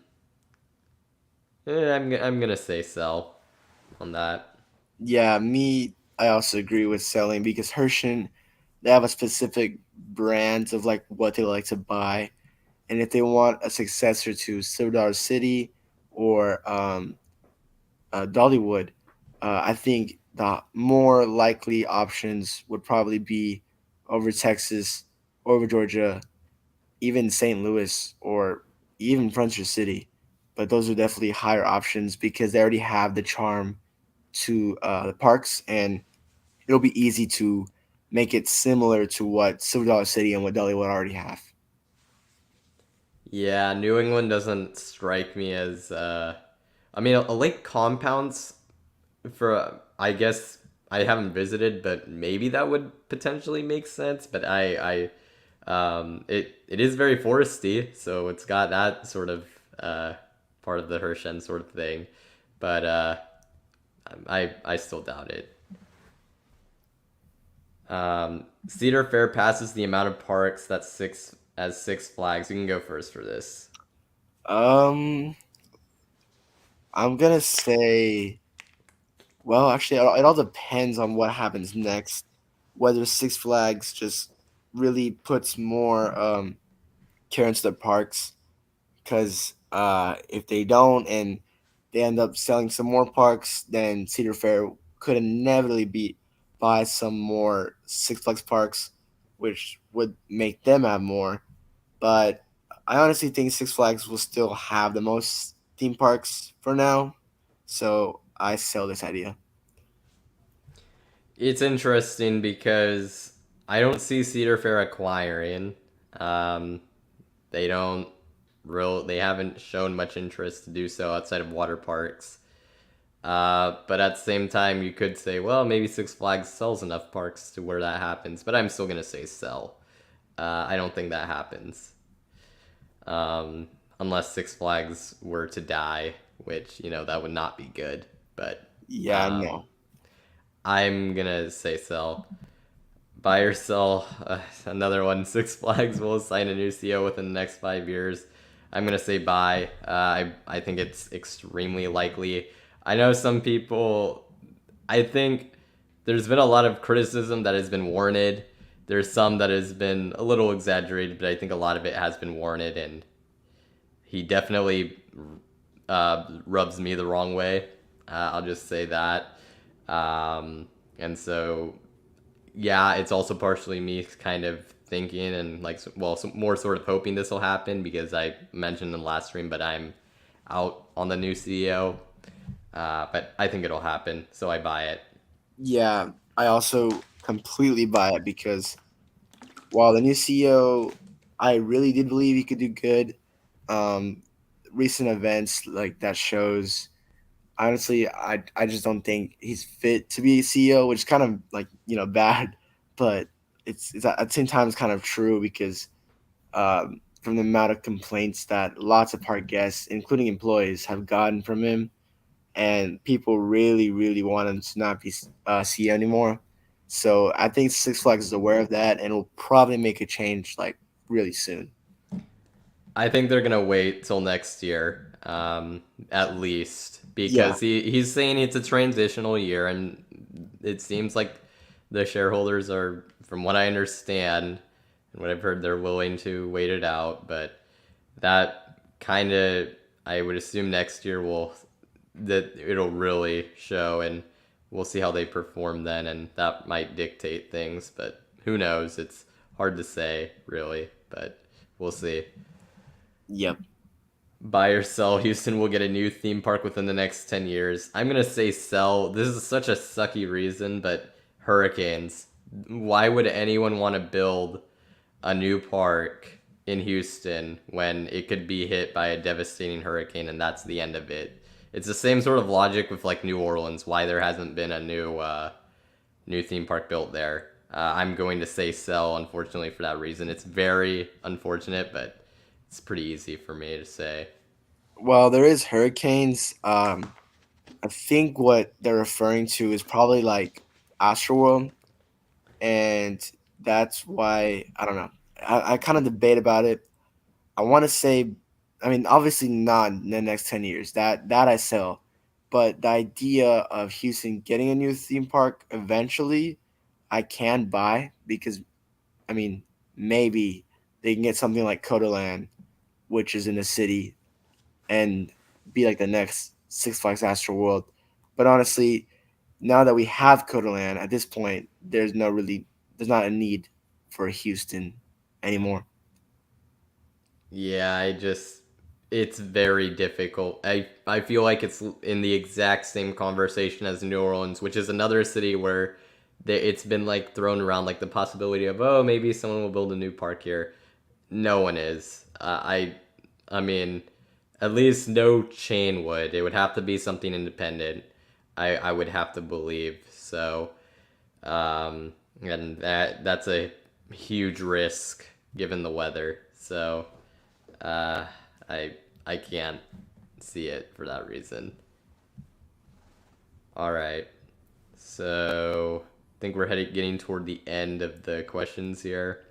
I'm gonna say sell on that. Yeah, me, I also agree with selling because Hershon, they have a specific brand of like what they like to buy, and if they want a successor to Silver City or Dollywood, I think the more likely options would probably be over Texas, over Georgia, even St. Louis, or even Frontier City. But those are definitely higher options because they already have the charm to the parks, and it'll be easy to make it similar to what Silver Dollar City and what Dollywood already have. Yeah, New England doesn't strike me as I mean, a lake compounds for I guess I haven't visited, but maybe that would potentially make sense. But it is very foresty, so it's got that sort of part of the Hershen sort of thing. But I still doubt it. Cedar Fair passes the amount of parks that Six Flags. You can go first for this. Um, I'm gonna say, well, actually, it all depends on what happens next. Whether Six Flags just really puts more care into the parks, because if they don't and they end up selling some more parks, then Cedar Fair could inevitably buy some more Six Flags parks, which would make them have more. But I honestly think Six Flags will still have the most theme parks for now, so I sell this idea. It's interesting because I don't see Cedar Fair acquiring. Um, they don't they haven't shown much interest to do so outside of water parks. But at the same time, you could say, well, maybe Six Flags sells enough parks to where that happens. But I'm still gonna say sell. I don't think that happens, um, unless Six Flags were to die, which that would not be good. But Yeah, I um, know. I'm gonna say sell. Buy or sell. Another one. Six Flags will assign a new CEO within the next 5 years. I'm gonna say buy. I think it's extremely likely. I know some people. I think there's been a lot of criticism that has been warranted. There's some that has been a little exaggerated, but I think a lot of it has been warranted, and he definitely rubs me the wrong way. I'll just say that. And so yeah, it's also partially me kind of thinking and like, well, more sort of hoping this will happen because I mentioned in the last stream, but I'm out on the new CEO. But I think it'll happen, so I buy it. Yeah, I also completely buy it because while the new CEO, I really did believe he could do good. Um, Recent events like that shows. Honestly, I just don't think he's fit to be a CEO, which is kind of like bad, but it's at the same time it's kind of true because from the amount of complaints that lots of park guests, including employees, have gotten from him, and people really, really want him to not be CEO anymore. So I think Six Flags is aware of that and will probably make a change like really soon. I think they're gonna wait till next year, at least, Yeah, because he's saying it's a transitional year, and it seems like the shareholders are, from what I understand and what I've heard, they're willing to wait it out. But that kind of, I would assume next year will that it'll really show, and we'll see how they perform then, and that might dictate things. But who knows? It's hard to say, really, but we'll see. yep. Buy or sell. Houston will get a new theme park within the next 10 years. I'm going to say sell. This is such a sucky reason, but hurricanes. Why would anyone want to build a new park in Houston when it could be hit by a devastating hurricane and that's the end of it? It's the same sort of logic with like New Orleans, why there hasn't been a new theme park built there. I'm going to say sell, unfortunately, for that reason. It's very unfortunate, but it's pretty easy for me to say. Well, there is hurricanes. I think what they're referring to is probably like Astroworld, and that's why I don't know. I kind of debate about it. I want to say, I mean, obviously not in the next 10 years. That I sell, but the idea of Houston getting a new theme park eventually, I can buy because I mean maybe they can get something like Codaland, which is in the city, and be like the next Six Flags Astro World. But honestly, now that we have Codaland at this point, there's not a need for Houston anymore. Yeah, it's very difficult. I feel like it's in the exact same conversation as New Orleans, which is another city where it's been like thrown around like the possibility of, oh, maybe someone will build a new park here. No one is. I mean, at least no chain would. It would have to be something independent. I would have to believe. So, and that's a huge risk given the weather. So, uh, I I can't see it for that reason. All right. So I think we're getting toward the end of the questions here.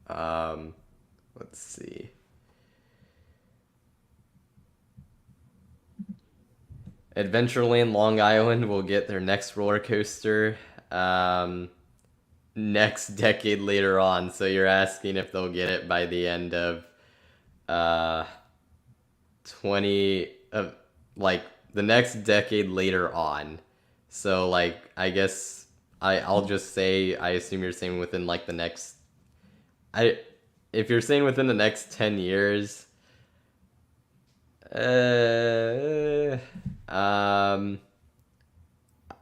Um, let's see. Adventureland Long Island will get their next roller coaster next decade later on. So you're asking if they'll get it by the end of uh, 20 of like the next decade later on. So like I guess I'll just say I assume you're saying within like the next I if you're saying within the next 10 years, uh, um,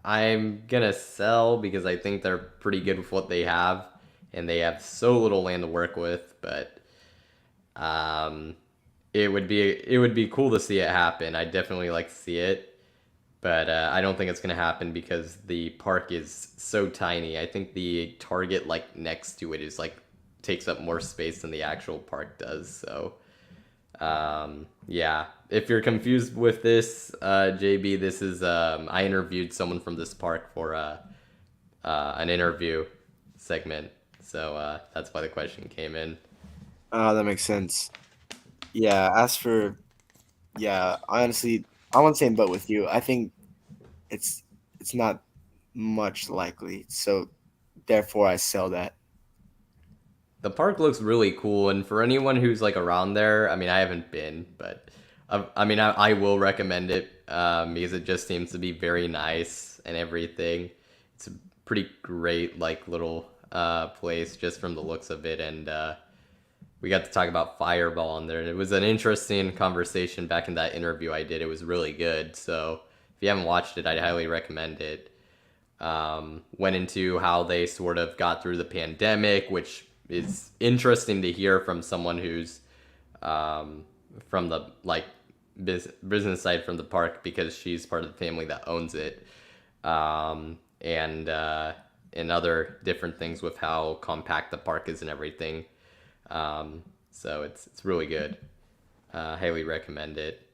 I'm gonna sell because I think they're pretty good with what they have, and they have so little land to work with. But um, it would be cool to see it happen. I definitely like to see it, but I don't think it's gonna happen because the park is so tiny. I think the Target like next to it is like takes up more space than the actual park does. So yeah, if you're confused with this, JB, this is I interviewed someone from this park for an interview segment, so that's why the question came in. That makes sense. Yeah, as for honestly, I'm on the same boat with you. I think it's it's not much likely. So therefore I sell that. The park looks really cool, and for anyone who's like around there, I mean, I haven't been, but I mean, I will recommend it because it just seems to be very nice and everything. It's a pretty great like little place just from the looks of it, and we got to talk about Fireball on there, and it was an interesting conversation back in that interview I did. It was really good, so if you haven't watched it, I'd highly recommend it. Went into how they sort of got through the pandemic, which is interesting to hear from someone who's from the like business side from the park because she's part of the family that owns it, and other different things with how compact the park is and everything. So it's really good. Highly recommend it.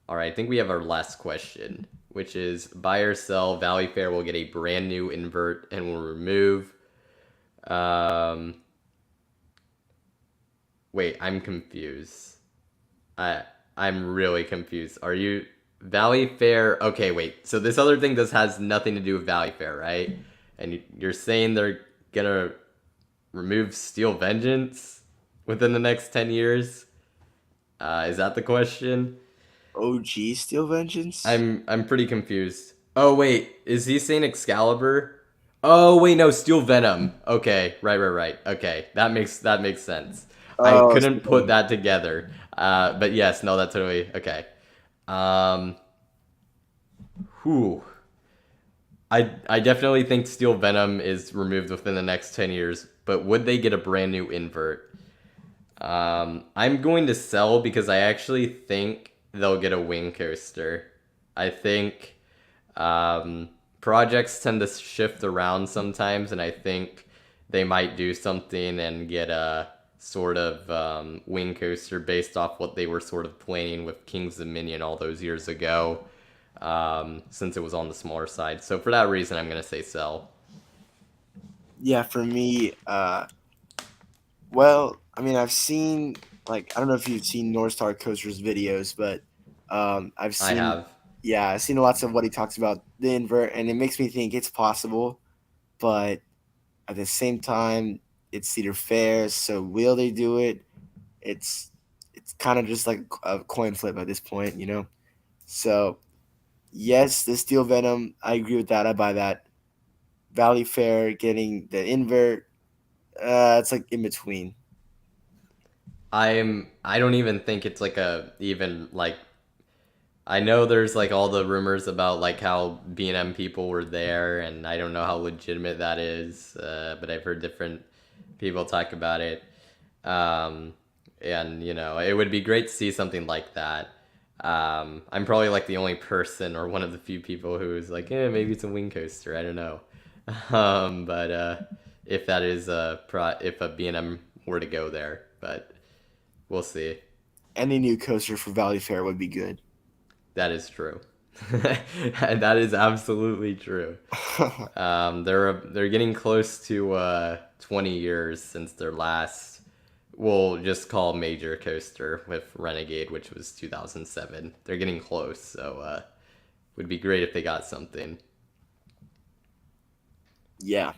All right, I think we have our last question, which is buy or sell. Valley Fair will get a brand new invert and will remove. Um, wait, I'm confused. I I'm really confused. Are you Valley Fair? Okay, wait. So this other thing this has nothing to do with Valley Fair, right? And you're saying they're gonna remove Steel Vengeance within the next 10 years? Is that the question? OG Steel Vengeance? I'm pretty confused. Oh wait, is he saying Excalibur? Oh wait, no, Steel Venom. Okay, right. Okay, that makes sense. I Oh, couldn't Steel put Vengeance. that together. But yes, no, that's totally okay. Um, whew. I definitely think Steel Venom is removed within the next 10 years. But would they get a brand new invert? I'm going to sell because I actually think they'll get a wing coaster. I think projects tend to shift around sometimes, and I think they might do something and get a sort of wing coaster based off what they were sort of planning with King's Dominion all those years ago, since it was on the smaller side. So for that reason, I'm going to say sell. Yeah, for me, well, I mean, I've seen like I don't know if you've seen North Star Coaster's videos, but I've I seen have. yeah, I've seen lots of what he talks about the invert, and it makes me think it's possible, but at the same time, it's Cedar Fair, so will they do it? It's it's kind of just like a coin flip at this point, you know. So yes, the Steel Venom, I agree with that. I buy that. Valley Fair getting the invert, it's like in between. I don't even think it's like a even like I know there's like all the rumors about like how B&M people were there, and I don't know how legitimate that is, but I've heard different people talk about it. Um, and it would be great to see something like that. I'm probably like the only person or one of the few people who's like, maybe it's a wing coaster. I don't know. But if that is if a B&M were to go there, but we'll see. Any new coaster for Valley Fair would be good. That is true. And that is absolutely true. They're getting close to 20 years since their last, we'll just call major coaster with Renegade, which was 2007. They're getting close, so would be great if they got something. Yeah.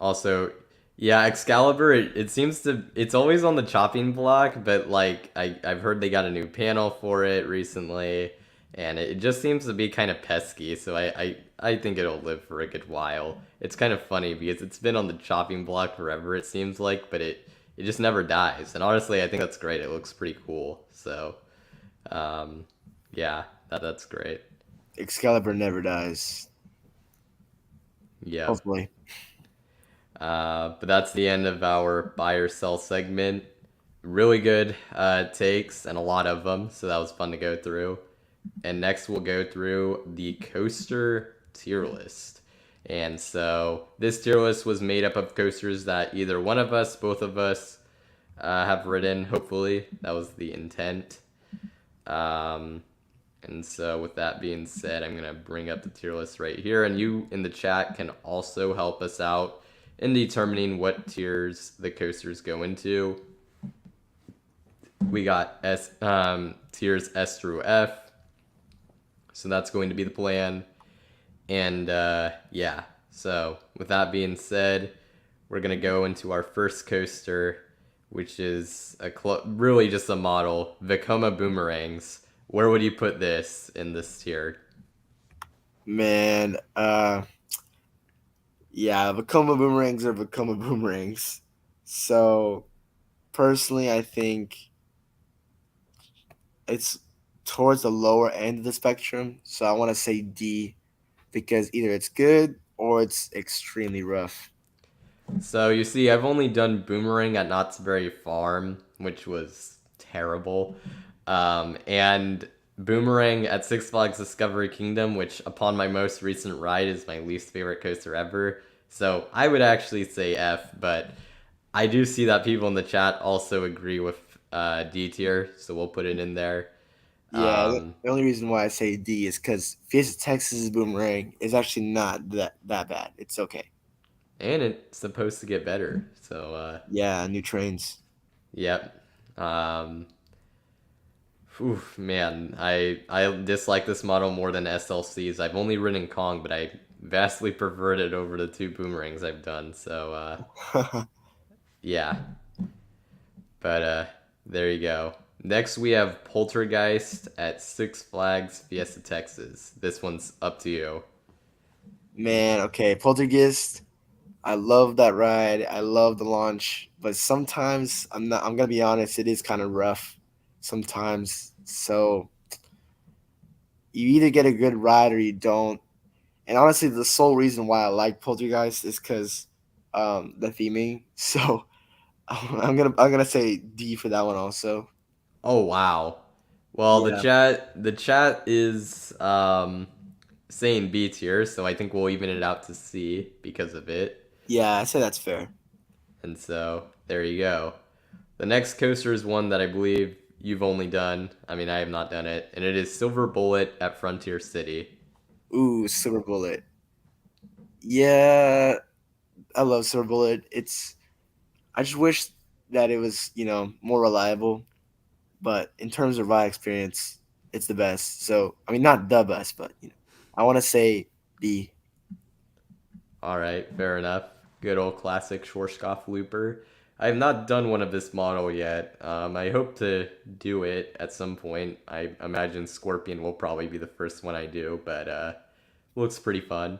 Also, yeah, Excalibur, it seems to, it's always on the chopping block, but like, I've heard they got a new panel for it recently, and it just seems to be kind of pesky, so I think it'll live for a good while. It's kind of funny because it's been on the chopping block forever, it seems like, but it just never dies, and honestly, I think that's great. It looks pretty cool, so, um, yeah, that's great. Excalibur never dies. Yep. Hopefully. But that's the end of our buy or sell segment. Really good takes and a lot of them, so that was fun to go through. And next we'll go through the coaster tier list. And so this tier list was made up of coasters that either one of us, both of us, have ridden. Hopefully, that was the intent. Um, and so, with that being said, I'm going to bring up the tier list right here. And you in the chat can also help us out in determining what tiers the coasters go into. We got tiers S through F. So, that's going to be the plan. And yeah, so with that being said, we're going to go into our first coaster, which is really just a model, Vekoma Boomerangs. Where would you put this in this tier? Man, yeah, Vekoma boomerangs are Vekoma boomerangs. So personally, I think it's towards the lower end of the spectrum. So I want to say D because either it's good or it's extremely rough. So you see, I've only done Boomerang at Knott's Berry Farm, which was terrible. And Boomerang at Six Flags Discovery Kingdom, which upon my most recent ride is my least favorite coaster ever. So I would actually say F, but I do see that people in the chat also agree with D tier, so we'll put it in there. Yeah, Um, the only reason why I say D is because Fiesta Texas boomerang is actually not that bad. It's okay. and it's supposed to get better, so Yeah, new trains. yep. Um, Oof, man, I dislike this model more than SLCs. I've only ridden Kong, but I vastly preferred it over the two boomerangs I've done. So yeah, but there you go. Next we have Poltergeist at Six Flags Fiesta Texas. This one's up to you. Man, okay, Poltergeist. I love that ride. I love the launch, but sometimes I'm not. I'm gonna be honest. It is kind of rough sometimes. So you either get a good ride or you don't. And honestly, the sole reason why I like Poltergeist is because the theming. So I'm gonna say D for that one also. Oh wow. Well, Yeah, the chat is saying B tier, so I think we'll even it out to C because of it. yeah, I say that's fair. And so there you go. The next coaster is one that I believe you've only done. I mean, I have not done it, and it is Silver Bullet at Frontier City. Ooh, Silver Bullet. Yeah, I love Silver Bullet. It's I just wish that it was more reliable. But in terms of ride experience, it's the best. So I mean, not the best, but I want to say B. All right, fair enough. Good old classic Schwarzkopf looper. I have not done one of this model yet. I hope to do it at some point. I imagine Scorpion will probably be the first one I do, but looks pretty fun.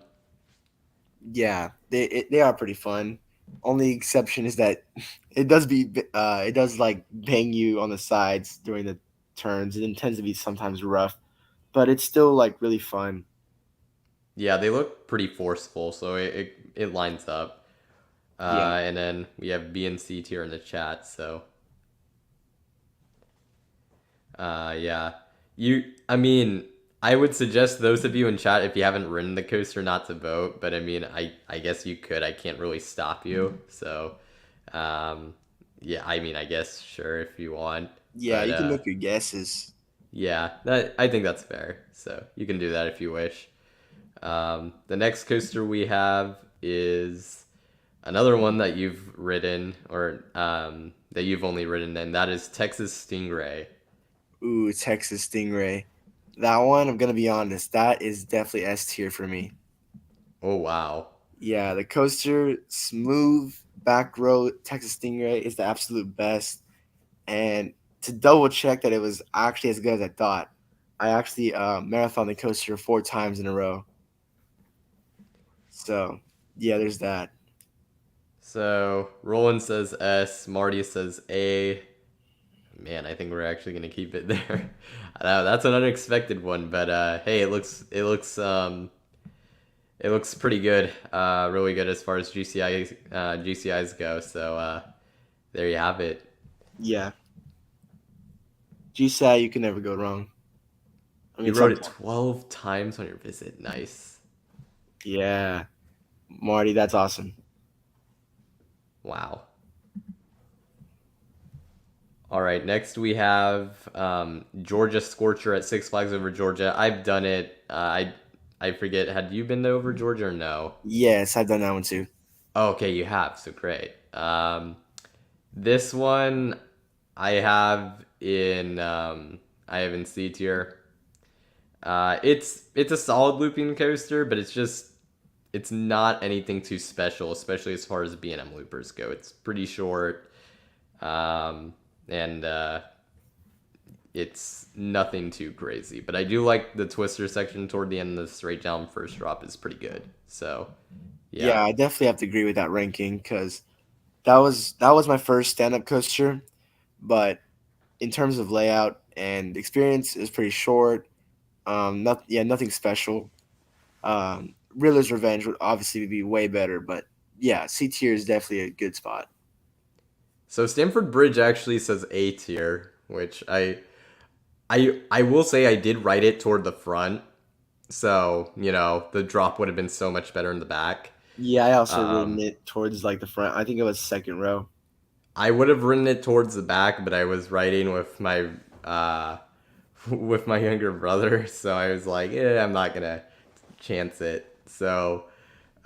Yeah, they are pretty fun. Only exception is that it does like bang you on the sides during the turns. It tends to be sometimes rough, but it's still like really fun. Yeah, they look pretty forceful, so it lines up. Yeah. And then we have B and C tier in the chat, so yeah. I mean, I would suggest those of you in chat, if you haven't ridden the coaster, not to vote, but I mean, I guess you could. I can't really stop you, so, um, yeah, I mean, I guess, sure, if you want, Yeah, but, you can make your guesses. yeah, I think that's fair, so you can do that if you wish. The next coaster we have is another one that you've ridden, or, that you've only ridden, and that is Texas Stingray. Ooh, Texas Stingray. That one, I'm gonna be honest, that is definitely S tier for me. Oh wow. Yeah, the coaster, smooth back row Texas Stingray is the absolute best. And to double check that it was actually as good as I thought, I actually marathon the coaster 4 times in a row. So yeah, there's that. So Roland says S, Marty says A. Man, I think we're actually gonna keep it there. I know that's an unexpected one, but hey, it looks pretty good. Really good as far as GCIs go. So there you have it. Yeah, GSAT, you can never go wrong. I You mean, wrote it sometimes. 12 times on your visit. Nice. Yeah, Marty, that's awesome. Wow. All right, next we have Georgia Scorcher at Six Flags Over Georgia. I've done it. I forget. Had you been to Over Georgia or no? Yes, I've done that one too. Oh, okay, you have. So great. This one I have in C tier. It's a solid looping coaster, but it's not anything too special, especially as far as B&M loopers go. It's pretty short, and it's nothing too crazy. But I do like the twister section toward the end. The straight down first drop is pretty good. So yeah. Yeah, I definitely have to agree with that ranking because that was my first stand up coaster, but in terms of layout and experience, it was pretty short. Nothing special. Riddler's Revenge would obviously be way better, but yeah, C tier is definitely a good spot. So Stamford Bridge actually says A tier, which I will say I did write it toward the front. So, the drop would have been so much better in the back. Yeah, I also written Um, it towards like the front. I think it was second row. I would have written it towards the back, but I was writing with my uh, with my younger brother, so I was like, I'm not gonna chance it. So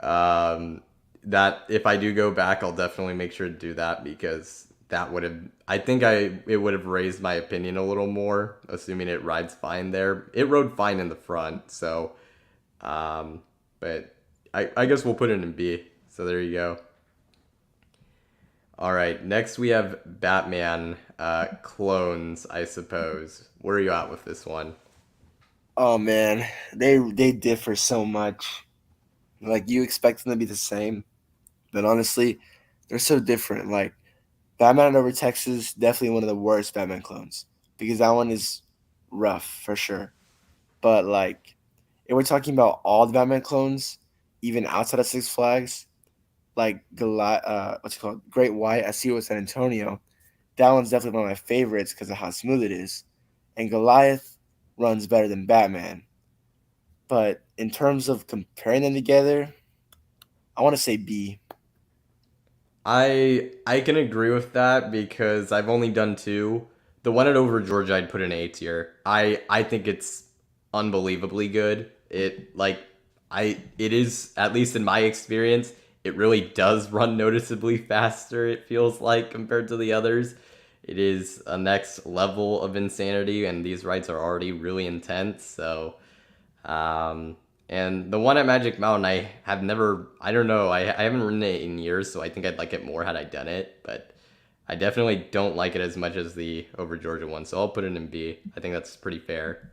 um, that if I do go back, I'll definitely make sure to do that because that would have I think it would have raised my opinion a little more, assuming it rides fine there. It rode fine in the front, so but I guess we'll put it in B. So there you go. All right, next we have Batman clones, I suppose. Where are you at with this one? Oh man, they differ so much. Like you expect them to be the same, but honestly, they're so different. Like Batman over Texas, definitely one of the worst Batman clones because that one is rough for sure. But like, if we're talking about all the Batman clones, even outside of Six Flags, like what's it called, Great White, I see it with San Antonio. That one's definitely one of my favorites because of how smooth it is. And Goliath runs better than Batman. But in terms of comparing them together, I want to say B. I can agree with that because I've only done two. The one at Over Georgia I'd put in A tier. I think it's unbelievably good. It is, at least in my experience, it really does run noticeably faster, it feels like, compared to the others. It is a next level of insanity, and these rides are already really intense, so and the one at Magic Mountain, I don't know, I haven't ridden it in years, so I think I'd like it more had I done it, but I definitely don't like it as much as the Over Georgia one, so I'll put it in B. I think that's pretty fair.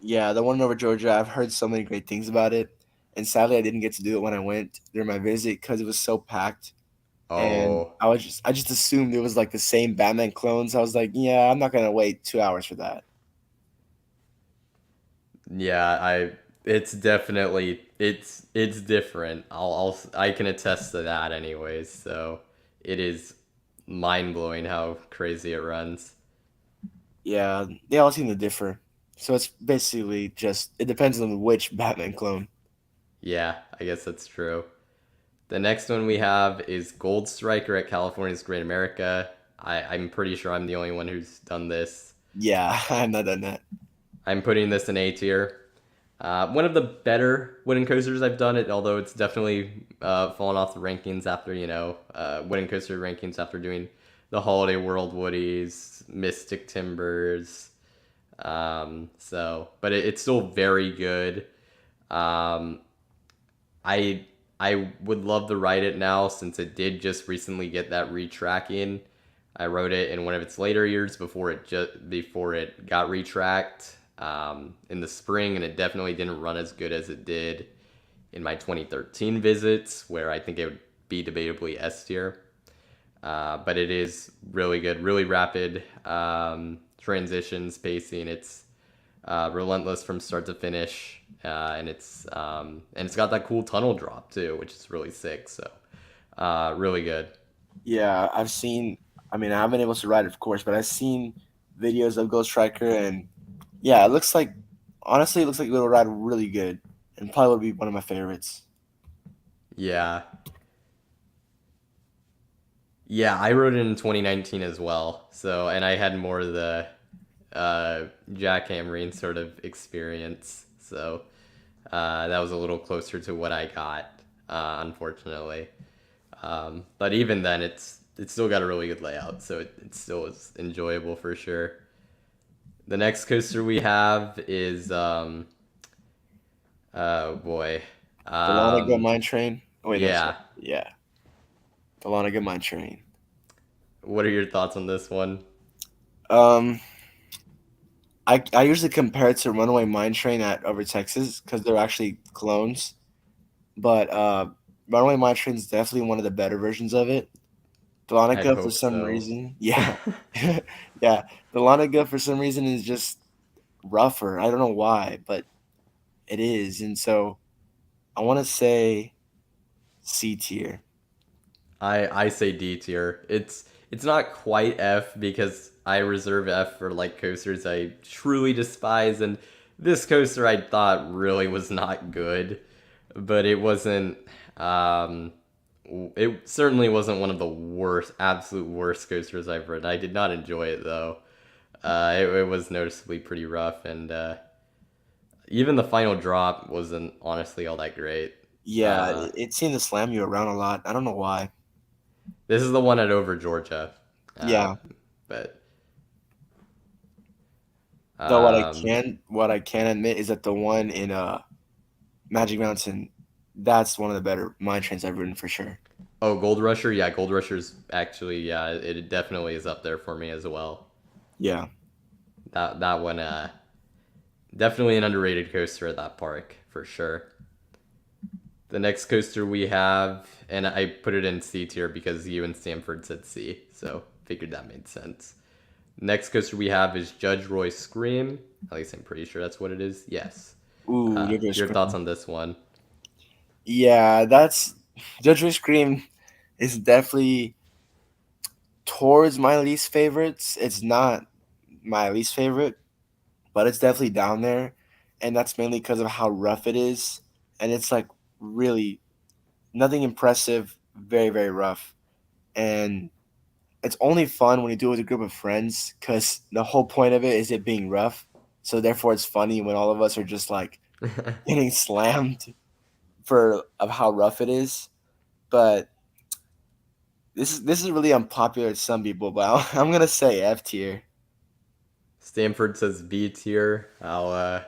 Yeah, the one over Georgia, I've heard so many great things about it. And sadly, I didn't get to do it when I went during my visit because it was so packed. And Oh, I just assumed it was like the same Batman clones. I was like, yeah, I'm not gonna wait 2 hours for that. yeah, it's definitely, it's different. I can attest to that anyways, so it is mind-blowing how crazy it runs. Yeah, they all seem to differ. So it's basically just it depends on which Batman clone. Yeah, I guess that's true. The next one we have is Gold Striker at California's Great America. I'm pretty sure I'm the only one who's done this. Yeah, I've not done that. I'm putting this in A tier. One of the better wooden coasters I've done it, although it's definitely fallen off the rankings after, wooden coaster rankings after doing the Holiday World Woodies, Mystic Timbers, But it's still very good. Um, I I would love to write it now since it did just recently get that retracking. I wrote it in one of its later years before it got retracked in the spring, and it definitely didn't run as good as it did in my 2013 visits, where I think it would be debatably S tier. But it is really good, really rapid transitions, pacing. It's relentless from start to finish, and it's got that cool tunnel drop too, which is really sick. So really good. Yeah, I've seen. I mean, I haven't been able to ride it, of course, but I've seen videos of Ghost Striker, and yeah, it looks like honestly, it looks like it'll ride really good, and probably would be one of my favorites. Yeah, yeah. I rode it in 2019 as well. So and I had more of the jackhammering sort of experience. So that was a little closer to what I got, unfortunately. But even then, it's still got a really good layout, so it still is enjoyable for sure. The next coaster we have is oh boy, The Lanaga um, Mine Train. Oh wait, no, sorry. yeah. Yeah, the Lanaga Mine Train. What are your thoughts on this one? Um, I usually compare it to Runaway Mine Train at over Texas because they're actually clones. But Runaway Mine Train is definitely one of the better versions of it. I'd Delonica for hope some so. reason, yeah, yeah. Delonica for some reason is just rougher. I don't know why, but it is, and so I want to say C tier. I say D tier. It's not quite F because I reserve F for like coasters I truly despise, and this coaster I thought really was not good, but it wasn't. Um, it certainly wasn't one of the worst, absolute worst coasters I've ridden. I did not enjoy it though. It was noticeably pretty rough, and even the final drop wasn't honestly all that great. Yeah, it seemed to slam you around a lot. I don't know why. This is the one at Over Georgia. Uh, Yeah, but though um, what I can admit is that the one in Magic Mountain, that's one of the better mine trains I've ridden for sure. oh, Gold Rusher, yeah, Gold Rusher's actually, yeah, it definitely is up there for me as well. Yeah. That one, definitely an underrated coaster at that park for sure. The next coaster we have, and I put it in C tier because you and Stanford said C, so figured that made sense. Next coaster we have is Judge Roy Scream. At least I'm pretty sure that's what it is. Yes. Ooh, you're gonna Your thoughts scream. on this one? Yeah, that's Judge Will Scream is definitely towards my least favorites. It's not my least favorite, but it's definitely down there, and that's mainly because of how rough it is, and it's like really nothing impressive, very very rough, and it's only fun when you do it with a group of friends because the whole point of it is it being rough. So therefore, it's funny when all of us are just like getting slammed for of how rough it is. But this is really unpopular to some people, but I'm gonna say F tier. Stanford says B tier. I'll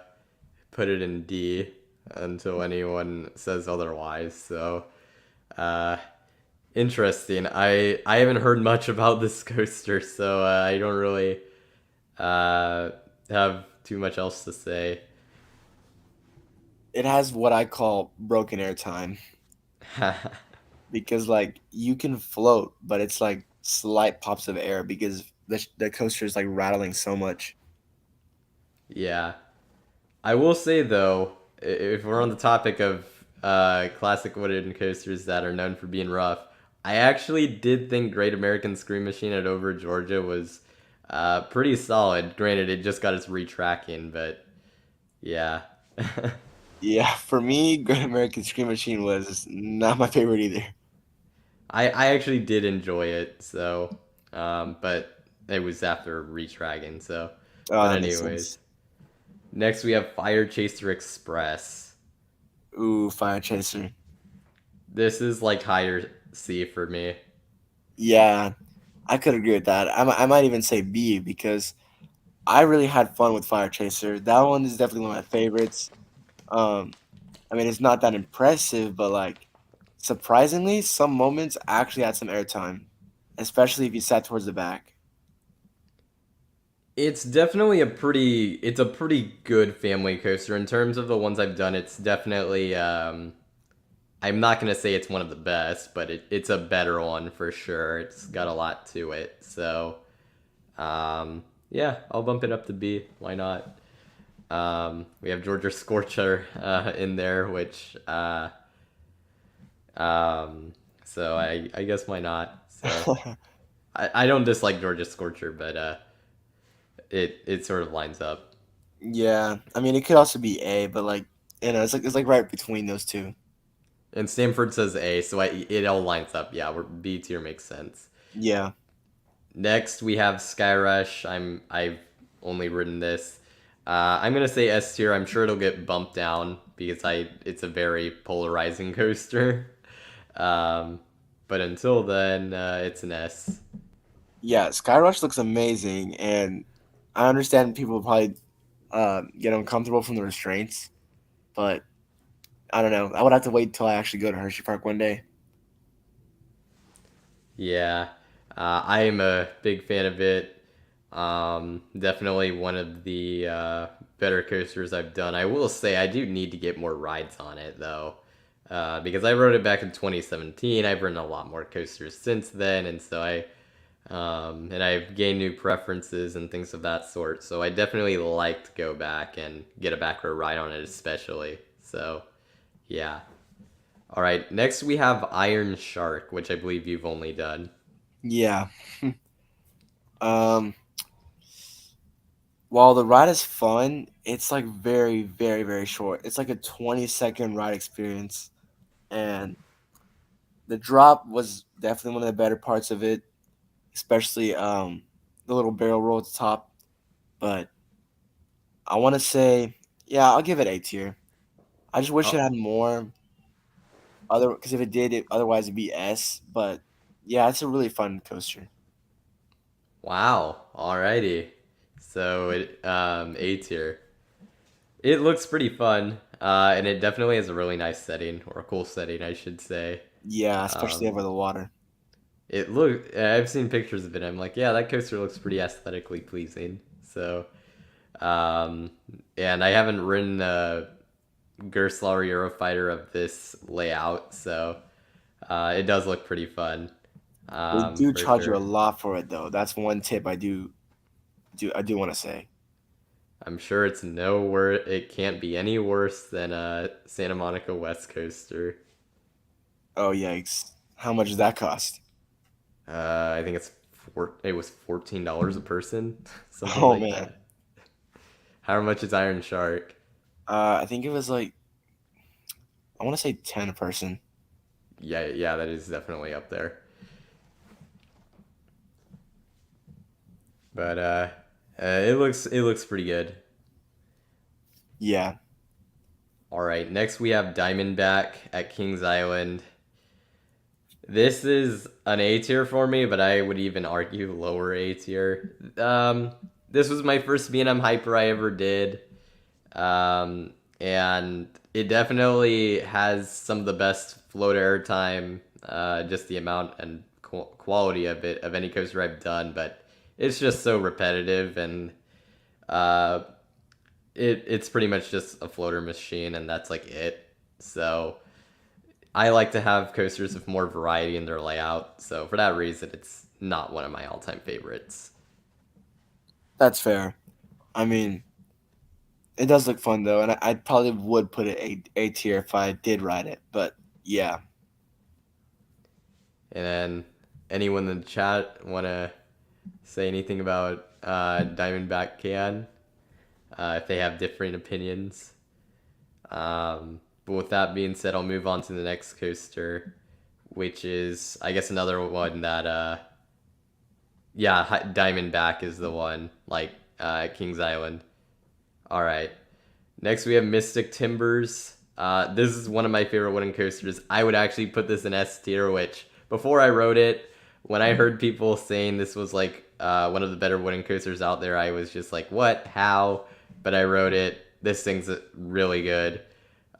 put it in D until anyone says otherwise. So, uh, interesting. I haven't heard much about this coaster, so I don't really uh, have too much else to say. It has what I call broken air time because like you can float, but it's like slight pops of air because the coaster is like rattling so much. Yeah, I will say though, if we're on the topic of classic wooden coasters that are known for being rough, I actually did think Great American Scream Machine at Over Georgia was pretty solid. Granted, it just got its retracking, but yeah. Yeah, for me, Great American Scream Machine was not my favorite either. I actually did enjoy it, so but it was after retracking, so Oh, but that makes anyways. sense. Next we have Fire Chaser Express. Ooh, Fire Chaser. This is like higher C for me. Yeah, I could agree with that. I might even say B because I really had fun with Fire Chaser. That one is definitely one of my favorites. Um, I mean, it's not that impressive, but like surprisingly, some moments actually had some airtime, especially if you sat towards the back. It's definitely it's a pretty good family coaster in terms of the ones I've done. It's definitely I'm not gonna say it's one of the best, but it's a better one for sure. It's got a lot to it, so yeah, I'll bump it up to B. Why not? We have Georgia Scorcher in there, which um, so I guess why not? So I don't dislike Georgia Scorcher, but it sort of lines up. Yeah, I mean, it could also be A, but like it's like right between those two. And Stanford says A, so it all lines up. Yeah, we're B tier makes sense. Yeah, Next we have Skyrush. I've only ridden this. I'm gonna say S tier. I'm sure it'll get bumped down because it's a very polarizing coaster. Um, but until then, it's an S. yeah. Skyrush looks amazing, and I understand people probably get uncomfortable from the restraints, but I don't know. I would have to wait till I actually go to Hershey Park one day. Yeah, I am a big fan of it. Definitely one of the better coasters I've done. I will say I do need to get more rides on it though, because I rode it back in 2017. I've ridden a lot more coasters since then, and so and I've gained new preferences and things of that sort. So I definitely like to go back and get a back row ride on it, especially. So yeah. All right. Next we have Iron Shark, which I believe you've only done. Yeah. Um, while the ride is fun, it's like very, very, very short. It's like a 20-second ride experience, and the drop was definitely one of the better parts of it, especially the little barrel roll at the top. But I want to say, yeah, I'll give it A tier. I just wish it Oh, had more other because if it did, otherwise it'd be S. But yeah, it's a really fun coaster. wow. Alrighty. So it A tier. It looks pretty fun, and it definitely has a really nice setting or a cool setting, I should say. Yeah, especially Um, over the water. I've seen pictures of it. I'm like, yeah, that coaster looks pretty aesthetically pleasing. So, um, and I haven't ridden a Gerstlauer Eurofighter of this layout, so it does look pretty fun, They do for charge you a sure. lot for it though. That's one tip I do want to say. I'm sure it's no wor It can't be any worse than a Santa Monica West Coaster. Oh yikes! How much does that cost? I think it was $14 a person, something Oh like man, that. How much is Iron Shark? I think it was like I want to say 10 a person. Yeah, yeah, that is definitely up there. But it looks pretty good. Yeah, All right, next we have Diamondback at Kings Island. This is an A tier for me, but I would even argue lower A tier. This was my first B&M Hyper I ever did. And it definitely has some of the best flow to air time, just the amount and quality of it of any coaster I've done, but it's just so repetitive and uh, it's pretty much just a floater machine and that's like it. So I like to have coasters with more variety in their layout. So for that reason, it's not one of my all-time favorites. that's fair. I mean, it does look fun though, and I probably would put it A tier if I did ride it. But yeah, And then anyone in the chat want to say anything about Diamondback can if they have different opinions. But with that being said, I'll move on to the next coaster, which is, I guess, another one that, yeah, Diamondback is the one, like Kings Island. All right. Next, we have Mystic Timbers. This is one of my favorite wooden coasters. I would actually put this in S tier, which before I wrote it, when I heard people saying this was like one of the better wooden coasters out there. I was just like, what? How? But I wrote it. This thing's really good.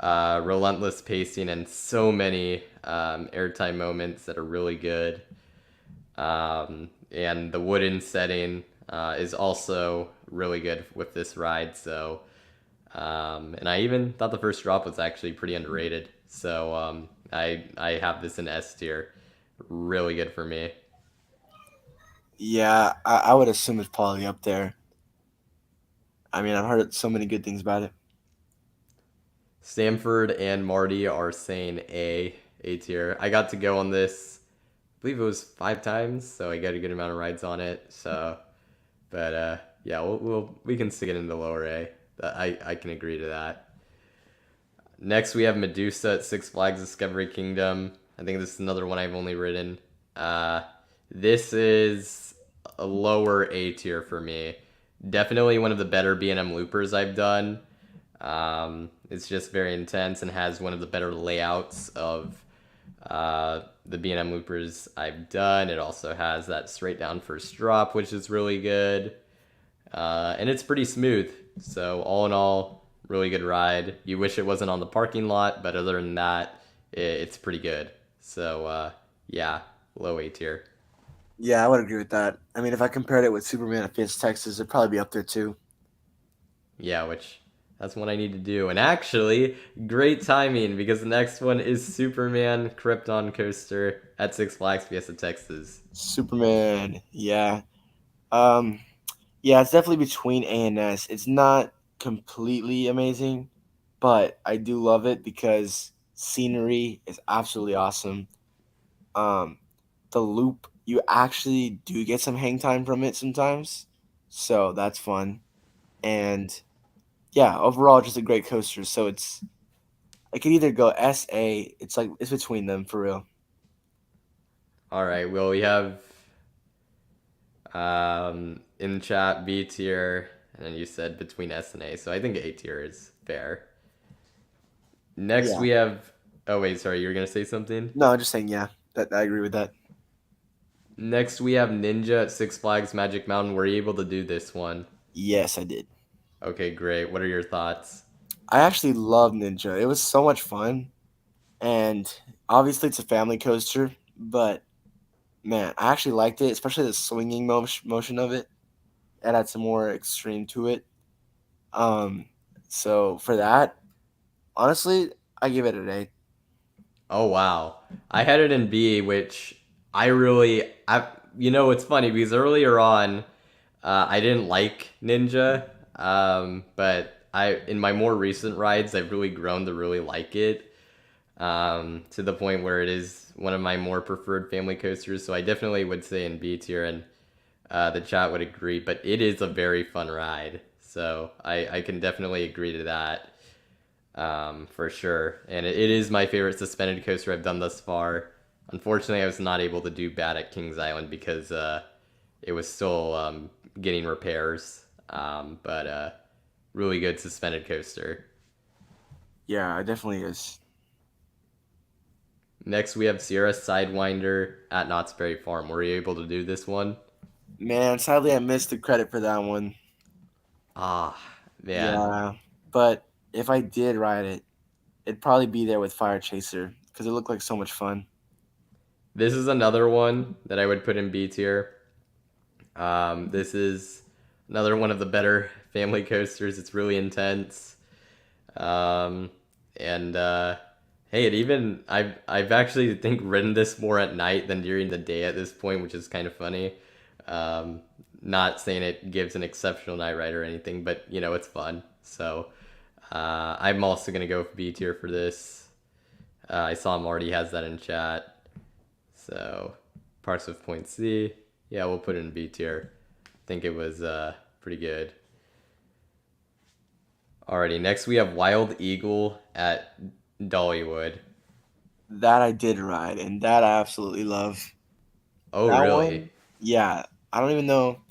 Relentless pacing and so many airtime moments that are really good. And the wooden setting is also really good with this ride. So, and I even thought the first drop was actually pretty underrated. So I have this in S tier. Really good for me. Yeah, I would assume it's probably up there. I mean, I've heard so many good things about it. Stanford and Marty are saying A tier. I got to go on this. I believe it was 5 times, so I got a good amount of rides on it. So, but yeah, we can stick it into lower A. I can agree to that. Next, we have Medusa at Six Flags Discovery Kingdom. I think this is another one I've only ridden. This is a lower A tier for me. Definitely one of the better B&M loopers I've done. It's just very intense and has one of the better layouts of the B&M loopers I've done. It also has that straight down first drop, which is really good. And it's pretty smooth. So all in all, really good ride. You wish it wasn't on the parking lot, but other than that, it's pretty good. So yeah, low A tier. Yeah, I would agree with that. I mean, if I compared it with Superman at Fiesta, Texas, it'd probably be up there too. Yeah, which that's what I need to do. And actually, great timing because the next one is Superman Krypton Coaster at Six Flags Fiesta Texas. Superman, yeah. Um, yeah, it's definitely between A and S. It's not completely amazing, but I do love it because scenery is absolutely awesome. Um, the loop, you actually do get some hang time from it sometimes, so that's fun. And yeah, overall, just a great coaster. So I could either go S A. It's like it's between them for real. All right, well, we have in chat B tier, and then you said between S and A, so I think A tier is fair. Next, Yeah. we have. Oh, wait, sorry, you were going to say something? No, I'm just saying. Yeah, that I agree with that. Next, we have Ninja at Six Flags Magic Mountain. Were you able to do this one? Yes, I did. Okay, great. What are your thoughts? I actually love Ninja. It was so much fun, and obviously it's a family coaster, but man, I actually liked it, especially the swinging motion of it. It had some more extreme to it. Um, so for that, honestly, I give it an A. Oh wow. I had it in B, which it's funny because earlier on, I didn't like Ninja, but in my more recent rides, I've really grown to really like it, to the point where it is one of my more preferred family coasters. So I definitely would say in B tier, and the chat would agree. But it is a very fun ride, so I can definitely agree to that, for sure. And it is my favorite suspended coaster I've done thus far. Unfortunately, I was not able to do bad at Kings Island because it was still getting repairs. But really good suspended coaster. Yeah, it definitely is. Next, we have Sierra Sidewinder at Knott's Berry Farm. Were you able to do this one? Man, sadly, I missed the credit for that one. Ah, man. Yeah, but if I did ride it, it'd probably be there with Fire Chaser because it looked like so much fun. This is another one that I would put in B tier. This is another one of the better family coasters. It's really intense. Um, and hey, I've actually think ridden this more at night than during the day at this point, which is kind of funny. Um, Not saying it gives an exceptional night ride or anything, but it's fun. So I'm also gonna go for B tier for this. I saw Marty has that in chat. So Parks with Point C. Yeah, we'll put it in B tier. I think it was pretty good. Alrighty, next we have Wild Eagle at Dollywood. That I did ride, and that I absolutely love. Oh, That really? one, yeah, I don't even know.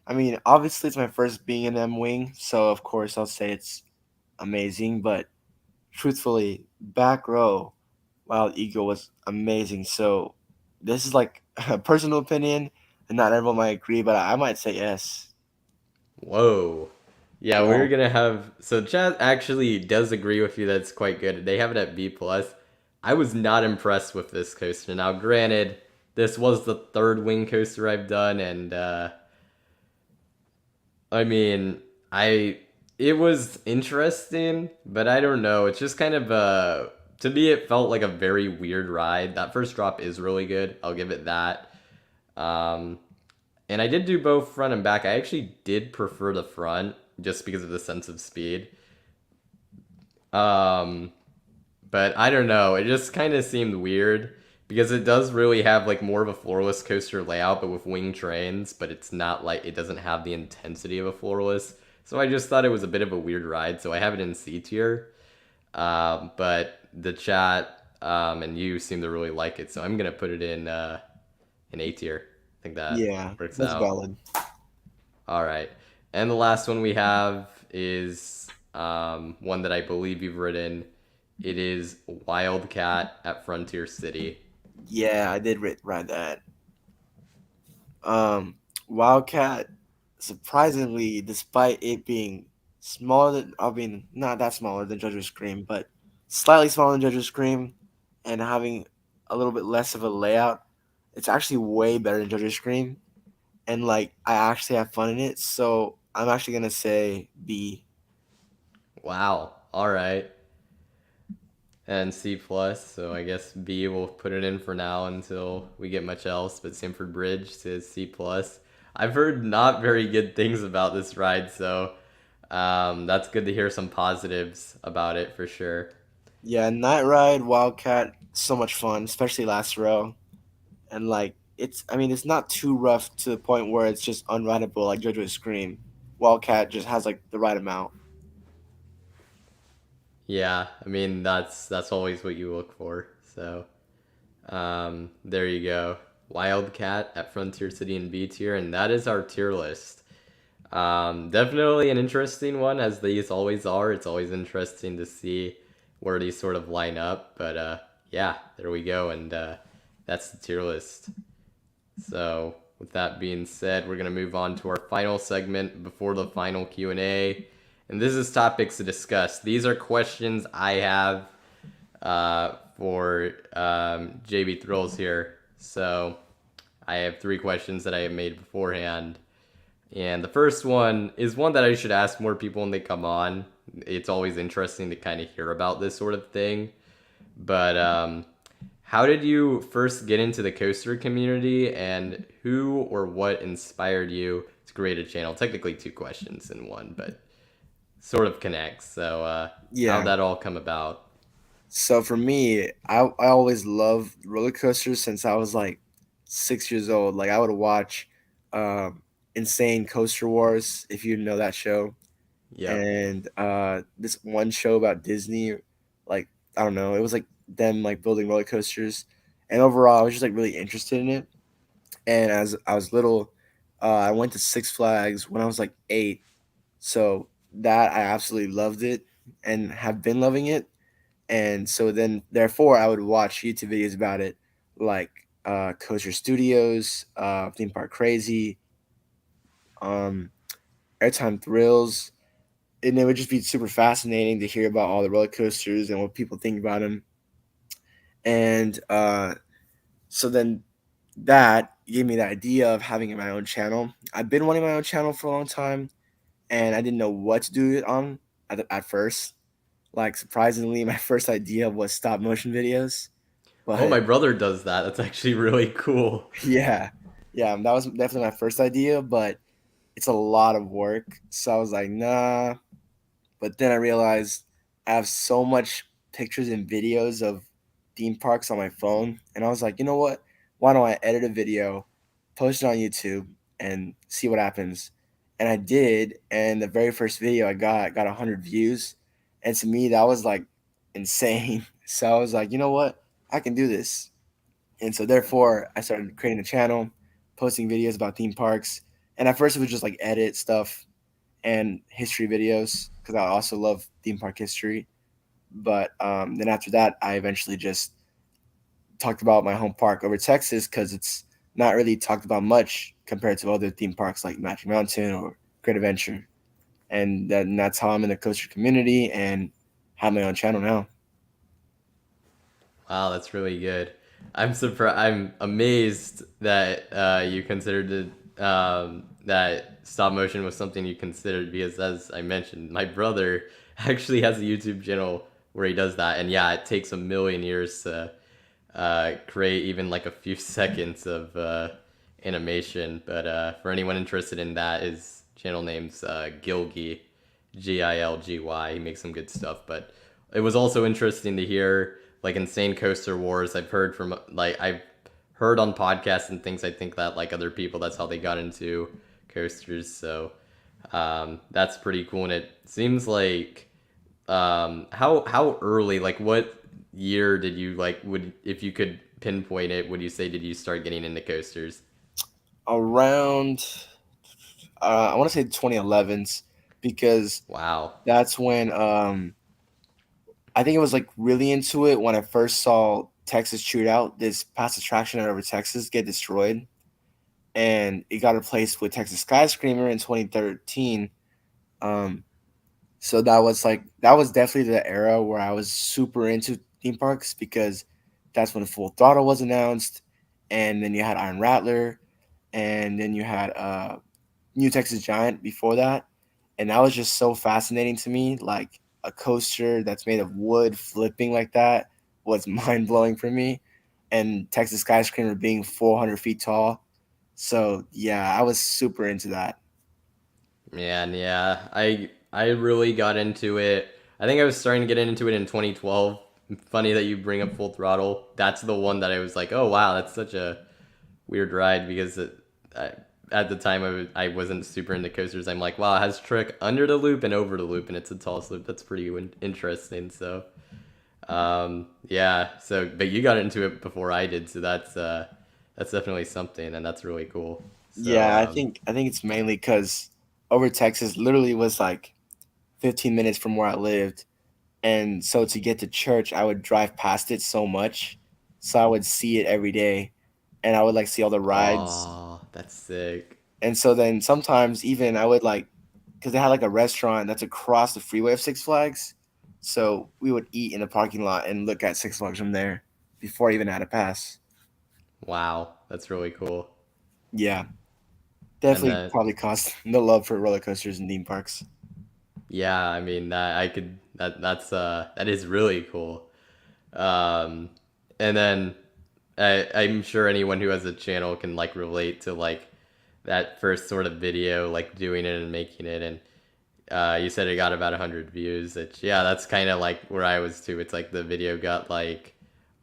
I mean, obviously, it's my first being an M wing, so of course I'll say it's amazing. But truthfully, back row, Wild Eagle was amazing. So this is like a personal opinion. and not everyone might agree, but I might say yes. Whoa. Yeah, Yeah, we're gonna have so chat actually does agree with you that it's quite good. They have it at B plus. I was not impressed with this coaster. Now, granted, this was the third wing coaster I've done, and I mean, I it was interesting, but I don't know. It's just kind of to me it felt like a very weird ride. That first drop is really good. I'll give it that. Um, and I did do both front and back. I actually did prefer the front just because of the sense of speed. Um, but I don't know. It just kind of seemed weird because it does really have like more of a floorless coaster layout, but with wing trains. But it's not like it doesn't have the intensity of a floorless. So I just thought it was a bit of a weird ride. So I have it in C tier. But the chat and you seem to really like it, so I'm gonna put it in A tier. I think that yeah, works that's out. valid. All right. And the last one we have is one that I believe you've written. It is Wildcat at Frontier City. Yeah, I did ride that. Um, Wildcat, surprisingly, despite it being smaller than, I mean, not that smaller than Judge's Scream, but slightly smaller than Judge's Scream, and having a little bit less of a layout, it's actually way better than Judge's Scream. And like, I actually have fun in it. So I'm actually gonna say B. Wow. All right. And C plus. So I guess B will put it in for now until we get much else. But Sanford Bridge to C plus. I've heard not very good things about this ride, so that's good to hear some positives about it for sure. Yeah, Night Ride, Wildcat, so much fun, especially last row. And like, it's, I mean, it's not too rough to the point where it's just unrideable like JoJo's Scream. Wildcat just has like the right amount. Yeah, I mean that's always what you look for. So there you go. Wildcat at Frontier City and B tier, and that is our tier list. Definitely an interesting one, as these always are. It's always interesting to see where these sort of line up. But yeah, there we go, and that's the tier list. So with that being said, we're gonna move on to our final segment before the final Q&A. And this is topics to discuss. These are questions I have for JB Thrills here. So I have three questions that I have made beforehand. And the first one is one that I should ask more people when they come on. It's always interesting to kind of hear about this sort of thing. But how did you first get into the coaster community, and who or what inspired you to create a channel? Technically, two questions in one, but sort of connects. So, how'd Yeah. that all come about? So for me, I always loved roller coasters since I was like 6 years old. Like I would watch Insane Coaster Wars, if you know that show. Yep. And this one show about Disney, like I don't know, it was like them like building roller coasters. And overall I was just like really interested in it. And as I was little, I went to Six Flags when I was like 8. So that I absolutely loved it and have been loving it. And so then therefore I would watch YouTube videos about it, like Coaster Studios, Theme Park Crazy, um, Airtime Thrills, and it would just be super fascinating to hear about all the roller coasters and what people think about them. And so then that gave me the idea of having my own channel. I've been wanting my own channel for a long time, and I didn't know what to do it on at first. Like surprisingly, my first idea was stop motion videos, Oh, but my brother does that. That's actually really cool. yeah, yeah, that was definitely my first idea, but it's a lot of work. So I was like, nah. But then I realized I have so much pictures and videos of theme parks on my phone, and I was like, you know what? Why don't I edit a video, post it on YouTube, and see what happens? And I did, and the very first video I got 100 views, and to me that was like insane. So I was like, you know what? I can do this. And so therefore I started creating a channel, posting videos about theme parks. And at first it was just like edit stuff and history videos because I also love theme park history. But then after that, I eventually just talked about my home park over Texas because it's not really talked about much compared to other theme parks like Magic Mountain or Great Adventure. And that's how I'm in the coaster community and have my own channel now. Wow, that's really good. I'm surprised. I'm amazed that you considered it, that stop motion was something you considered because, as I mentioned, my brother actually has a YouTube channel where he does that, and yeah, it takes a million years to create even like a few seconds of animation. But for anyone interested in that, his channel name's Gilgy, Gilgy. He makes some good stuff. But it was also interesting to hear like Insane Coaster Wars. I've heard on podcasts and things. I think that like other people, that's how they got into coasters. So that's pretty cool. And it seems like how early, like what year did you like, would, if you could pinpoint it, would you say did you start getting into coasters? Around, I want to say 2011s, because Wow. that's when I think it was like really into it when I first saw Texas Shootout, this past attraction over Texas, get destroyed, and it got replaced with Texas Skyscraper in 2013. Um, so that was definitely the era where I was super into theme parks, because that's when Full Throttle was announced, and then you had Iron Rattler, and then you had New Texas Giant before that, and that was just so fascinating to me. Like a coaster that's made of wood flipping like that was mind blowing for me, and Texas Skyscraper being 400 feet tall. So yeah, I was super into that. Man, yeah. I really got into it. I think I was starting to get into it in 2012. Funny that you bring up Full Throttle. That's the one that I was like, "Oh, wow, that's such a weird ride," because I, at the time I wasn't super into coasters. I'm like, "Wow, it has trick under the loop and over the loop and it's a tall slope. That's pretty interesting." So, yeah. So, but you got into it before I did, so that's definitely something, and that's really cool. So, Yeah, I think it's mainly because over Texas literally was like 15 minutes from where I lived, and so to get to church, I would drive past it so much, so I would see it every day, and I would like see all the rides. oh, that's sick. And so then sometimes even I would like, because they had like a restaurant that's across the freeway of Six Flags, so we would eat in the parking lot and look at Six Flags from there before I even had a pass. Wow, that's really cool. Yeah, And definitely then, probably caused the love for roller coasters and theme parks. yeah, I mean that I could that is really cool. Um, and then I'm sure anyone who has a channel can like relate to like that first sort of video, like doing it and making it. And you said it got about 100 views. Which, yeah, that's kind of like where I was too. It's like the video got like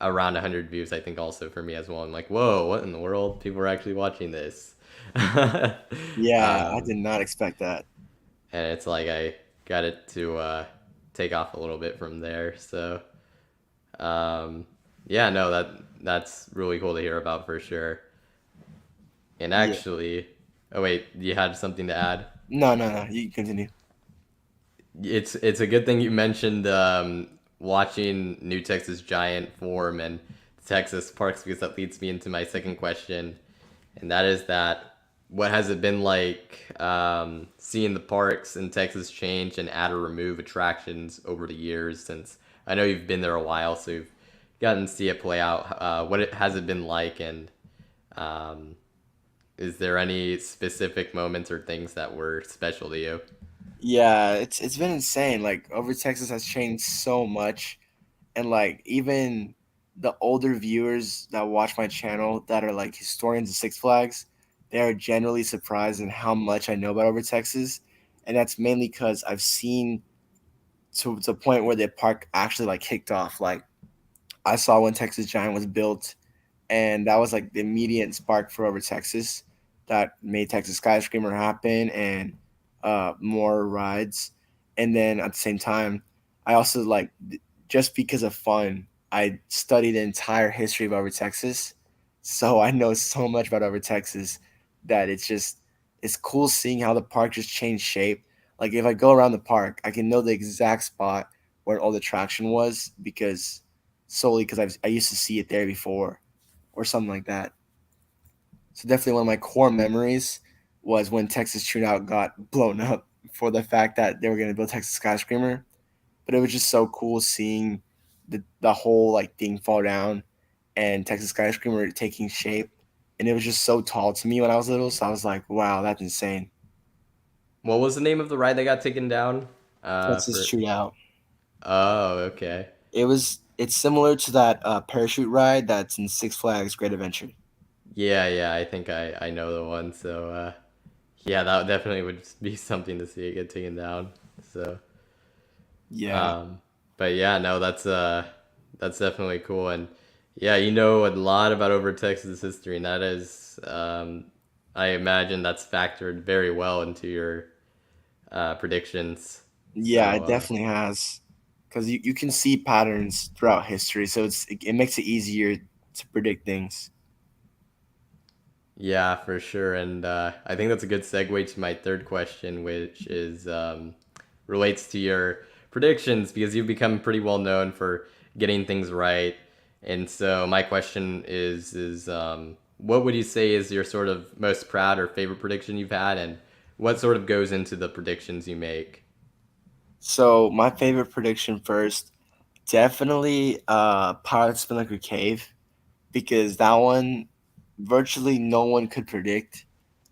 around 100 views, I think, also for me as well. I'm like, whoa, what in the world? People are actually watching this. Yeah, I um, did not expect that. and it's like I got it to take off a little bit from there. So um, yeah, no, that's really cool to hear about for sure. And Yeah. actually, oh wait, you had something to add? No, no, no. You can continue. It's a good thing you mentioned watching New Texas Giant form and Texas parks, because that leads me into my second question, and that is that what has it been like seeing the parks in Texas change and add or remove attractions over the years? Since I know you've been there a while, so you've gotten to see it play out. Has it been like, and um, is there any specific moments or things that were special to you? Yeah, it's been insane. Like over Texas has changed so much, and like even the older viewers that watch my channel that are like historians of Six Flags, they are generally surprised in how much I know about over Texas, and that's mainly because I've seen to the point where the park actually like kicked off. Like I saw when Texas Giant was built, and that was like the immediate spark for over Texas that made Texas Skyscraper happen, and more rides. And then at the same time, I also like just because of fun, I studied the entire history of over Texas, so I know so much about over Texas that it's cool seeing how the park just changed shape. Like if I go around the park, I can know the exact spot where all the traction was, because solely because I used to see it there before or something like that. So definitely one of my core memories was when Texas Shootout got blown up for the fact that they were going to build Texas Skyscraper. But it was just so cool seeing the whole like thing fall down and Texas Skyscraper taking shape. And it was just so tall to me when I was little. So I was like, wow, that's insane. What was the name of the ride that got taken down? Texas For Shootout. Oh, okay. It's similar to that parachute ride that's in Six Flags Great Adventure. Yeah, I think I know the one. So yeah, that definitely would be something to see it get taken down. So Yeah. um, but yeah, no, that's definitely cool. And yeah, you know a lot about Over Texas history, and that is I imagine that's factored very well into your predictions. Yeah, So it definitely has. Because you can see patterns throughout history, so it makes it easier to predict things. yeah, for sure. And I think that's a good segue to my third question, which is relates to your predictions because you've become pretty well known for getting things right. And so my question is what would you say is your sort of most proud or favorite prediction you've had, and what sort of goes into the predictions you make? So my favorite prediction first, definitely Pirates Spinnaker Cave, because that one virtually no one could predict.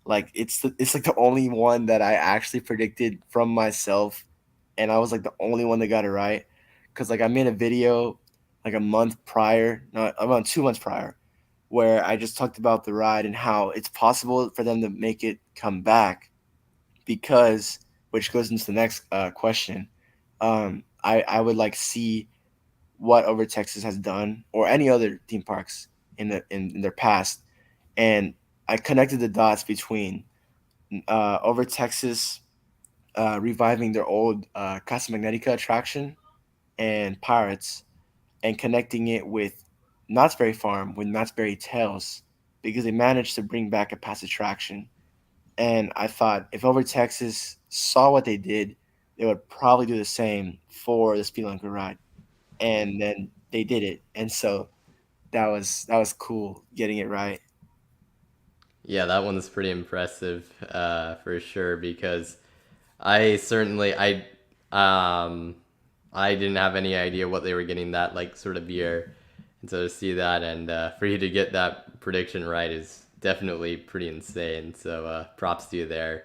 Like it's like the only one that I actually predicted from myself, and I was like the only one that got it right. Cause like I made a video like a month prior, no, about 2 months prior, where I just talked about the ride and how it's possible for them to make it come back because, which goes into the next question. I would like see what Over Texas has done or any other theme parks in their past, and I connected the dots between Over Texas reviving their old Casa Magnetica attraction and Pirates, and connecting it with Knott's Berry Farm with Knott's Berry Tales because they managed to bring back a past attraction. And I thought if Over Texas saw what they did, they would probably do the same for the Speed Lunker ride. And then they did it. And so that was cool getting it right. Yeah, that one's pretty impressive for sure because I certainly um I didn't have any idea what they were getting that like sort of year, and so to see that and for you to get that prediction right is definitely pretty insane. So props to you there.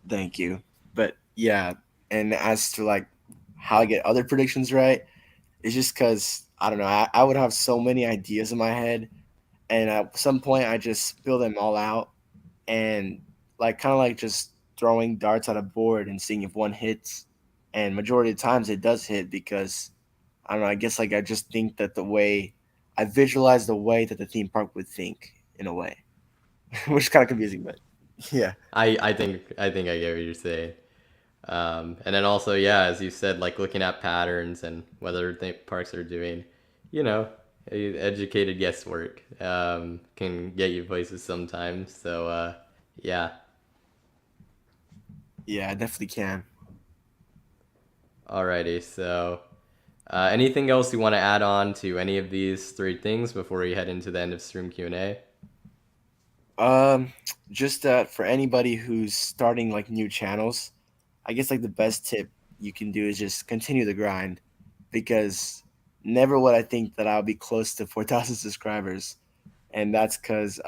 Thank you. But yeah, and as to like how I get other predictions right, it's just because I don't know. I would have so many ideas in my head, and at some point I just spill them all out, and like kind of like just throwing darts at a board and seeing if one hits. And majority of the times it does hit because I don't know. I guess like I just think that the way I visualize the way that the theme park would think in a way, which is kind of confusing, but yeah, I think I get what you're saying. And then also, yeah, as you said, like looking at patterns and whether parks are doing, you know, educated guesswork can get you places sometimes. So, yeah. yeah, I definitely can. Alrighty. So, anything else you want to add on to any of these three things before we head into the end of stream Q&A? Um, just for anybody who's starting like new channels, I guess like the best tip you can do is just continue the grind because never would I think that I'll be close to 4,000 subscribers. And that's because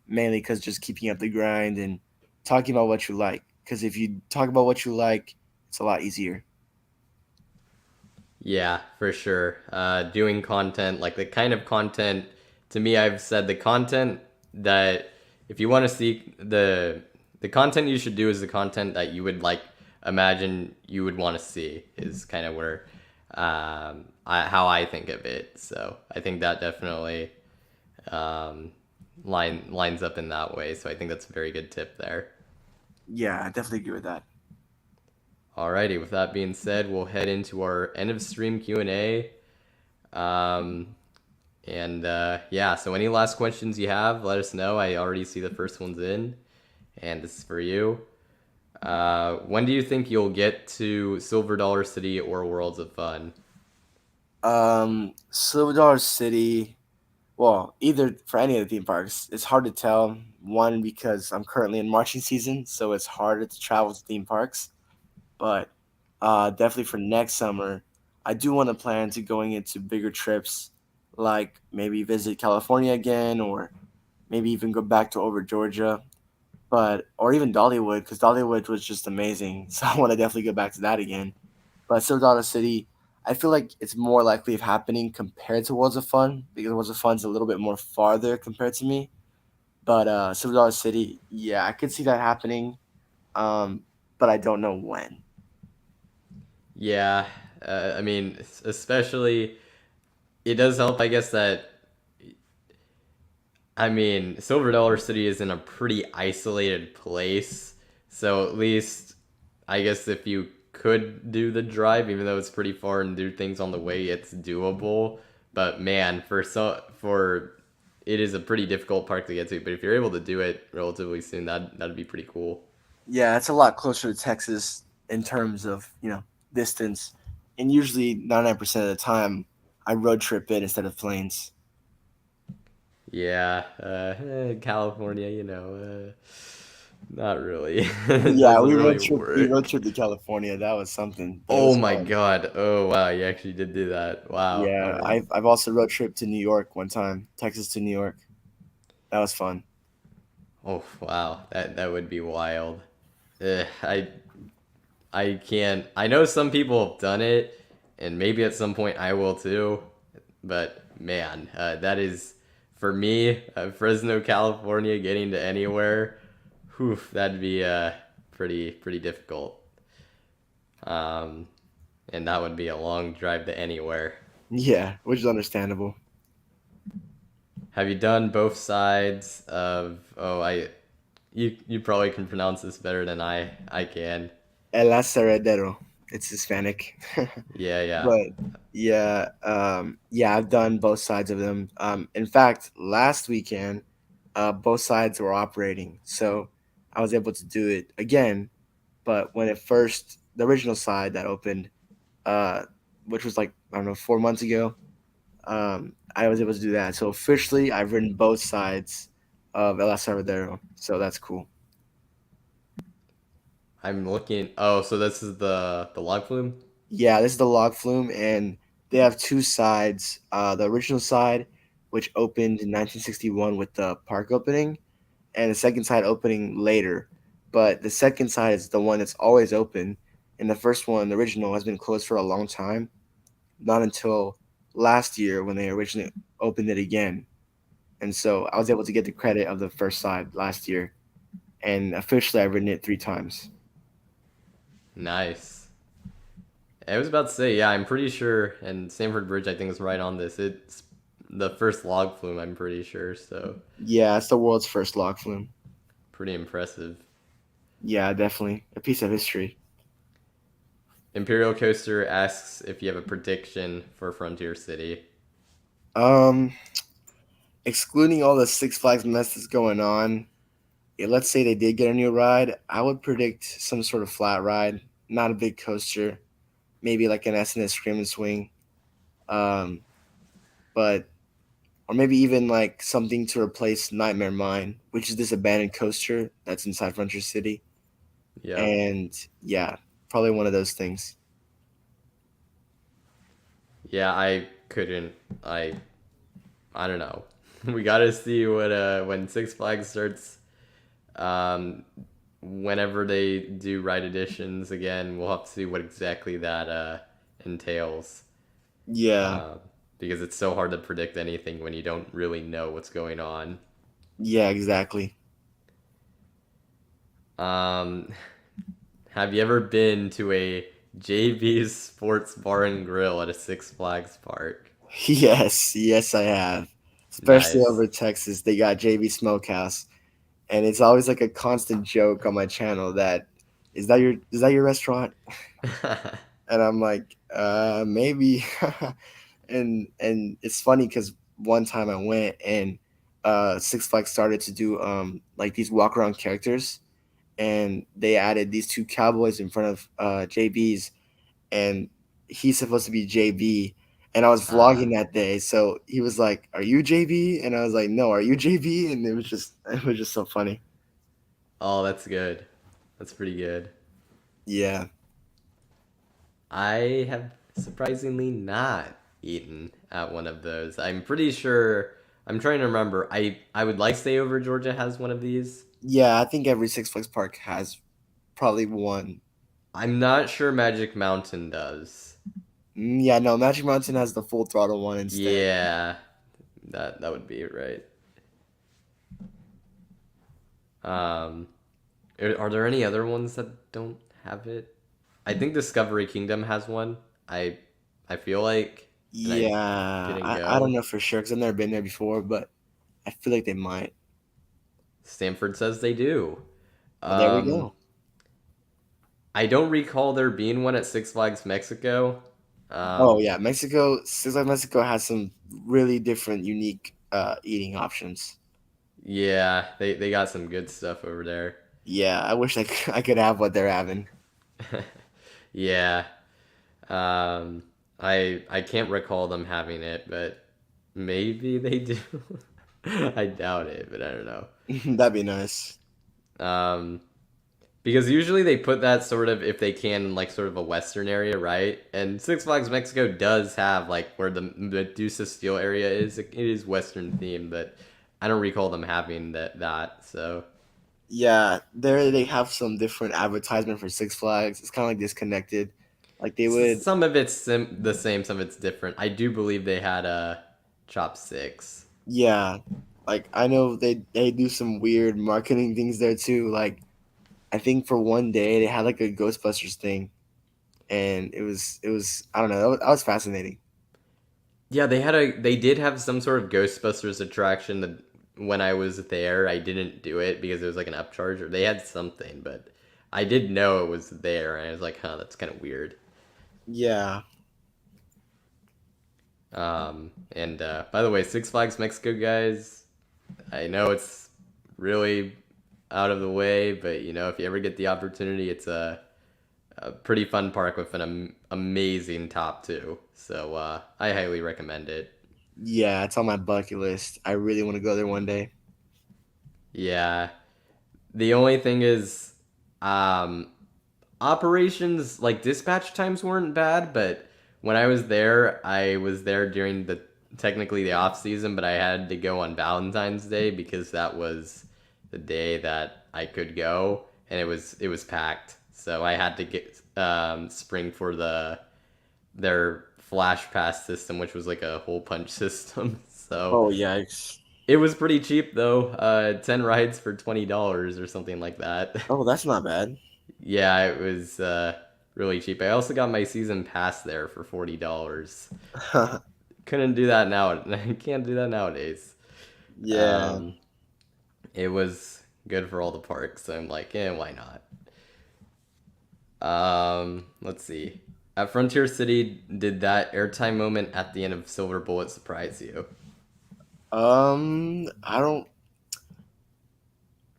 mainly because just keeping up the grind and talking about what you like. Because if you talk about what you like, it's a lot easier. Yeah, for sure. Doing content, like the kind of content, to me, I've said the content that if you want to see the content you should do is the content that you would like imagine you would want to see is kind of where how I think of it. So I think that definitely um, lines up in that way. So I think that's a very good tip there. Yeah, I definitely agree with that. Alrighty, with that being said, we'll head into our end of stream Q&A. Um, and yeah, so any last questions you have, let us know. I already see the first one's in, and this is for you. When do you think you'll get to Silver Dollar City or Worlds of Fun? Silver Dollar City. Well, either for any of the theme parks, it's hard to tell. One, because I'm currently in marching season, so it's harder to travel to theme parks. But definitely for next summer, I do want to plan to going into bigger trips, like maybe visit California again, or maybe even go back to over Georgia, but or even Dollywood, because Dollywood was just amazing. So I want to definitely go back to that again. But Silver Dollar City, I feel like it's more likely of happening compared to Worlds of Fun, because Worlds of Fun's a little bit more farther compared to me. But Silver Dollar City, yeah, I could see that happening. Um, but I don't know when. Yeah, I mean, especially it does help, I guess, that I mean, Silver Dollar City is in a pretty isolated place, so at least I guess if you could do the drive, even though it's pretty far and do things on the way, it's doable. But man, for it is a pretty difficult park to get to. But if you're able to do it relatively soon, that'd be pretty cool. Yeah, it's a lot closer to Texas in terms of distance, and usually 99% of the time, I road trip it instead of planes. Yeah, California, not really. It Yeah, doesn't really we road work. trip to California. That was something, but it Oh was my fun. God. Oh wow, you actually did do that. Wow. Yeah, I've also road trip to New York one time, Texas to New York. That was fun. Oh wow, that would be wild. I can't. I know some people have done it, and maybe at some point I will too. But man, that is for me, Fresno, California, getting to anywhere. Whew, that'd be pretty difficult. Um, and that would be a long drive to anywhere. Yeah, which is understandable. Have you done both sides of? Oh, you probably can pronounce this better than I can. El Aserradero. It's Hispanic. Yeah, yeah. But yeah, yeah, I've done both sides of them. In fact, last weekend, both sides were operating, so I was able to do it again. But when it first, the original side that opened, uh, which was like I don't know 4 months ago, I was able to do that. So officially, I've ridden both sides of El Salvador. So that's cool. I'm looking. Oh, so this is the log flume. Yeah, this is the log flume, and they have two sides. The original side, which opened in 1961 with the park opening, and the second side opening later. But the second side is the one that's always open, and the first one, the original, has been closed for a long time. Not until last year when they originally opened it again. And so I was able to get the credit of the first side last year, and officially I've ridden it 3 times. Nice. I was about to say, yeah, I'm pretty sure, and Stamford Bridge, I think, is right on this. It's the first log flume, I'm pretty sure, so Yeah, it's the world's first log flume. pretty impressive. Yeah, definitely a piece of history. Imperial Coaster asks if you have a prediction for Frontier City. Um, Excluding all the Six Flags mess that's going on, let's say they did get a new ride, I would predict some sort of flat ride, not a big coaster, maybe like an SNS Scream and Swing, um, but or maybe even like something to replace Nightmare Mine, which is this abandoned coaster that's inside Frontier City, Yep. and yeah, probably one of those things. Yeah, I couldn't. I don't know. We gotta see what when Six Flags starts. Um, Whenever they do ride editions again, we'll have to see what exactly that entails. Yeah, Uh, because it's so hard to predict anything when you don't really know what's going on. yeah, exactly. Um, have you ever been to a JB's Sports Bar and Grill at a Six Flags park? Yes, yes, I have. Especially Nice. over Texas, they got JV Smokehouse, and it's always like a constant joke on my channel that is that your restaurant? And I'm like, maybe. And it's funny because one time I went and Six Flags started to do like these walk around characters, and they added these two cowboys in front of JB's, and he's supposed to be JB, and I was Ah, vlogging that day. So he was like, "Are you JB?" And I was like, "No, are you JB?" And it was just so funny. oh, that's good. That's pretty good. Yeah, I have surprisingly not eaten at one of those. I'm pretty sure. I'm trying to remember. I would like stay over. Georgia has one of these. yeah. I think every Six Flags park has probably one. I'm not sure Magic Mountain does. Yeah, no, Magic Mountain has the full throttle one instead. Yeah, that would be it, right. Um, are there any other ones that don't have it? I think Discovery Kingdom has one. I I feel like, and I Yeah, didn't I don't go. know for sure because I've never been there before, but I feel like they might. Stanford says they do. Well, there we Um, go. I don't recall there being one at Six Flags Mexico. Oh Um, yeah, Six Flags Mexico has some really different, unique eating options. yeah, they got some good stuff over there. Yeah, I wish I could have what they're having. Yeah. Um, I can't recall them having it, but maybe they do. I doubt it, but I don't know. That'd be nice. Um, because usually they put that sort of, if they can, in like sort of a western area, right? And Six Flags Mexico does have like where the Medusa Steel area is. It is western themed, but I don't recall them having that. So Yeah, they have some different advertisement for Six Flags. It's kind of like disconnected. Like they would, some of it's the same, some of it's different. I do believe they had chopsticks. yeah. Like I know they do some weird marketing things there too. Like I think for one day they had like a Ghostbusters thing, and it was I don't know that was fascinating. Yeah, they did have some sort of Ghostbusters attraction that when I was there, I didn't do it because it was like an upcharge or they had something, but I did know it was there and I was like, huh, that's kind of weird. Yeah, And by the way, Six Flags Mexico guys, I know it's really out of the way, but you know, if you ever get the opportunity, it's a pretty fun park with an amazing top too. So I highly recommend it. yeah, it's on my bucket list. I really want to go there one day. Yeah, the only thing is, um, operations like dispatch times weren't bad, but when I was there during the technically the off season, but I had to go on Valentine's Day because that was the day that I could go, and it was packed. So I had to get spring for their flash pass system, which was like a hole punch system. So Oh yikes! it was pretty cheap though. 10 rides for $20 or something like that. Oh, that's not bad. Yeah, it was really cheap. I also got my season pass there for $40. Couldn't do that now. I can't do that nowadays. Yeah. Um, it was good for all the parks, so I'm like, why not? Let's see. At Frontier City, did that airtime moment at the end of Silver Bullet surprise you?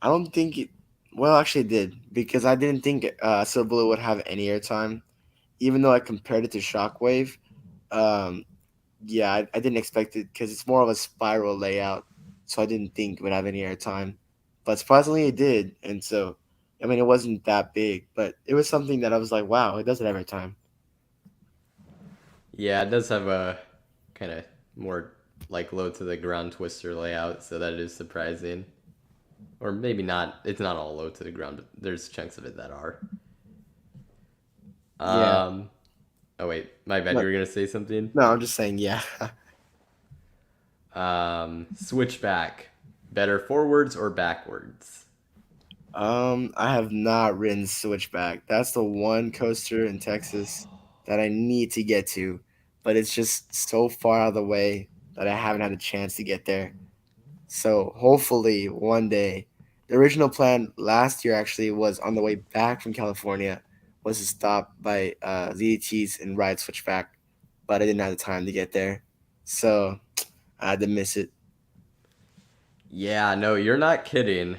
I don't think it. Well, actually, it did because I didn't think Silver Bullet would have any airtime, even though I compared it to Shockwave. Um, yeah, I didn't expect it because it's more of a spiral layout, so I didn't think it would have any airtime. But surprisingly, it did, and so I mean, it wasn't that big, but it was something that I was like, wow, it doesn't have airtime. Yeah, it does have a kind of more like low to the ground twister layout, so that is surprising. Or maybe not. It's not all low to the ground, but there's chunks of it that are. Yeah, Um. Oh wait, my bad. You but were gonna say something. no, I'm just saying, yeah. Switchback. Better forwards or backwards? I have not ridden Switchback. That's the one coaster in Texas that I need to get to, but it's just so far out of the way that I haven't had a chance to get there. So hopefully one day. The original plan last year actually was on the way back from California was to stop by ZT's and ride Switchback, but I didn't have the time to get there, so I had to miss it. Yeah, no, you're not kidding.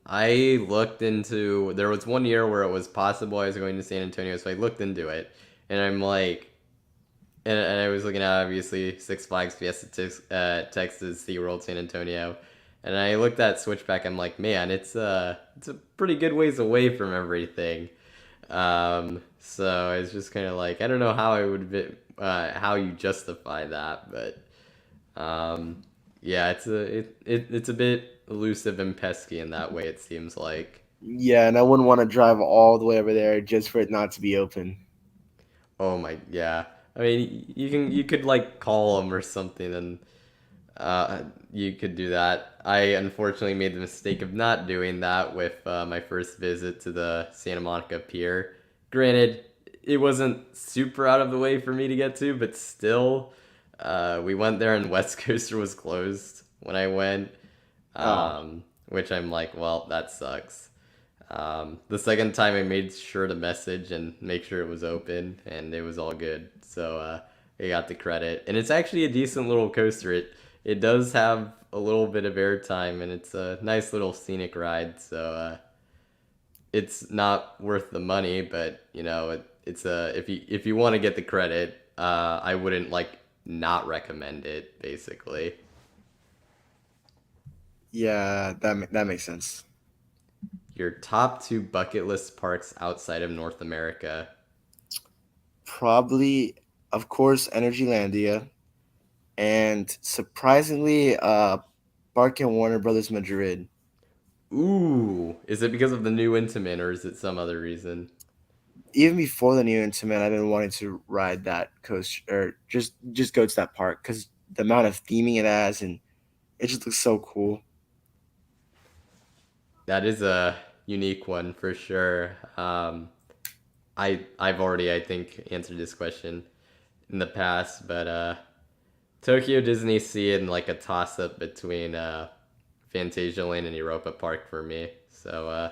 I looked into. There was one year where it was possible I was going to San Antonio, so I looked into it, and I'm like, and I was looking at obviously Six Flags Fiesta, Texas, SeaWorld, San Antonio, and I looked at Switchback. I'm like, man, it's a pretty good ways away from everything. So it's just kind of like I don't know how I would how you justify that, but yeah, it's a bit elusive and pesky in that way. It seems like. Yeah, and I wouldn't want to drive all the way over there just for it not to be open. Oh my, yeah. I mean, you could like call them or something, and you could do that. I unfortunately made the mistake of not doing that with my first visit to the Santa Monica Pier. Granted, it wasn't super out of the way for me to get to, but still, we went there and West Coaster was closed when I went, Oh, which I'm like, well, that sucks. The second time I made sure to message and make sure it was open, and it was all good. So I got the credit, and it's actually a decent little coaster. It does have a little bit of airtime, and it's a nice little scenic ride. So it's not worth the money, but you know it's a if you want to get the credit, I wouldn't like not recommend it. Basically, yeah, that makes sense. your top two bucket list parks outside of North America. Probably, of course, Energylandia, and surprisingly, Park and Warner Brothers Madrid. Ooh, is it because of the new Intamin or is it some other reason? Even before the new Intamin, I've been wanting to ride that coaster, or just go to that park because the amount of theming it has, and it just looks so cool. That is a unique one for sure. I've already I think answered this question in the past, but Tokyo Disney Sea and like a toss up between Fantasia Land and Europa Park for me. So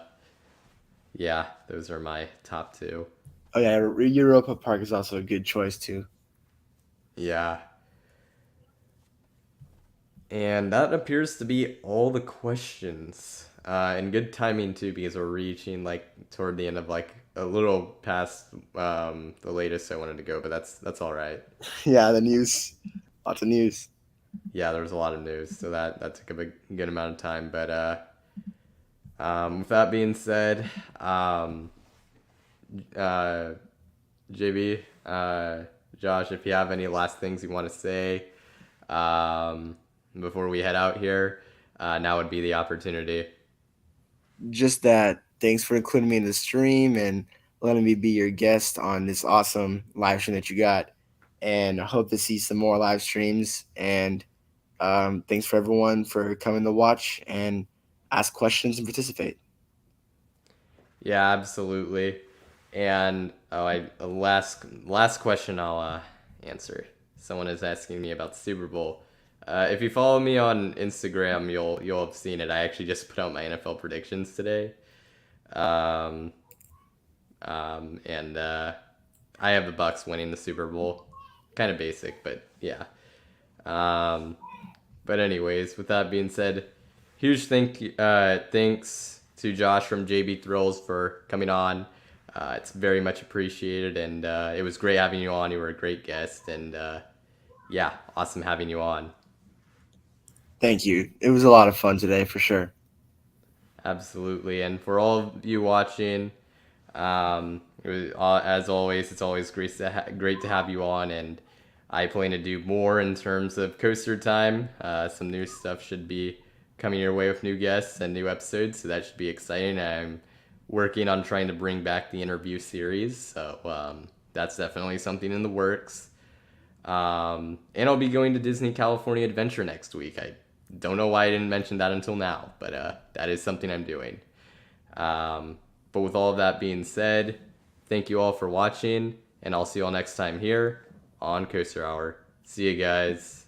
yeah, those are my top two. Oh yeah, Europa Park is also a good choice too. Yeah. And that appears to be all the questions. And good timing too, because we're reaching like toward the end of like a little past the latest I wanted to go, but that's all right. Yeah, the news, lots of news. Yeah, there was a lot of news, so that took a good amount of time. But with that being said, uh, JB, Josh, if you have any last things you want to say before we head out here, now would be the opportunity. Just that. Thanks for including me in the stream and letting me be your guest on this awesome live stream that you got. And I hope to see some more live streams. And thanks for everyone for coming to watch and ask questions and participate. Yeah, absolutely. And oh, I last question I'll answer. Someone is asking me about the Super Bowl. If you follow me on Instagram, you'll have seen it. I actually just put out my NFL predictions today. Um, and I have the Bucks winning the Super Bowl. Kind of basic, but yeah. Um, but anyways, with that being said, huge thanks to Josh from JB Thrills for coming on. It's very much appreciated, and it was great having you on. You were a great guest, and yeah, awesome having you on. Thank you. It was a lot of fun today for sure. Absolutely, and for all of you watching, as always, it's always great to have you on, and I plan to do more in terms of coaster time. Some new stuff should be coming your way with new guests and new episodes, so that should be exciting. I'm working on trying to bring back the interview series, so that's definitely something in the works. And I'll be going to Disney California Adventure next week. I don't know why I didn't mention that until now, but that is something I'm doing. But with all of that being said, thank you all for watching, and I'll see you all next time here on Coaster Hour. See you guys.